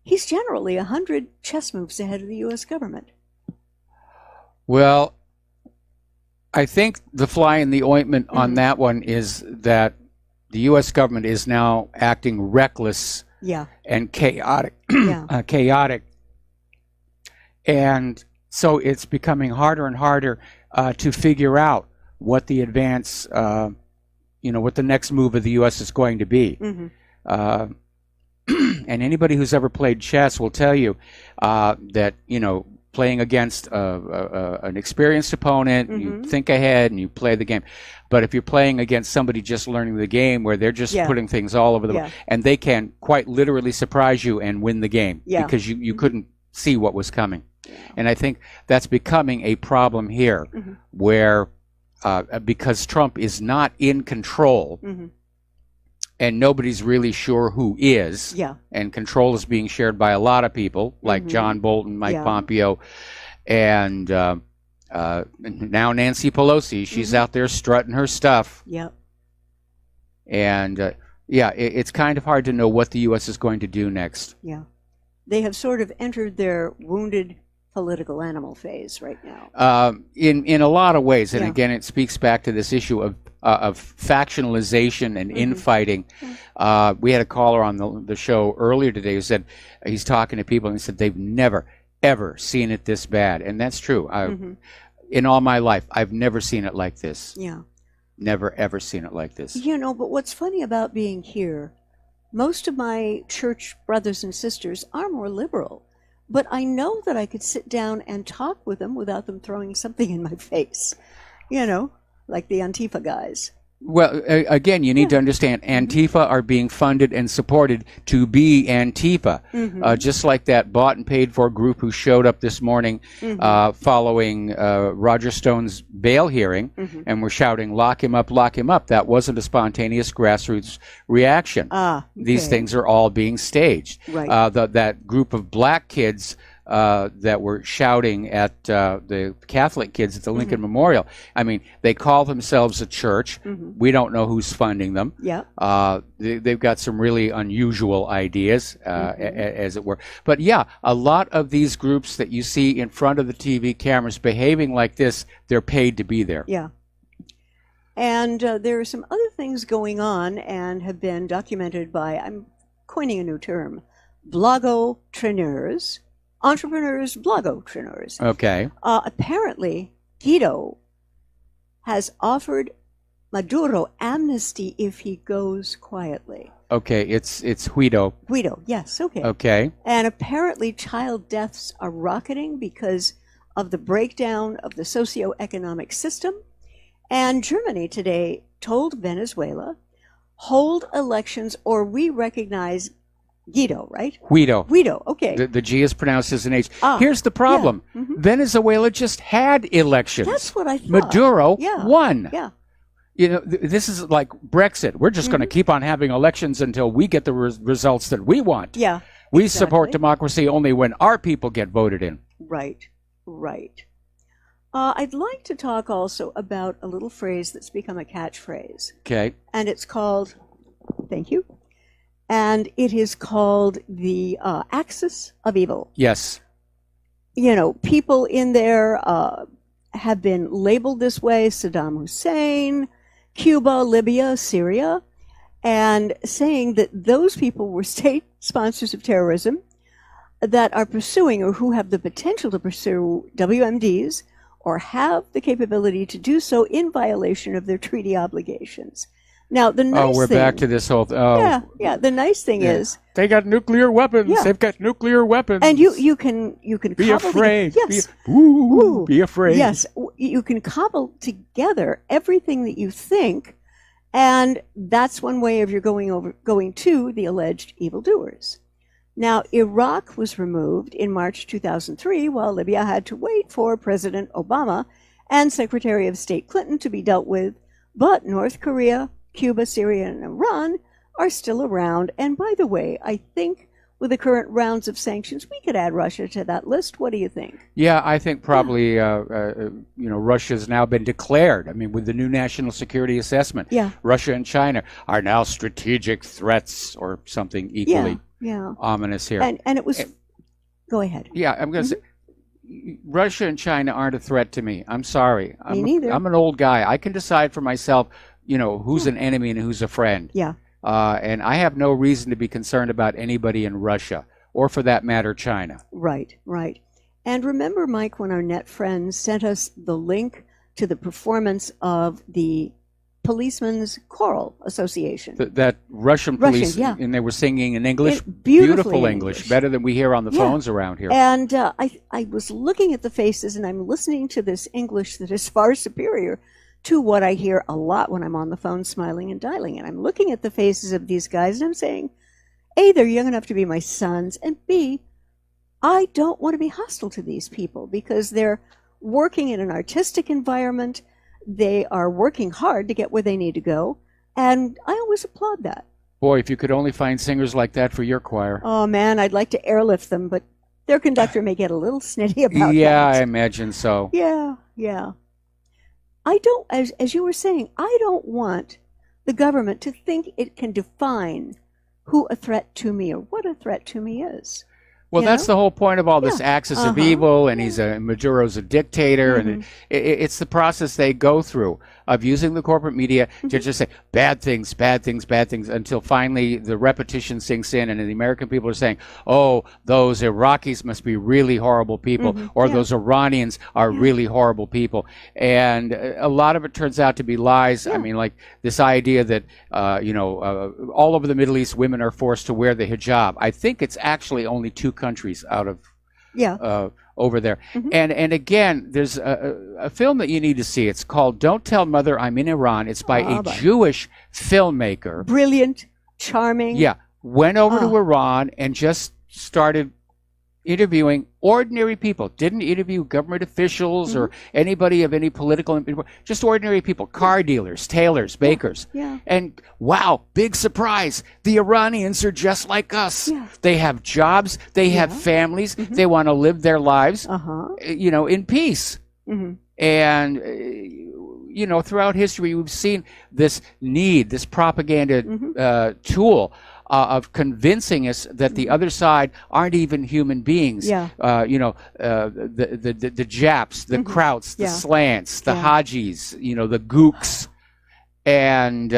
he's generally 100 chess moves ahead of the U.S. government. Well, I think the fly in the ointment on that one is that the U.S. government is now acting reckless and chaotic. Chaotic. And so it's becoming harder and harder to figure out what the advance, you know, what the next move of the U.S. is going to be. And anybody who's ever played chess will tell you that, you know, playing against an experienced opponent, you think ahead and you play the game. But if you're playing against somebody just learning the game, where they're just putting things all over the board, and they can quite literally surprise you and win the game because you couldn't see what was coming. And I think that's becoming a problem here, where because Trump is not in control, and nobody's really sure who is. And control is being shared by a lot of people, like John Bolton, Mike Pompeo, and now Nancy Pelosi. She's out there strutting her stuff. And it's kind of hard to know what the U.S. is going to do next. They have sort of entered their wounded political animal phase right now. In a lot of ways. And again, it speaks back to this issue of factionalization and infighting. We had a caller on the show earlier today who said he's talking to people and he said they've never, ever seen it this bad. And that's true. In all my life, I've never seen it like this. Never, ever seen it like this. You know, but what's funny about being here, most of my church brothers and sisters are more liberal. But I know that I could sit down and talk with them without them throwing something in my face. You know, like the Antifa guys. Well, again, you need to understand Antifa are being funded and supported to be Antifa, just like that bought and paid for group who showed up this morning following Roger Stone's bail hearing and were shouting, lock him up, lock him up. That wasn't a spontaneous grassroots reaction. These things are all being staged. Right. That group of black kids that were shouting at the Catholic kids at the Lincoln Memorial. I mean, they call themselves a church. We don't know who's funding them. Yeah. They've got some really unusual ideas, as it were. But yeah, a lot of these groups that you see in front of the TV cameras behaving like this, they're paid to be there. Yeah. And there are some other things going on and have been documented by, I'm coining a new term, blogopreneurs. Entrepreneurs, blogopreneurs. Okay. Apparently, Guido has offered Maduro amnesty if he goes quietly. Okay, it's Guido. Guido, yes, okay. Okay. And apparently child deaths are rocketing because of the breakdown of the socioeconomic system. And Germany today told Venezuela, hold elections or we recognize Guido, right? Guido. Guido, okay. The G is pronounced as an H. Here's the problem. Yeah. Venezuela just had elections. That's what I thought. Maduro won. Yeah. You know, this is like Brexit. We're just going to keep on having elections until we get the results that we want. Yeah. We support democracy only when our people get voted in. Right, right. I'd like to talk also about a little phrase that's become a catchphrase. Okay. And it's called, thank you, and it is called the axis of evil. Yes. You know, people in there have been labeled this way, Saddam Hussein, Cuba, Libya, Syria, and saying that those people were state sponsors of terrorism that are pursuing or who have the potential to pursue WMDs or have the capability to do so in violation of their treaty obligations. Now, the nice we're thing, back to this whole yeah, the nice thing is they got nuclear weapons. Yeah. They've got nuclear weapons. and you can be cobble afraid. Yes. Be afraid. Yes, you can cobble together everything that you think, and that's one way of your going to the alleged evildoers. Now, Iraq was removed in March 2003, while Libya had to wait for President Obama and Secretary of State Clinton to be dealt with, but North Korea, Cuba, Syria, and Iran are still around. And by the way, I think with the current rounds of sanctions, we could add Russia to that list. What do you think? Yeah, I think probably, Russia's now been declared. I mean, with the new national security assessment, Russia and China are now strategic threats or something equally ominous here. And it was, go ahead. Yeah, I'm going to say, Russia and China aren't a threat to me. I'm sorry. Me neither. I'm an old guy. I can decide for myself, who's an enemy and who's a friend. Yeah. And I have no reason to be concerned about anybody in Russia, or for that matter, China. Right, right. And remember, Mike, when our net friends sent us the link to the performance of the Policemen's Choral Association. That Russian police, and they were singing in English, beautiful English, better than we hear on the phones around here. And I was looking at the faces, and I'm listening to this English that is far superior to what I hear a lot when I'm on the phone smiling and dialing. And I'm looking at the faces of these guys, and I'm saying, A, they're young enough to be my sons, and B, I don't want to be hostile to these people because they're working in an artistic environment. They are working hard to get where they need to go, and I always applaud that. Boy, if you could only find singers like that for your choir. Oh, man, I'd like to airlift them, but their conductor may get a little snitty about that. Yeah, I imagine so. Yeah. I don't, as you were saying, I don't want the government to think it can define who a threat to me or what a threat to me is. Well, that's the whole point of all this axis of evil, and Maduro's a dictator, and it's the process they go through of using the corporate media to just say bad things, until finally the repetition sinks in, and the American people are saying, oh, those Iraqis must be really horrible people, or those Iranians are really horrible people. And a lot of it turns out to be lies. I mean, like this idea that, all over the Middle East, women are forced to wear the hijab. I think it's actually only 2 countries out of over there. And again, there's a film that you need to see. It's called Don't Tell Mother I'm in Iran. It's by a Jewish filmmaker. Brilliant, charming. Yeah, went over to Iran and just started interviewing ordinary people. Didn't interview government officials or anybody of any political, just ordinary people, car dealers, tailors, bakers. And wow, big surprise. The Iranians are just like us. They have jobs, they have families, they want to live their lives, you know, in peace. And, you know, throughout history, we've seen this need, this propaganda tool of convincing us that the other side aren't even human beings. You know, the Japs, the Krauts, the Slants, the Hajis, you know, the Gooks. And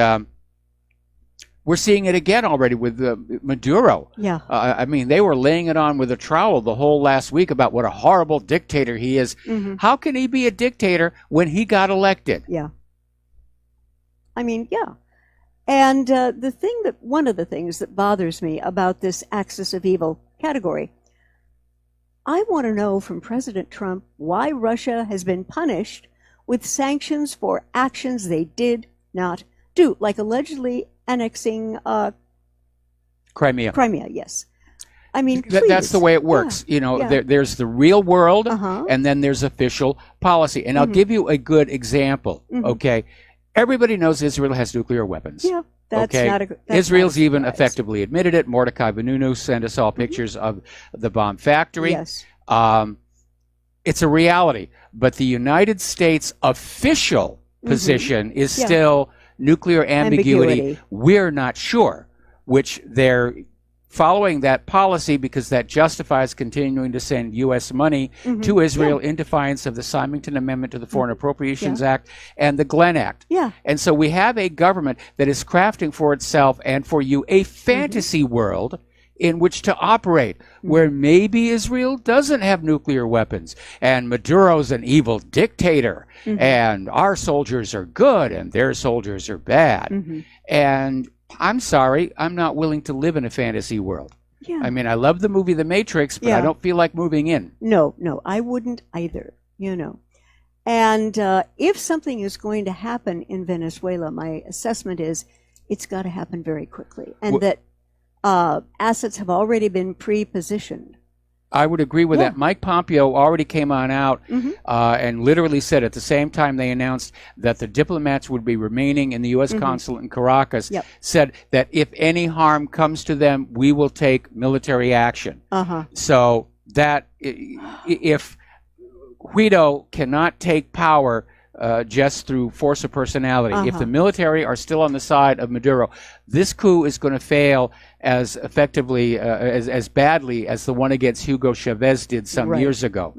we're seeing it again already with Maduro. I mean, they were laying it on with a trowel the whole last week about what a horrible dictator he is. How can he be a dictator when he got elected? I mean, And one of the things that bothers me about this axis of evil category, I want to know from President Trump why Russia has been punished with sanctions for actions they did not do, like allegedly annexing Crimea. Yes. I mean, that's the way it works. You know, there's the real world, and then there's official policy. And I'll give you a good example, okay? Everybody knows Israel has nuclear weapons. That's not a, that's Israel's not a even effectively admitted it. Mordecai Vanunu sent us all pictures of the bomb factory. It's a reality. But the United States official position is still nuclear ambiguity. We're not sure, which they're following that policy because that justifies continuing to send U.S. money to Israel in defiance of the Symington Amendment to the Foreign Appropriations Act and the Glenn Act. And so we have a government that is crafting for itself and for you a fantasy world in which to operate, where maybe Israel doesn't have nuclear weapons, and Maduro's an evil dictator, and our soldiers are good, and their soldiers are bad. And I'm sorry, I'm not willing to live in a fantasy world. I mean, I love the movie The Matrix, but I don't feel like moving in. No, I wouldn't either, you know. And if something is going to happen in Venezuela, my assessment is it's got to happen very quickly, and that assets have already been pre-positioned. I would agree with that. Mike Pompeo already came on out and literally said at the same time they announced that the diplomats would be remaining in the U.S. consulate in Caracas, said that if any harm comes to them, we will take military action. So that if Guaido cannot take power just through force of personality, if the military are still on the side of Maduro, this coup is going to fail as effectively, as badly as the one against Hugo Chavez did some years ago.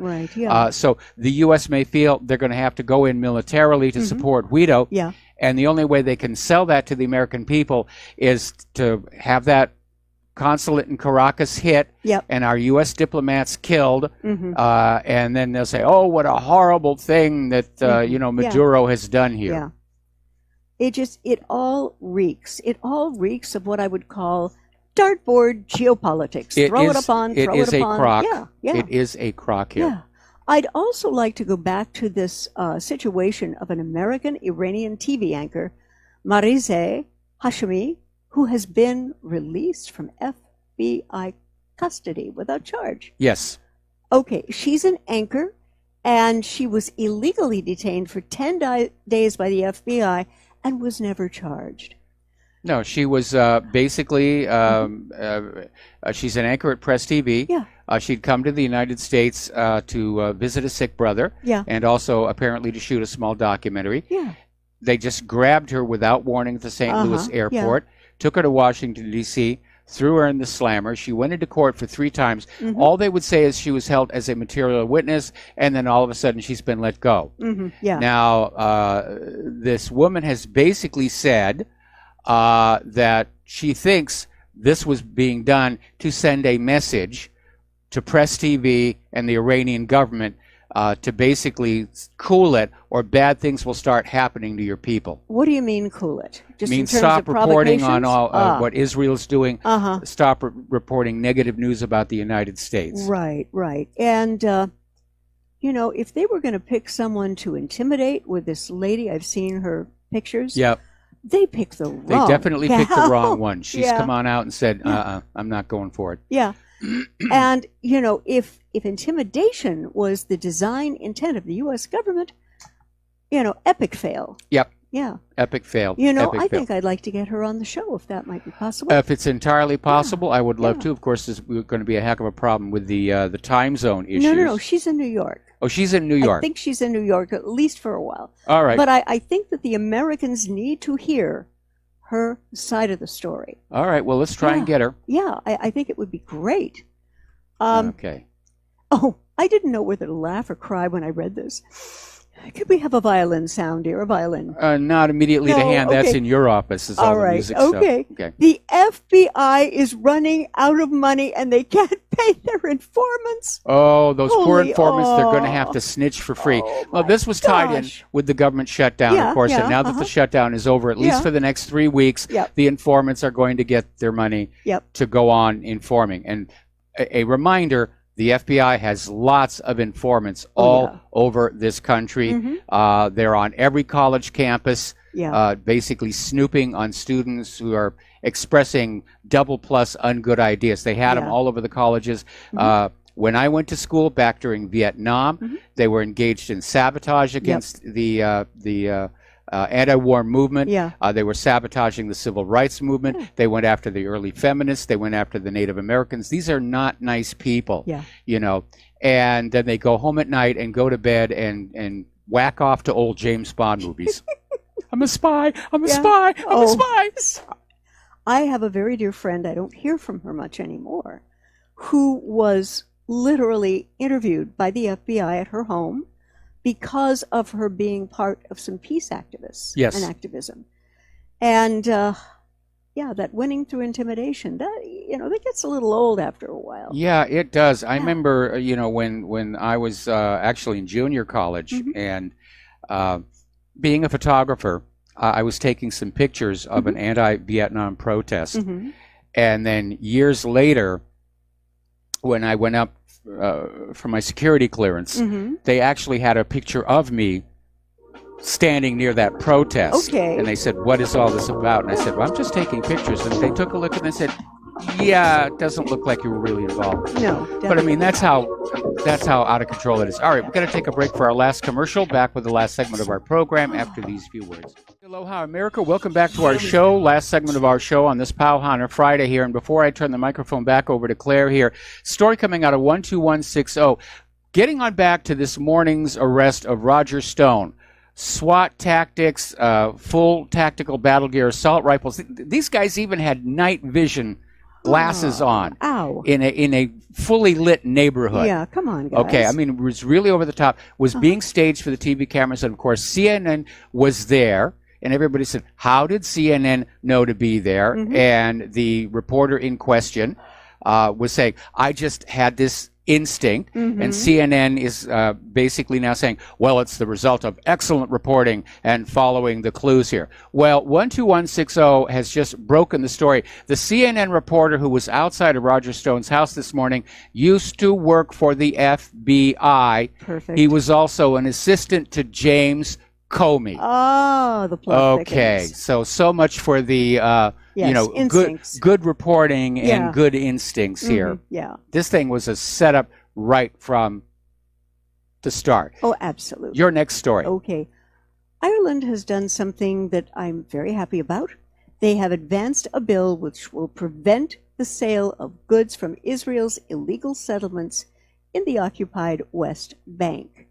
So the U.S. may feel they're going to have to go in militarily to support Guaido, and the only way they can sell that to the American people is to have that consulate in Caracas hit and our U.S. diplomats killed, and then they'll say, oh, what a horrible thing that you know, Maduro has done here. It all reeks of what I would call dartboard geopolitics. It throw is, it upon, it throw is it a upon. crock. Yeah. It is a crock here. I'd also like to go back to this situation of an American-Iranian TV anchor, Marizeh Hashemi, who has been released from FBI custody without charge. Yes. Okay, she's an anchor, and she was illegally detained for 10 days by the FBI and was never charged. No, she was basically, she's an anchor at Press TV. She'd come to the United States to visit a sick brother and also apparently to shoot a small documentary. They just grabbed her without warning at the St. Louis airport, took her to Washington, D.C., threw her in the slammer. She went into court for 3 times. All they would say is she was held as a material witness, and then all of a sudden she's been let go. Now, this woman has basically said that she thinks this was being done to send a message to Press TV and the Iranian government to basically cool it, or bad things will start happening to your people. What do you mean cool it? Just mean in terms stop of reporting on all what Israel's doing. Stop Uh-huh. reporting negative news about the United States. Right. And if they were going to pick someone to intimidate with this lady, I've seen her pictures. Yep. They picked the wrong. They definitely picked the gal. wrong one. She's Yeah. come on out and said, Yeah. I'm not going for it. Yeah. And, if intimidation was the design intent of the U.S. government, epic fail. Yep. Yeah. Epic fail. I think I'd like to get her on the show if that might be possible. If it's entirely possible, I would love to. Of course, there's going to be a heck of a problem with the time zone issues. No. She's in New York. Oh, she's in New York. I think she's in New York, at least for a while. All right. But I think that the Americans need to hear her side of the story. All right. Well, let's try and get her. Yeah, I think it would be great. Okay. Oh, I didn't know whether to laugh or cry when I read this. Could we have a violin sound, dear? A violin? Not immediately to No, hand. That's okay. in your office. Is all the right. music stuff. Okay. Okay. The FBI is running out of money and they can't pay their informants. Oh, those poor Holy- informants, they're going to have to snitch for free. Well, this was tied in with the government shutdown, Yeah, of course, yeah, and now that the shutdown is over, at least Yeah. for the next 3 weeks, Yep. the informants are going to get their money to go on informing. And a reminder, the FBI has lots of informants all over this country. Mhm. They're on every college campus, Yeah. basically snooping on students who are expressing double plus ungood ideas. They had them Yeah. all over the colleges. When I went to school back during Vietnam, they were engaged in sabotage against the anti-war movement. Yeah. They were sabotaging the civil rights movement. They went after the early feminists. They went after the Native Americans. These are not nice people, Yeah. And then they go home at night and go to bed and whack off to old James Bond movies. I'm a spy. I'm a Yeah. spy. I'm Oh. a spy. I have a very dear friend, I don't hear from her much anymore, who was literally interviewed by the FBI at her home because of her being part of some peace activists Yes. and activism. And that winning through intimidation, that gets a little old after a while. Yeah, it does. I remember, when I was actually in junior college and being a photographer, I was taking some pictures of an anti-Vietnam protest. And then years later, when I went up for my security clearance, they actually had a picture of me standing near that protest. Okay. And they said, "What is all this about?" And I said, "Well, I'm just taking pictures." And they took a look and they said, "Yeah, it doesn't look like you were really involved." No, But I mean, that's how out of control it is. All right, we're going to take a break for our last commercial. Back with the last segment of our program after these few words. Aloha, America. Welcome back to our show. Last segment of our show on this Pauhana Friday here. And before I turn the microphone back over to Claire here, story coming out of 12160. Getting on back to this morning's arrest of Roger Stone. SWAT tactics, full tactical battle gear, assault rifles. These guys even had night vision glasses on in a fully lit neighborhood. Yeah, come on, guys. Okay, I mean, it was really over the top. Was being staged for the TV cameras, and of course, CNN was there. And everybody said, how did CNN know to be there? And the reporter in question was saying, I just had this instinct. And CNN is basically now saying, well, it's the result of excellent reporting and following the clues here. Well, 12160 has just broken the story. The CNN reporter who was outside of Roger Stone's house this morning used to work for the FBI. Perfect. He was also an assistant to James Comey. Oh, the plot Okay, thickens. so much for the instincts. good reporting Yeah. and good instincts here. Yeah. This thing was a setup right from the start. Oh, absolutely. Your next story. Okay. Ireland has done something that I'm very happy about. They have advanced a bill which will prevent the sale of goods from Israel's illegal settlements in the occupied West Bank.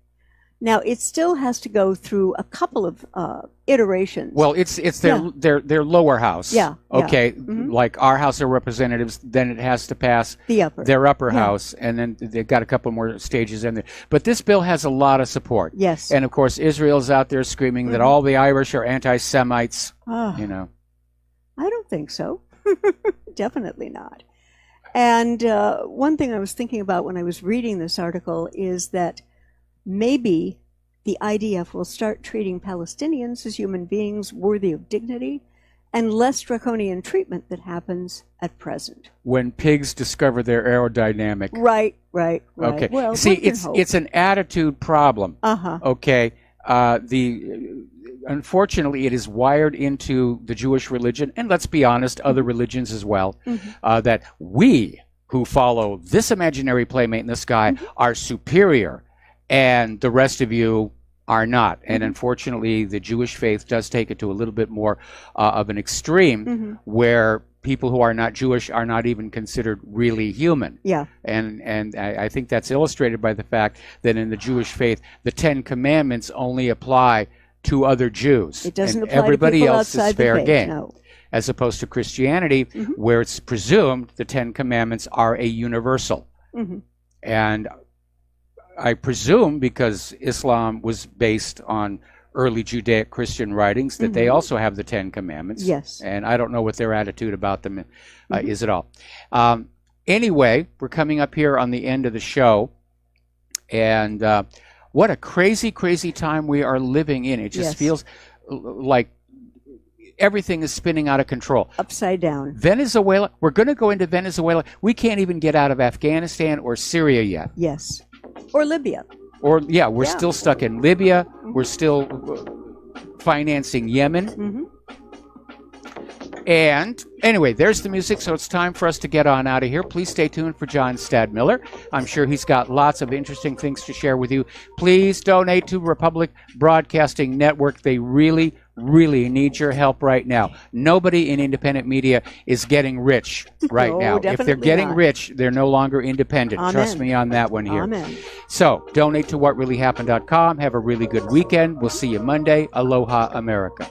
Now, it still has to go through a couple of iterations. Well, it's their lower house. Yeah, yeah. Okay, like our House of Representatives, then it has to pass their upper house, and then they've got a couple more stages in there. But this bill has a lot of support. Yes. And of course, Israel's out there screaming that all the Irish are anti-Semites. Ah. I don't think so. Definitely not. And one thing I was thinking about when I was reading this article is that maybe the IDF will start treating Palestinians as human beings worthy of dignity and less draconian treatment that happens at present. When pigs discover their aerodynamic. Right. Okay. Well, see, one can it's hope. it's an attitude problem. Okay. Unfortunately, it is wired into the Jewish religion, and let's be honest, other religions as well, that we who follow this imaginary playmate in the sky are superior, and the rest of you are not. And unfortunately, the Jewish faith does take it to a little bit more of an extreme, where people who are not Jewish are not even considered really human. Yeah. And I think that's illustrated by the fact that in the Jewish faith, the 10 Commandments only apply to other Jews. It doesn't and apply to everybody people else is outside the fair faith, game. no. As opposed to Christianity, where it's presumed the 10 Commandments are a universal. And I presume, because Islam was based on early Judaic Christian writings, that they also have the 10 Commandments. Yes. And I don't know what their attitude about them is at all. Anyway, we're coming up here on the end of the show. And what a crazy, crazy time we are living in. It just feels like everything is spinning out of control. Upside down. Venezuela, we're going to go into Venezuela. We can't even get out of Afghanistan or Syria yet. Yes. Or Libya. Or, we're still stuck in Libya. We're still financing Yemen. And anyway, there's the music, so it's time for us to get on out of here. Please stay tuned for John Stadmiller. I'm sure he's got lots of interesting things to share with you. Please donate to Republic Broadcasting Network. They really, really need your help right now. Nobody in independent media is getting rich right now. If they're getting rich, they're no longer independent. Amen. Trust me on that one here. Amen. So donate to whatreallyhappened.com. Have a really good weekend. We'll see you Monday. Aloha, America.